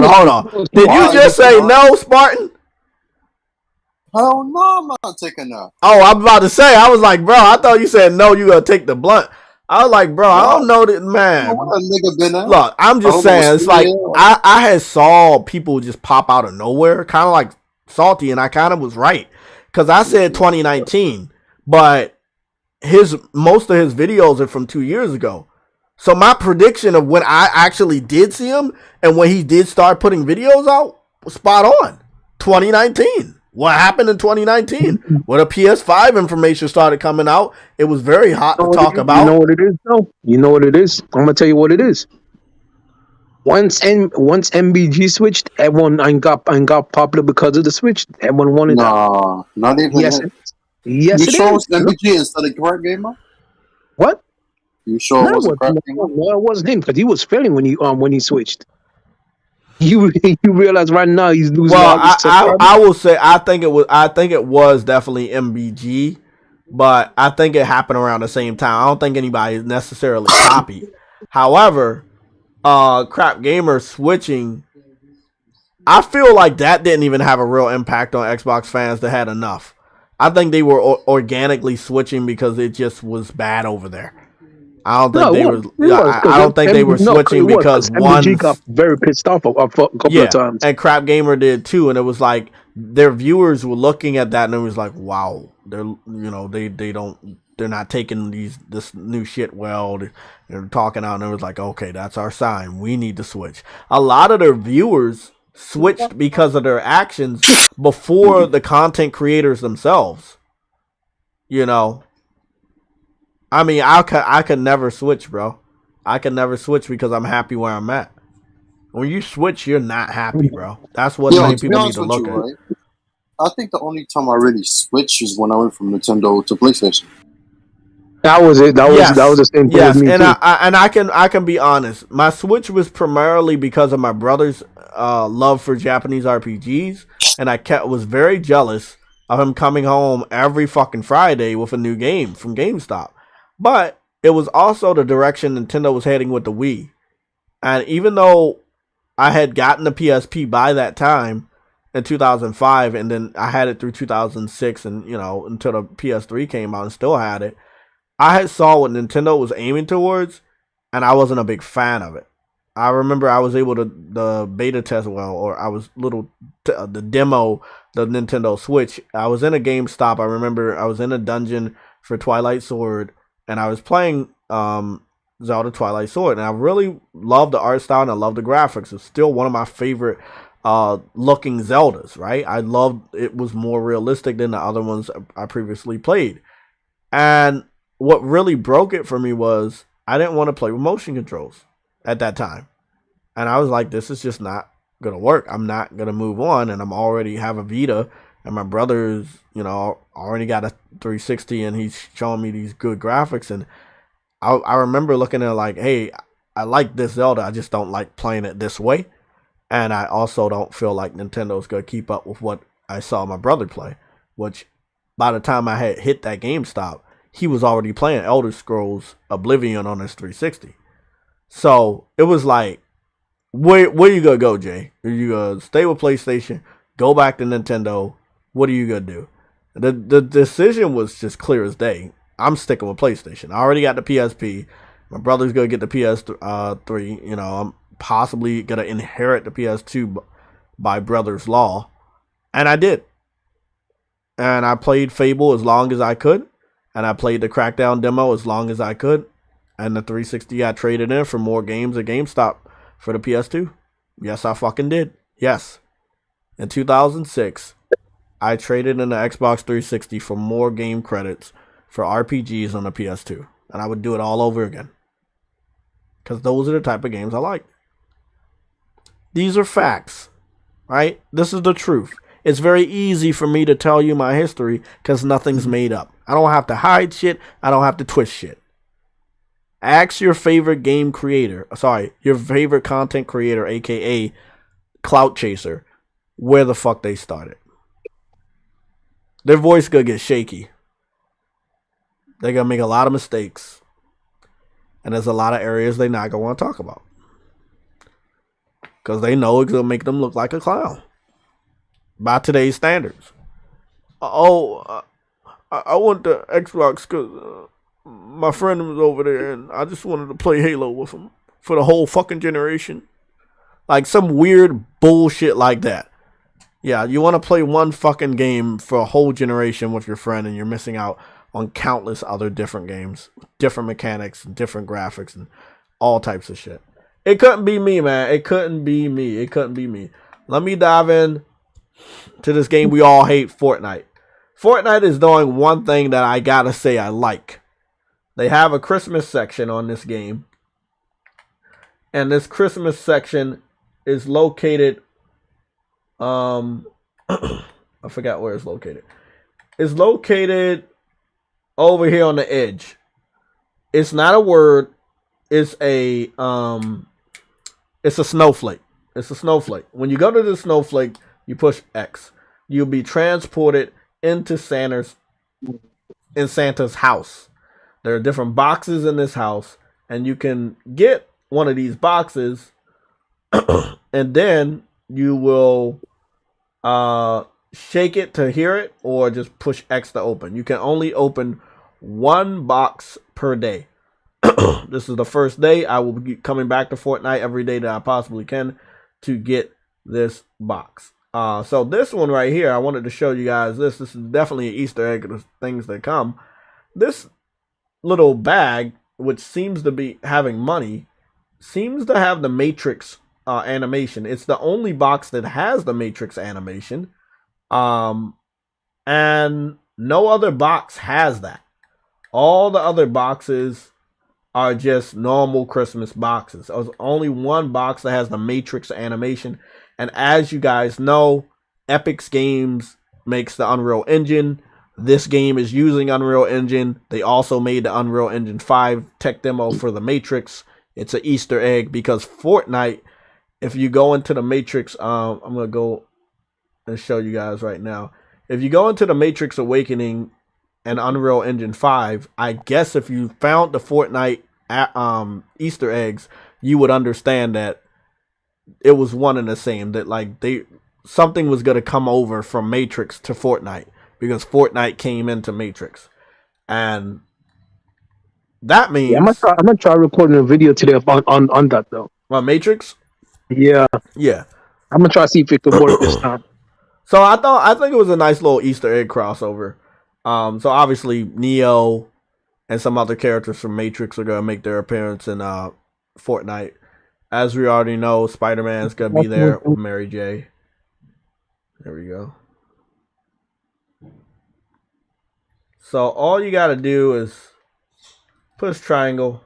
hold on. Did you just say no, Spartan? Hell no, I'm not taking that. Oh, I'm about to say, I was like, bro, I thought you said no, you gonna take the blunt. I was like, bro, I don't know that, man. Look, I'm just saying, it's like, I had saw people just pop out of nowhere, kind of like Salty, and I kind of was right. Because I said 2019, but most of his videos are from 2 years ago. So my prediction of when I actually did see him, and when he did start putting videos out, was spot on. 2019. What happened in 2019? When the PS5 information started coming out, it was very hot to talk about. You know what it is, though? You know what it is? I'm going to tell you what it is. Once MBG switched, everyone got popular because of the switch. Everyone wanted that. Nah, not even yes, that. Yes, you sure it was MBG instead of Correct Gamer? What? You sure it wasn't Correct Gamer? No, it wasn't him because he was failing when he switched. You realize right now he's losing. Well, I will say I think it was definitely MBG, but I think it happened around the same time. I don't think anybody necessarily copied. However, Crap Gamer switching, I feel like that didn't even have a real impact on Xbox fans that had enough. I think they were organically switching because it just was bad over there. I don't No, think it they was. were. It Yeah, was I don't think they were switching because MBG one. got very pissed off a couple of times. And Crap Gamer did too, and it was like their viewers were looking at that and it was like, wow, they're not taking this new shit well. They're talking out, and it was like, okay, that's our sign. We need to switch. A lot of their viewers switched because of their actions before the content creators themselves. You know, I mean, I could never switch, bro. I could never switch because I'm happy where I'm at. When you switch, you're not happy, bro. That's what many To be people need honest to with look you, at. right? I think the only time I really switched is when I went from Nintendo to PlayStation. That was it. That was the same thing with me and too. I can be honest. My switch was primarily because of my brother's love for Japanese RPGs, and was very jealous of him coming home every fucking Friday with a new game from GameStop. But it was also the direction Nintendo was heading with the Wii, and even though I had gotten the PSP by that time in 2005, and then I had it through 2006, and until the PS3 came out, and still had it. I had saw what Nintendo was aiming towards, and I wasn't a big fan of it. I remember I was able to the beta test or I was the demo the Nintendo Switch. I was in a GameStop. I remember I was in a dungeon for Twilight Sword, and I was playing Zelda Twilight Sword, and I really loved the art style and I loved the graphics. It's still one of my favorite looking Zeldas, right? I loved it. Was more realistic than the other ones I previously played. And what really broke it for me was I didn't want to play with motion controls at that time. And I was like, this is just not going to work. I'm not going to move on, and I'm already have a Vita, and my brother's, already got a 360, and he's showing me these good graphics. And I remember looking at it like, hey, I like this Zelda. I just don't like playing it this way. And I also don't feel like Nintendo's going to keep up with what I saw my brother play, which by the time I had hit that GameStop, he was already playing Elder Scrolls Oblivion on his 360. So it was like, where you going to go, Jay? Are you going to stay with PlayStation, go back to Nintendo? What are you going to do? The decision was just clear as day. I'm sticking with PlayStation. I already got the PSP. My brother's going to get the PS3. I'm possibly going to inherit the PS2 by brother's law. And I did. And I played Fable as long as I could. And I played the Crackdown demo as long as I could. And the 360 I traded in for more games at GameStop for the PS2. Yes, I fucking did. Yes. In 2006, I traded in the Xbox 360 for more game credits for RPGs on the PS2. And I would do it all over again. Because those are the type of games I like. These are facts. Right? This is the truth. It's very easy for me to tell you my history because nothing's made up. I don't have to hide shit. I don't have to twist shit. Ask your favorite game creator. Sorry, your favorite content creator, aka clout chaser, where the fuck they started. Their voice gonna get shaky. They're gonna make a lot of mistakes. And there's a lot of areas they're not gonna want to talk about. Because they know it's gonna make them look like a clown. By today's standards. I want the Xbox because my friend was over there and I just wanted to play Halo with him for the whole fucking generation. Like some weird bullshit like that. Yeah, you want to play one fucking game for a whole generation with your friend and you're missing out on countless other different games, different mechanics, different graphics, and all types of shit. It couldn't be me, man. It couldn't be me. It couldn't be me. Let me dive in to this game we all hate, Fortnite. Fortnite is doing one thing that I gotta say I like. They have a Christmas section on this game. And this Christmas section is located I forgot where it's located. It's located over here on the edge. It's not a word. It's a snowflake. It's a snowflake. When you go to the snowflake, you push X. You'll be transported into Santa's house. There are different boxes in this house, and you can get one of these boxes, and then you will shake it to hear it, or just push X to open. You can only open one box per day. This is the first day. I will be coming back to Fortnite every day that I possibly can to get this box. So this one right here, I wanted to show you guys this. This is definitely an Easter egg of the things that come. This little bag, which seems to be having money, seems to have the Matrix animation. It's the only box that has the Matrix animation. And no other box has that. All the other boxes are just normal Christmas boxes. There's only one box that has the Matrix animation. And as you guys know, Epic's Games makes the Unreal Engine. This game is using Unreal Engine. They also made the Unreal Engine 5 tech demo for the Matrix. It's an Easter egg because Fortnite, if you go into the Matrix, I'm going to go and show you guys right now. If you go into the Matrix Awakening and Unreal Engine 5, I guess if you found the Fortnite Easter eggs, you would understand that it was one and the same. That like something was gonna come over from Matrix to Fortnite because Fortnite came into Matrix, and that means I'm gonna try recording a video today on that though. Well, Matrix. Yeah. I'm gonna try to see if it could work this time. So I think it was a nice little Easter egg crossover. So obviously Neo and some other characters from Matrix are gonna make their appearance in Fortnite. As we already know, Spider-Man's gonna be there with Mary J. There we go. So all you gotta do is push triangle,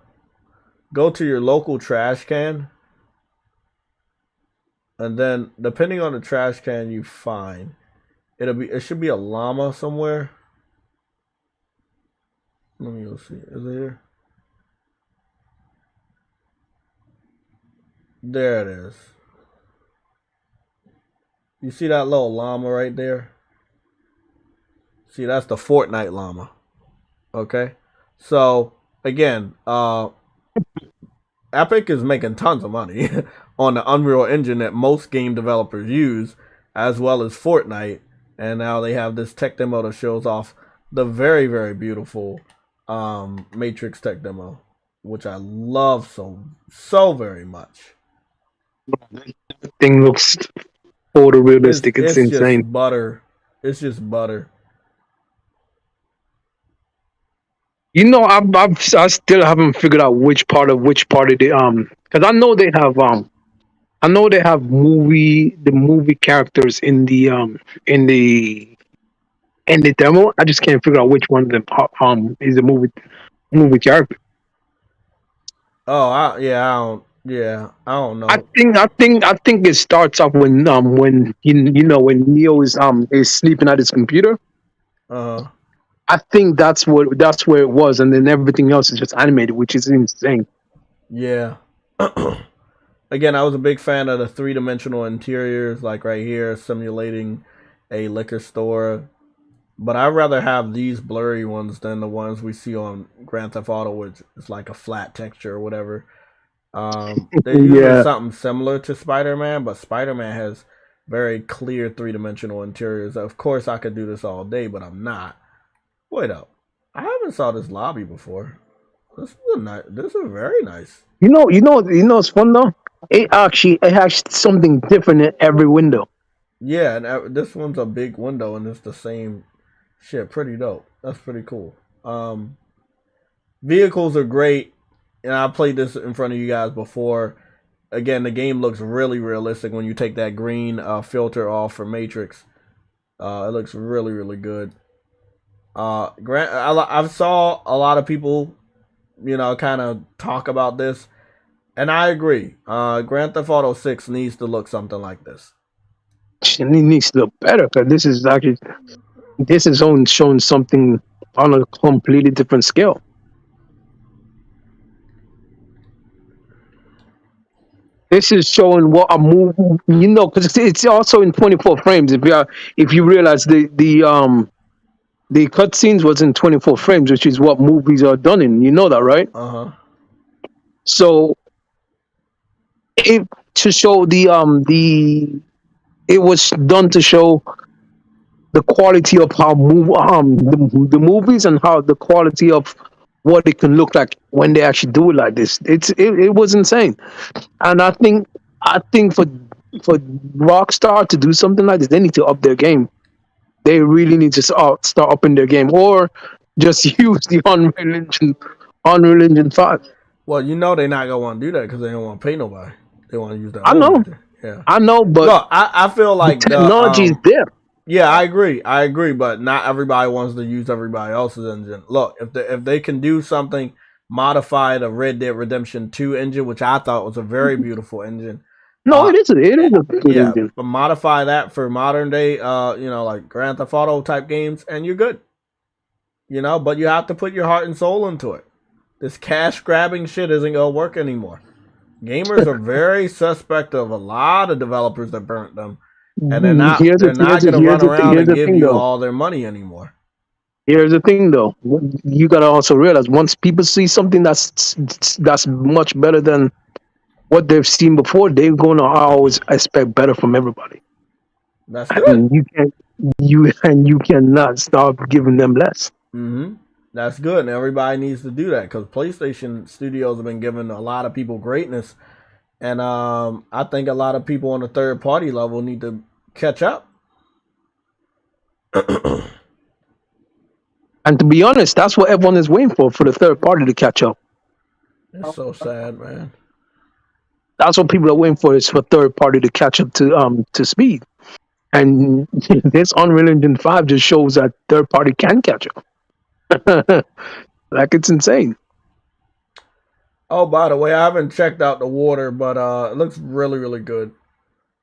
go to your local trash can, and then depending on the trash can you find, it should be a llama somewhere. Let me go see. Is it here? There it is. You see that little llama right there? See, that's the Fortnite llama. Okay? So, again, Epic is making tons of money on the Unreal Engine that most game developers use, as well as Fortnite. And now they have this tech demo that shows off the very, very beautiful Matrix tech demo, which I love so very much. That thing looks photorealistic. It's insane. Just butter. It's just butter. You know, I still haven't figured out which part of the because I know they have the movie characters in the demo. I just can't figure out which one of them is a movie character. Oh, I don't know. I think it starts off when when Neo is sleeping at his computer. I think that's where it was, and then everything else is just animated, which is insane. Yeah. Again, I was a big fan of the 3-dimensional interiors, like right here, simulating a liquor store. But I'd rather have these blurry ones than the ones we see on Grand Theft Auto, which is like a flat texture or whatever. They're using something similar to Spider-Man, but Spider-Man has very clear 3-dimensional interiors. Of course, I could do this all day, but I'm not. Wait up. I haven't saw this lobby before. This is very nice. You know it's fun though? It has something different in every window. Yeah, and this one's a big window and it's the same shit. Pretty dope. That's pretty cool. Vehicles are great, and I played this in front of you guys before. Again, the game looks really realistic when you take that green filter off for Matrix. It looks really, really good. I saw a lot of people, kind of talk about this, and I agree. Grand Theft Auto 6 needs to look something like this. It needs to look better because this is showing something on a completely different scale. This is showing what a movie, because it's also in 24 frames. If you realize the cutscenes was in 24 frames, which is what movies are done in. You know that, right? So, to show it was done to show the quality of how the movies and how the quality of what it can look like when they actually do it like this. It was insane, and I think for Rockstar to do something like this, they need to up their game. They really need to start upping their game, or just use the Unreal Engine 5. Well, you know they're not gonna want to do that because they don't want to pay nobody. They want to use their I own know, engine. Yeah. I know, but Look, I feel the like technology is there. yeah, I agree, but not everybody wants to use everybody else's engine. Look, if they can do something, modify the Red Dead Redemption 2 engine, which I thought was a very beautiful engine. No, it is a good Yeah, engine. but modify that for modern day, like Grand Theft Auto type games, and you're good. But you have to put your heart and soul into it. This cash grabbing shit isn't gonna work anymore. Gamers are very suspect of a lot of developers that burnt them, and they're not gonna run around and give you all their money anymore. Here's the thing, though. You gotta also realize once people see something that's much better than what they've seen before, they're gonna always expect better from everybody. That's good. And you cannot stop giving them less. Mm-hmm. That's good, and everybody needs to do that because PlayStation Studios have been giving a lot of people greatness, and I think a lot of people on the third party level need to catch up. And to be honest, that's what everyone is waiting for the third party to catch up. It's so sad, man. That's what people are waiting for, is for third party to catch up to speed. And this Unreal Engine 5 just shows that third party can catch up. Like, it's insane. Oh, by the way, I haven't checked out the water, but it looks really, really good.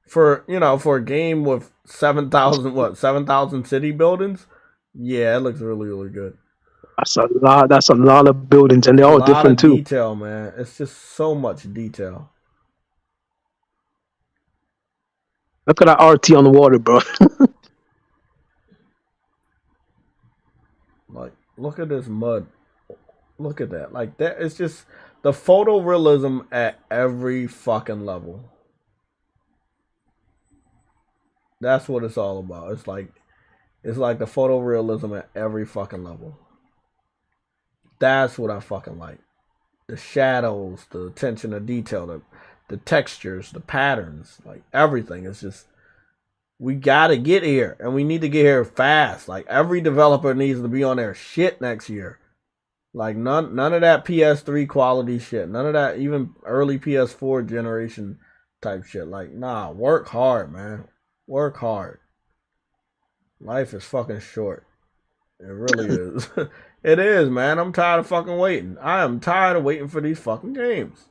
For a game with 7,000 city buildings, yeah, it looks really, really good. That's a lot. That's a lot of buildings, and they're all different too. Detail, man. It's just so much detail. Look at that RT on the water, bro. Like, look at this mud. Look at that. Like, that. It's just the photorealism at every fucking level. That's what it's all about. It's like the photorealism at every fucking level. That's what I fucking like. The shadows, the attention to detail, the textures, the patterns, like everything. It's just, we gotta get here, and we need to get here fast. Like, every developer needs to be on their shit next year. Like, none of that PS3 quality shit. None of that even early PS4 generation type shit. Like, nah, work hard, man. Work hard. Life is fucking short. It really is. It is, man. I'm tired of fucking waiting. I am tired of waiting for these fucking games.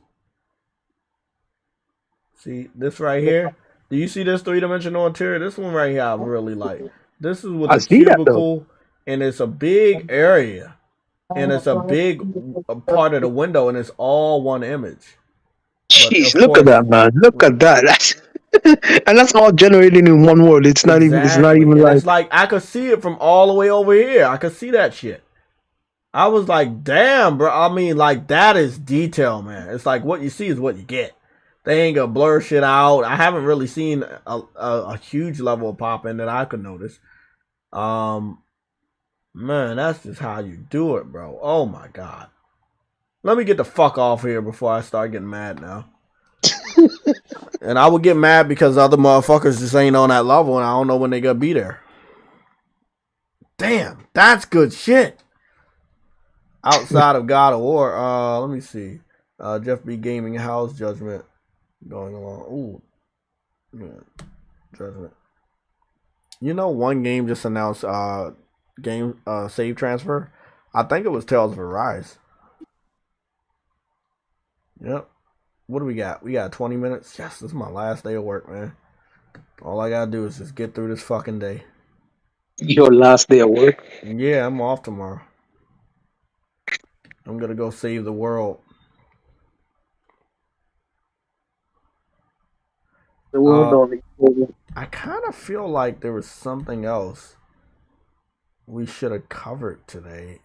See, this right here? Do you see this three-dimensional interior? This one right here I really like. This is with a cubicle, and it's a big area. And it's a big part of the window, and it's all one image. Jeez, look at that, man. Look at that. And that's all generated in one world. It's not even. It's not even like. It's like I could see it from all the way over here. I could see that shit. I was like, damn, bro. I mean, like, that is detail, man. It's like what you see is what you get. They ain't gonna blur shit out. I haven't really seen a huge level of pop-in that I could notice. Man, that's just how you do it, bro. Oh my god. Let me get the fuck off here before I start getting mad now. And I would get mad because other motherfuckers just ain't on that level, and I don't know when they gonna be there. Damn, that's good shit. Outside of God of War, let me see. Jeff B. Gaming House Judgment going along. Ooh, yeah. Judgment. One game just announced game save transfer. I think it was Tales of Arise. Yep. What do we got? We got 20 minutes. Yes, this is my last day of work, man. All I gotta do is just get through this fucking day. Your last day of work? Yeah, I'm off tomorrow. I'm gonna go save the world. The world only. I kind of feel like there was something else we should have covered today.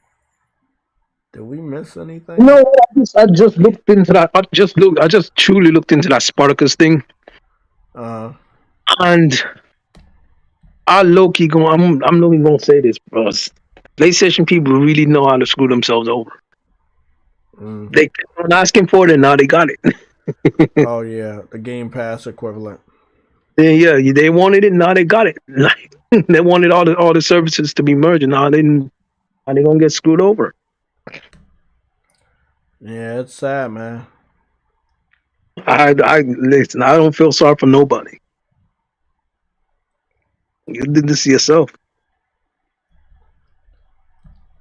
Did we miss anything? No, I just looked into that. I just truly looked into that Spartacus thing. And I'm low-key gonna say this, bro. PlayStation people really know how to screw themselves over. They kept on asking for it, and now they got it. Oh yeah, the Game Pass equivalent. Yeah, they wanted it, now they got it. Like, they wanted all the services to be merged, and now they're gonna get screwed over. Yeah, it's sad, man. I listen. I don't feel sorry for nobody. You did this to yourself.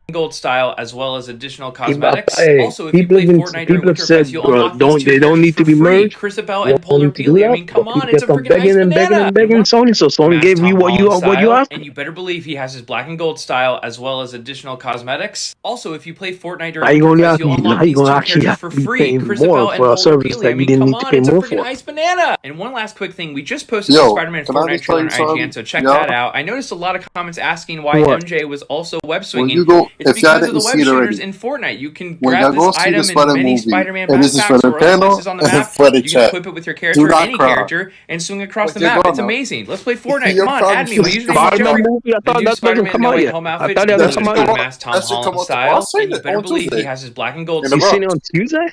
Gold style, as well as additional cosmetics. Also, if you People play Fortnite during Winter Fest, you'll unlock these two they don't characters need to for be free. merged. Chrisabel You and Polar don't need to do Peely. I that. mean, come But on, people it's a kept on freaking nice banana. begging Sony, so Sony Masked gave you Tom what you Holland asked. and you better believe he has his black and gold style, as well as additional cosmetics. Also, if you play Fortnite Now during you're Winter gonna Fest, you'll unlock these two actually characters have for to be free. paying more Chrisabel and for a Polar service Peely. that I you mean, didn't come need to on, pay it's a more freaking for. nice banana. And one last quick thing, we just posted Yo, the Spider-Man can I Fortnite just tell trailer you on IGN, something? so check Yeah. that out. I noticed a lot of comments asking why What? MJ was also web When swinging. you go, It's if y'all because of the didn't web see it shooters already, in Fortnite. You can when grab y'all go this see the item in Spider many movie, Spider-Man and this is for backpacks the or other panel places on the and map. for the You can chat, equip it with your do character, not any cry. character, and swing across But the you're map. It's gonna. amazing. Let's play Fortnite. You're Come on, probably add me. My just username is Spider-Man Jeffrey. movie, I The thought new that doesn't Spider-Man come no out way yet. home I outfits thought that That doesn't should come include out come the yet. out. masked Tom That should Holland come out. I style, seen and you it better on believe he Tuesday has his black and gold in the You seen it Bronx. on Tuesday?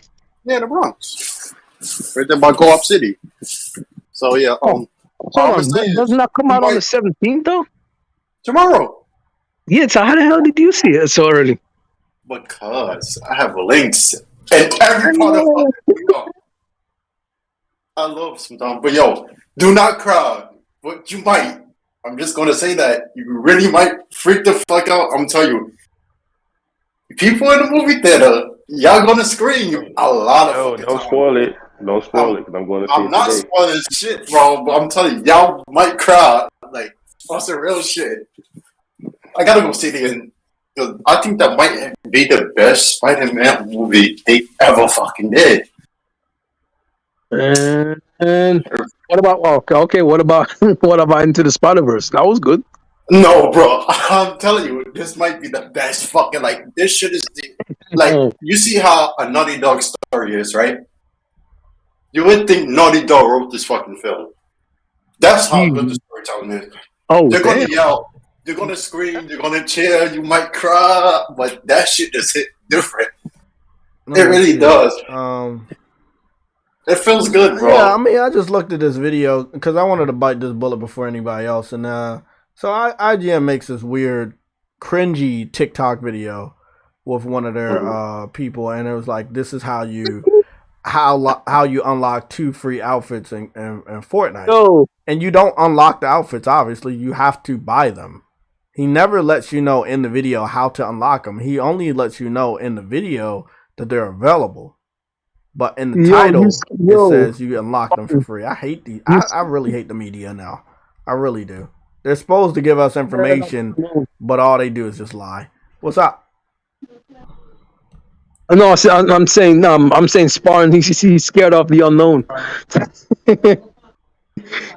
Yeah, in the Bronx, right there by Co-op City. So yeah, Oh, all hold I'm on. saying Doesn't is that come you out on the might 17th though? tomorrow Yeah. So how the hell did you see it so early? because I have links in every part of New York. I love some Tom, but yo, do not cry. But you might. I'm just gonna say that you really might freak the fuck out. I'm telling you, people in the movie theater, y'all gonna scream a lot of No, fucking don't time. spoil it. Don't spoil it, because I'm going to see I'm it not today. spoiling shit, bro. But I'm telling you, y'all might cry. Like, that's some real shit. I gotta go see it again. I think that might be the best Spider-Man movie they ever fucking did. And what about okay? What about what about Into the Spider-Verse? That was good. No, bro. I'm telling you, this might be the best fucking, like, this shit is like, you see how a Naughty Dog story is, right? You would think Naughty Dog wrote this fucking film. That's how good the storytelling is. Oh, They're damn. gonna yell, you're gonna scream, you're gonna cheer, you might cry, but that shit just hit different. It really does. It feels good, bro. Yeah, I mean, I just looked at this video because I wanted to bite this bullet before anybody else, and so IGN makes this weird, cringy TikTok video with one of their people, and it was like, "This is how you unlock 2 free outfits in Fortnite." No. And you don't unlock the outfits. Obviously, you have to buy them. He never lets you know in the video how to unlock them. He only lets you know in the video that they're available. But in the title, it says you unlock them for free. I hate these. I really hate the media now. I really do. They're supposed to give us information, but all they do is just lie. What's up? No, I'm saying Spartan. He's scared of the unknown.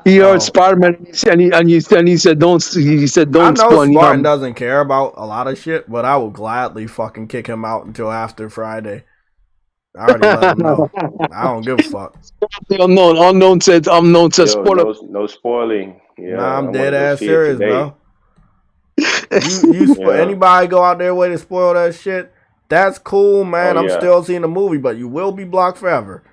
He heard Spider-Man, and he said don't. He said don't. I know Spartan doesn't care about a lot of shit, but I will gladly fucking kick him out until after Friday. I already let him know. I don't give a fuck. The unknown says spoiler. No spoiling. Yeah, nah, I'm dead ass serious, bro. Yeah. Anybody go out there way to spoil that shit? That's cool, man. Oh, I'm yeah. still seeing the movie, but you will be blocked forever.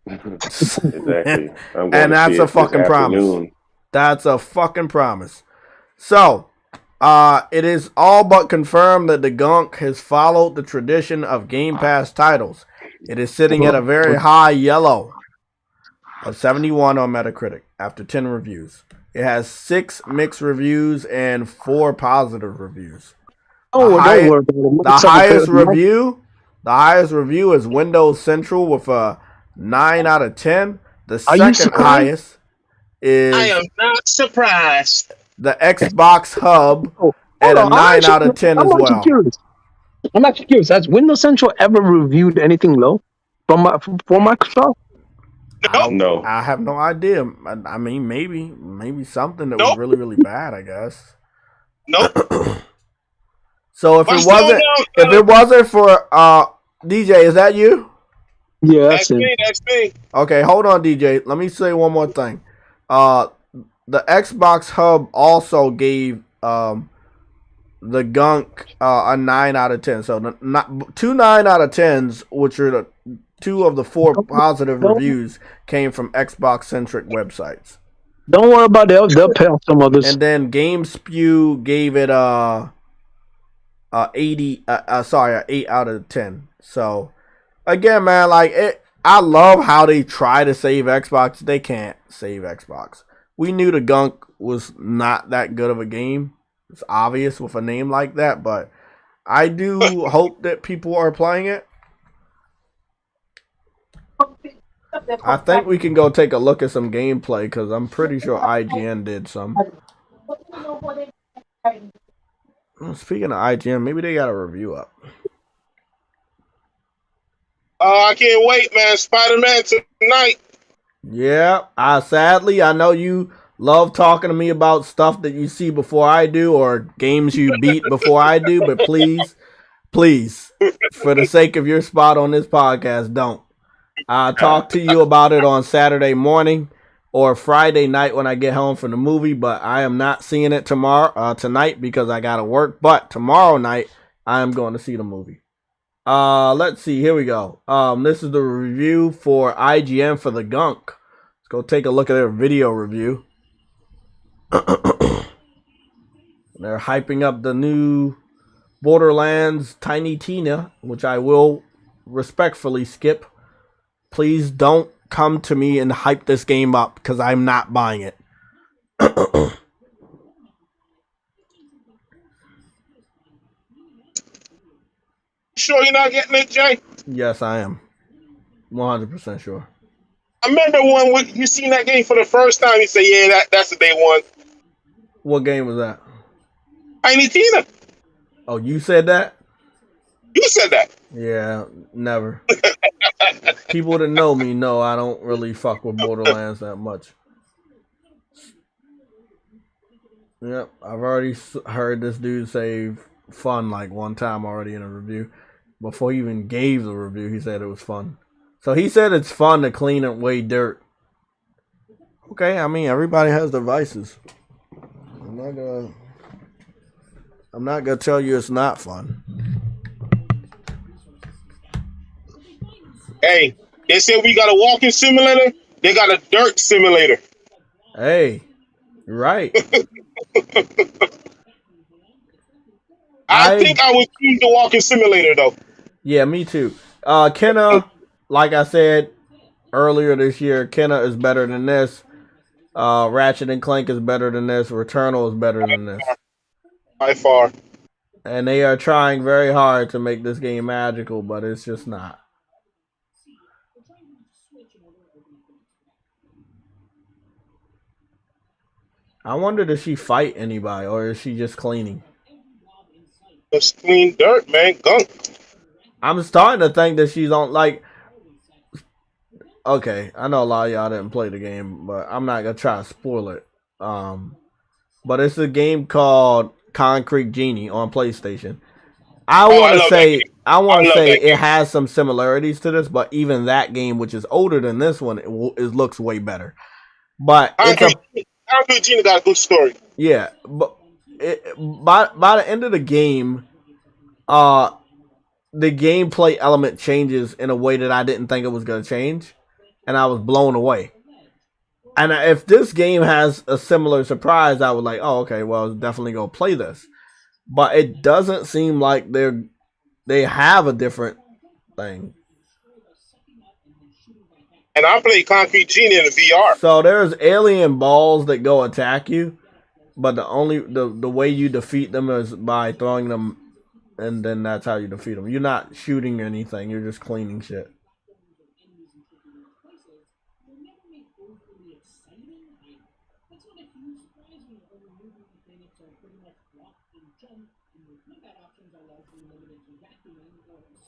Exactly. And that's a fucking promise. That's a fucking promise. So, it is all but confirmed that the Gunk has followed the tradition of Game Pass titles. It is sitting at a very high yellow of 71 on Metacritic after 10 reviews. It has 6 mixed reviews and 4 positive reviews. The highest review is Windows Central with a 9 out of 10. The second highest is I am not surprised. The Xbox Hub at a 9 out of 10 as well. I'm actually curious. Has Windows Central ever reviewed anything low for Microsoft? No. I have no idea. I mean, maybe something that was really, really bad, I guess. Nope. So if it wasn't for DJ, is that you? Yeah, that's me. That's me. Okay, hold on, DJ. Let me say one more thing. The Xbox Hub also gave the Gunk a 9 out of 10. So not 2 9 out of 10s, which are the 2 of the 4 positive reviews, came from Xbox centric websites. Don't worry about it. They'll pay off some others. And then GameSpew gave it a 8 out of 10. So again, man, like I love how they try to save Xbox. They can't save Xbox. We knew the Gunk was not that good of a game. It's obvious with a name like that, but I do hope that people are playing it. I think we can go take a look at some gameplay because I'm pretty sure IGN did some. Speaking of IGN, maybe they got a review up. I can't wait, man. Spider-Man tonight. Yeah, sadly, I know you love talking to me about stuff that you see before I do or games you beat before I do, but please, for the sake of your spot on this podcast, don't. I'll talk to you about it on Saturday morning or Friday night when I get home from the movie, but I am not seeing it tonight because I gotta work, but tomorrow night I am going to see the movie. Let's see, here we go. This is the review for IGN for the Gunk. Let's go take a look at their video review. They're hyping up the new Borderlands Tiny Tina, which I will respectfully skip. Please don't come to me and hype this game up because I'm not buying it. Sure you're not getting it, Jay? Yes, I am. 100% sure. I remember when you seen that game for the first time, you say, yeah, that's the day one. What game was that? Tiny Tina. Oh, you said that? You said that. Yeah, never. People that know me know I don't really fuck with Borderlands that much. Yep, I've already heard this dude say fun like one time already in a review. Before he even gave the review, he said it was fun. So he said it's fun to clean away dirt. Okay, I mean, everybody has their vices. I'm not gonna tell you it's not fun. Hey, they said we got a walking simulator. They got a dirt simulator. Hey, you're right. I think I would choose the walking simulator though. Yeah, me too. Kenna, like I said earlier this year, Kenna is better than this. Ratchet and Clank is better than this. Returnal is better than this. By far. And they are trying very hard to make this game magical, but it's just not. I wonder, does she fight anybody, or is she just cleaning? Just clean dirt, man. Gunk. I'm starting to think that she's on, like... Okay, I know a lot of y'all didn't play the game, but I'm not going to try to spoil it. But it's a game called Concrete Genie on PlayStation. I want to say it has some similarities to this, but even that game, which is older than this one, it looks way better. But Concrete Genie got a good story. Yeah, but by the end of the game, the gameplay element changes in a way that I didn't think it was going to change, and I was blown away. And if this game has a similar surprise, I was like, oh, okay, well, I'll definitely go play this. But it doesn't seem like they have a different thing. And I played Concrete Genie in the VR. So there's alien balls that go attack you, but the way you defeat them is by throwing them, and then that's how you defeat them. You're not shooting anything, you're just cleaning shit.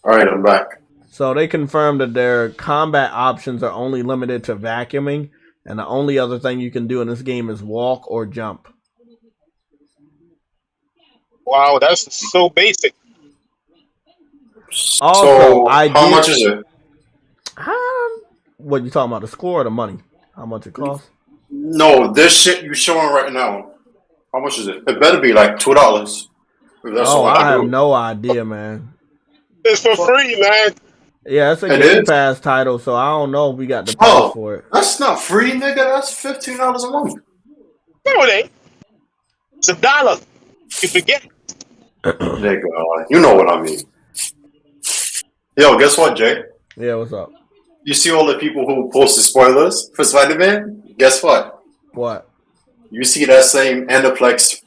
Alright, I'm back. So they confirmed that their combat options are only limited to vacuuming, and the only other thing you can do in this game is walk or jump. Wow, that's so basic. Also, so how much is it? What you talking about? The score or the money? How much it costs? No, this shit you showing right now. How much is it? It better be like $2. That's Oh, what I I have do. no idea, man. It's for free, man. Yeah, it's a It Game is? Pass title, so I don't know if we got the price Oh, for it. that's not free, nigga. That's $15 a month. No, it ain't. It's $1. You forget. Nigga, you know what I mean. Yo, guess what, Jay? Yeah, what's up? You see all the people who posted spoilers for Spider-Man? Guess what? What? You see that same Aniplex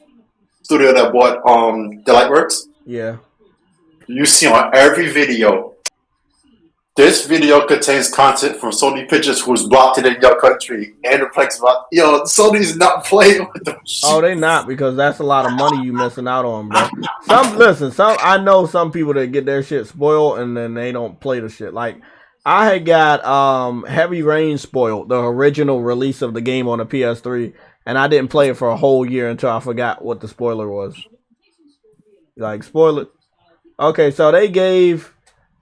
studio that bought the Lightworks? Yeah. You see on every video, this video contains content from Sony Pictures who's blocked it in your country. Aniplex blocked. Yo, Sony's not playing with them shit. Oh, they not, because that's a lot of money you missing out on, bro. I know some people that get their shit spoiled and then they don't play the shit. Like, I had got Heavy Rain spoiled, the original release of the game on the PS3, and I didn't play it for a whole year until I forgot what the spoiler was. Like, spoiler. Okay, so they gave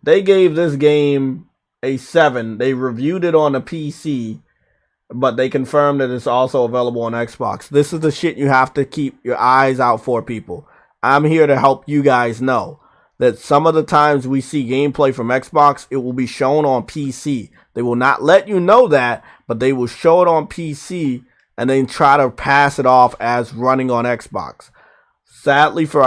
this game a 7. They reviewed it on the PC, but they confirmed that it's also available on Xbox. This is the shit you have to keep your eyes out for, people. I'm here to help you guys know that some of the times we see gameplay from Xbox, it will be shown on PC. They will not let you know that, but they will show it on PC and then try to pass it off as running on Xbox. Sadly for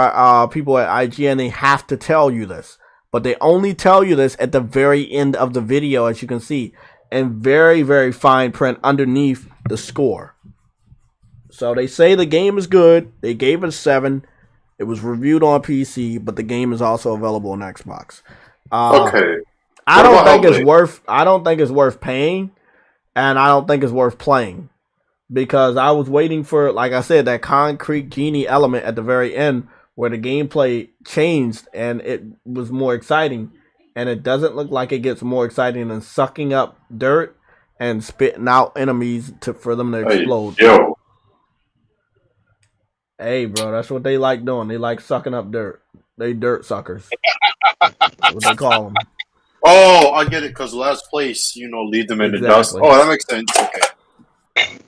people at IGN, they have to tell you this. But they only tell you this at the very end of the video, as you can see, and very, very fine print underneath the score. So they say the game is good. They gave it a 7. It was reviewed on PC, but the game is also available on Xbox. Okay. I don't think it's worth paying, and I don't think it's worth playing. Because I was waiting for, like I said, that concrete genie element at the very end where the gameplay changed and it was more exciting. And it doesn't look like it gets more exciting than sucking up dirt and spitting out enemies for them to explode. Hey, bro, that's what they like doing. They like sucking up dirt. They dirt suckers. That's what they call them. Oh, I get it, because last place, leave them in the dust. Oh, that makes sense. Okay.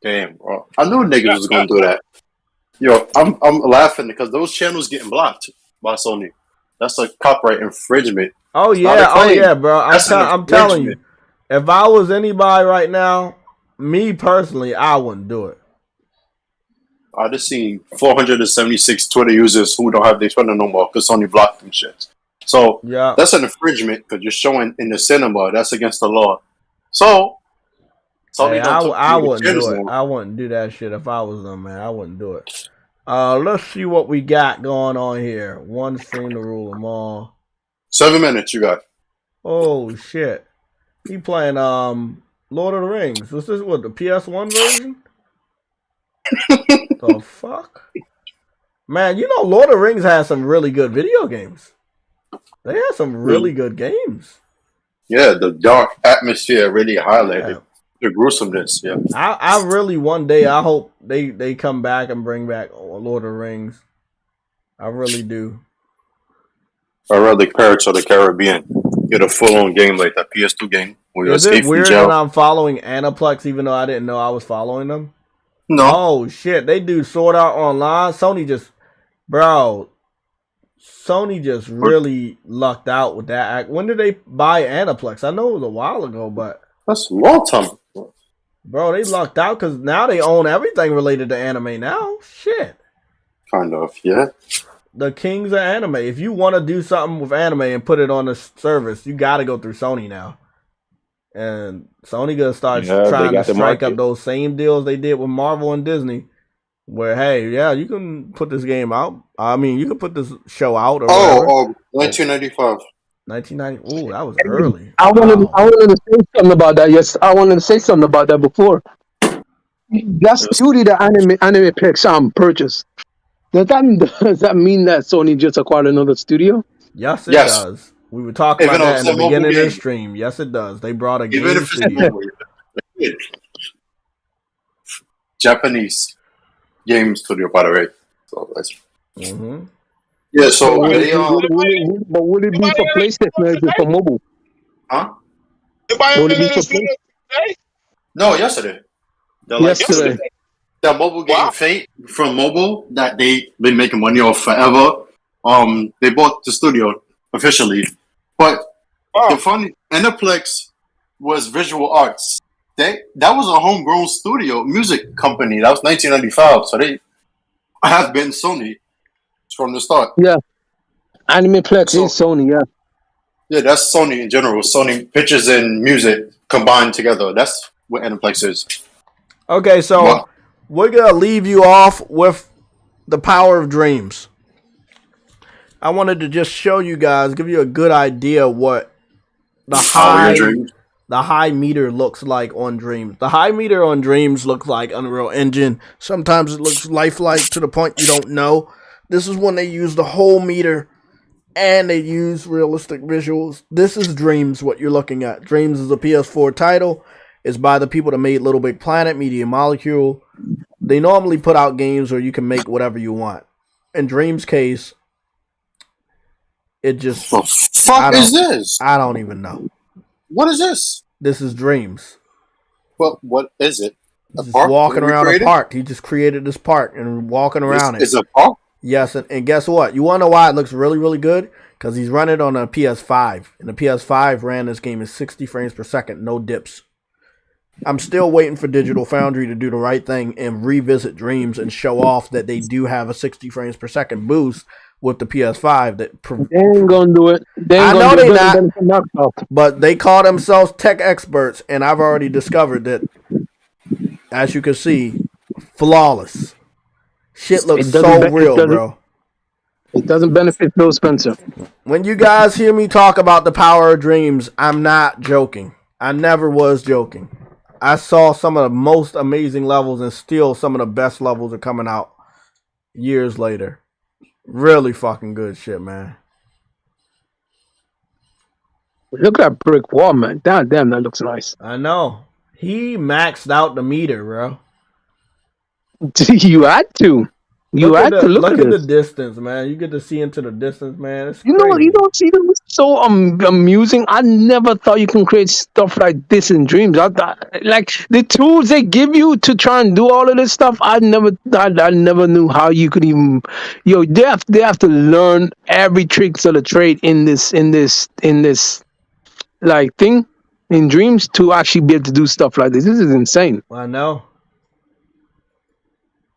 Damn, bro. I knew niggas was going to do that. Yo, I'm laughing because those channels getting blocked by Sony. That's a copyright infringement. Oh yeah, bro. I'm telling you, if I was anybody right now, me personally, I wouldn't do it. I just seen 476 Twitter users who don't have their Twitter no more because Sony blocked them shit. So yeah, that's an infringement because you're showing in the cinema. That's against the law. So Sony I wouldn't do it. I wouldn't do that shit if I was them, man. I wouldn't do it. Let's see what we got going on here. One stream to rule them all. 7 minutes you got. Oh shit. He playing Lord of the Rings. Was this what, the PS1 version? The fuck? Man, Lord of the Rings has some really good video games. They have some really good games. Yeah, the dark atmosphere really highlighted the gruesomeness. Yeah. I really one day I hope they come back and bring back Lord of the Rings. I really do. I'd rather Pirates of the Caribbean get a full-on game like that PS2 game. Is it weird that I'm following Aniplex even though I didn't know I was following them? No. Oh shit, they do Sword Art Online. Sony just really lucked out with that. When did they buy Aniplex? I know it was a while ago, but that's a long time. Bro, they lucked out because now they own everything related to anime now. Shit. Kind of, yeah. The kings of anime. If you want to do something with anime and put it on the service, you got to go through Sony now. And Sony gonna start trying to strike up those same deals they did with Marvel and Disney. Where, hey, yeah, you can put this game out. I mean, you can put this show out. Or 1995. 1990. Ooh, that was early. I wanted to say something about that. Yes, I wanted to say something about that before. That studio that Aniplex purchased. Does that mean that Sony just acquired another studio? Yes, it does. We were talking about that in the beginning of the stream. Yes, it does. They brought a game studio. Japanese game studio, by the way. So that's. Mm-hmm. Yeah, so but would it be for PlayStation or is it for mobile? Huh? Would it be for PlayStation? No, yesterday. Yesterday. That mobile game Wow. Fate from mobile that they been making money off forever. They bought the studio officially, but the Wow. funny Enterplex was Visual Arts. That was a homegrown studio music company. That was 1995, so they have been Sony from the start. Yeah. Animeplex So is Sony, yeah. yeah, that's Sony in general. Sony Pictures and music combined together. That's what Enterplex is. Okay, so Wow. we're gonna leave you off with the power of dreams. I wanted to just show you guys, give you a good idea what the Follow your dreams. high meter looks like on Dreams. The high meter on Dreams looks like Unreal Engine. Sometimes it looks lifelike to the point you don't know. This is when they use the whole meter and they use realistic visuals. This is Dreams, what you're looking at. Dreams is a PS4 title. It's by the people that made Little Big Planet, Media Molecule. They normally put out games where you can make whatever you want. In Dreams' case, it just... The fuck is this? I don't even know. What is this? This is Dreams. What is it? A Just park? walking What around a created? park. He just created this park and walking around Is it. a park? Yes, and guess what? You want to know why it looks really, really good? Because he's running on a PS5. And the PS5 ran this game at 60 frames per second, no dips. I'm still waiting for Digital Foundry to do the right thing and revisit Dreams and show off that they do have a 60 frames per second boost with the PS5. They ain't gonna do it. They ain't I gonna know do they it. not, but they call themselves tech experts, and I've already discovered that, as you can see, flawless. Shit looks so real, bro. It doesn't benefit Phil Spencer. When you guys hear me talk about the power of dreams, I'm not joking. I never was joking. I saw some of the most amazing levels, and still some of the best levels are coming out years later. Really fucking good shit, man. Look at that brick wall, man. Damn, that looks nice. I know. He maxed out the meter, bro. You had to. You had to look at the distance, man. You get to see into the distance, man. It's you crazy. know, you don't see them. It's so amusing. I never thought you can create stuff like this in Dreams. Like the tools they give you to try and do all of this stuff. I never knew how you could even. They have to learn every tricks of the trade in this like thing in Dreams to actually be able to do stuff like this. This is insane. I know.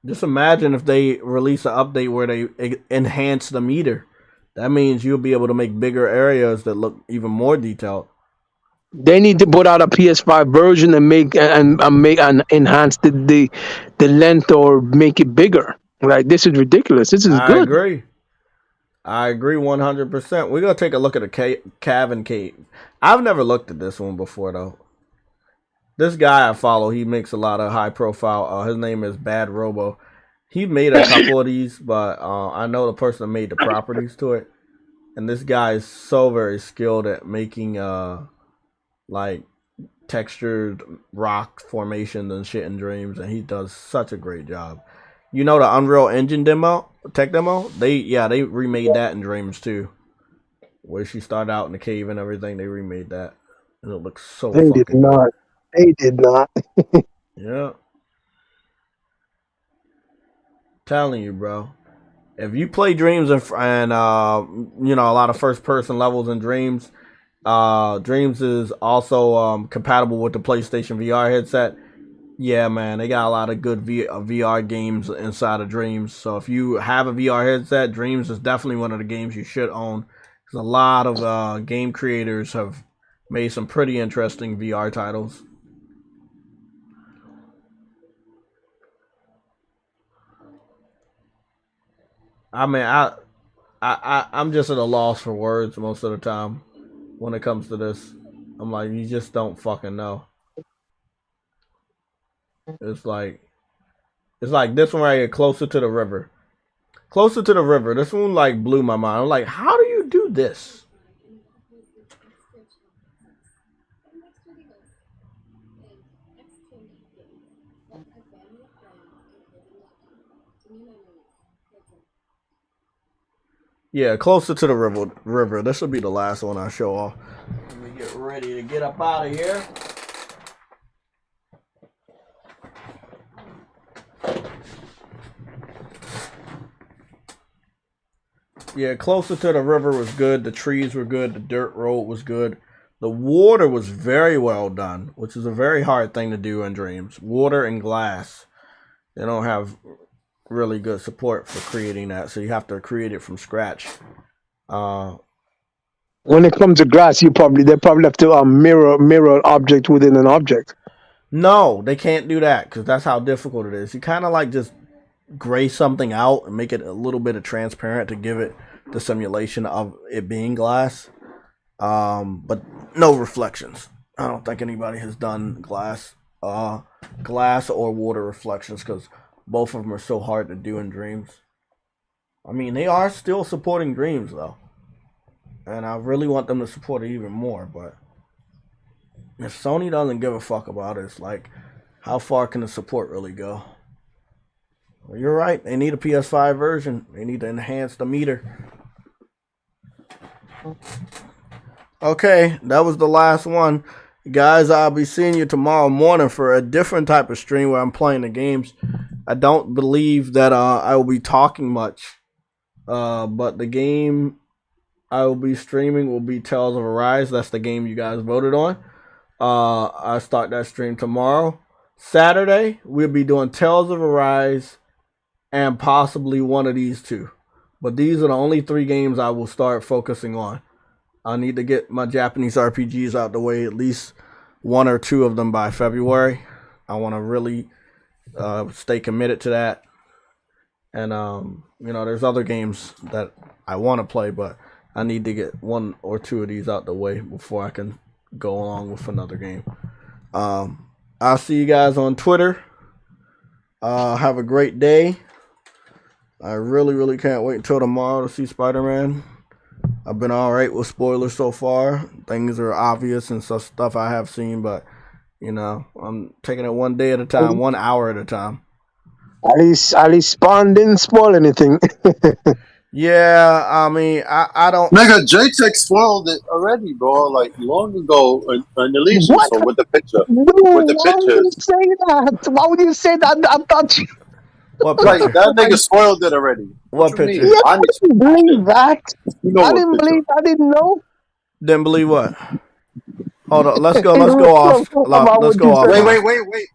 Just imagine if they release an update where they enhance the meter. That means you'll be able to make bigger areas that look even more detailed. They need to put out a PS5 version and make and enhance the length or make it bigger. Like, this is ridiculous. This is good. I agree 100%. We're gonna take a look at a Cavern Cave. I've never looked at this one before though. This guy I follow, he makes a lot of high profile. His name is Bad Robo. He made a couple of these, but I know the person that made the properties to it. And this guy is so very skilled at making like textured rock formations and shit in Dreams, and he does such a great job. You know the Unreal Engine tech demo? They remade that in Dreams too. Where she started out in the cave and everything, they remade that. And it looks so They did not. They did not. Yeah. Telling you, bro. If you play Dreams and a lot of first person levels in Dreams, Dreams is also compatible with the PlayStation VR headset. Yeah, man, they got a lot of good VR games inside of Dreams. So if you have a VR headset, Dreams is definitely one of the games you should own. Because a lot of game creators have made some pretty interesting VR titles. I mean, I'm just at a loss for words most of the time when it comes to this. I'm like, you just don't fucking know. It's like this one right here, Closer to the River. Closer to the River. This one like blew my mind. I'm like, how do you do this? Yeah, Closer to the River. This will be the last one I show off. Let me get ready to get up out of here. Yeah, closer to the river was good. The trees were good. The dirt road was good. The water was very well done, which is a very hard thing to do in Dreams. Water and glass. They don't have really good support for creating that, so you have to create it from scratch. When it comes to glass, they probably have to mirror an object within an object. No, they can't do that because that's how difficult it is. You kind of like just gray something out and make it a little bit of transparent to give it the simulation of it being glass. But no reflections. I don't think anybody has done glass or water reflections because both of them are so hard to do in Dreams. I mean, they are still supporting Dreams though, and I really want them to support it even more. But if Sony doesn't give a fuck about it, it's like, how far can the support really go? Well, you're right. They need a PS5 version. They need to enhance the meter. Okay, that was the last one. Guys, I'll be seeing you tomorrow morning for a different type of stream where I'm playing the games. I don't believe that I will be talking much. But the game I will be streaming will be Tales of Arise. That's the game you guys voted on. I start that stream tomorrow. Saturday, we'll be doing Tales of Arise and possibly one of these two. But these are the only 3 games I will start focusing on. I need to get my Japanese RPGs out the way, at least 1 or 2 of them by February. I want to really stay committed to that. And, there's other games that I want to play, but I need to get 1 or 2 of these out the way before I can go along with another game. I'll see you guys on Twitter. Have a great day. I really, really can't wait until tomorrow to see Spider-Man. I've been alright with spoilers so far. Things are obvious and stuff I have seen, but, I'm taking it one day at a time, 1 hour at a time. At least Spawn didn't spoil anything. Yeah, I mean, I don't... Nigga, JayTech spoiled it already, bro. Like, long ago in the Legion, so with the picture. No, with the why would you pictures. say that? Why would you say that? I thought you... What Like, picture? that nigga spoiled it already. What you picture? mean? Yeah, I didn't believe that. You know I what didn't picture. believe. I didn't know. Didn't believe what? Hold on, let's go off. Let's go off. Wait.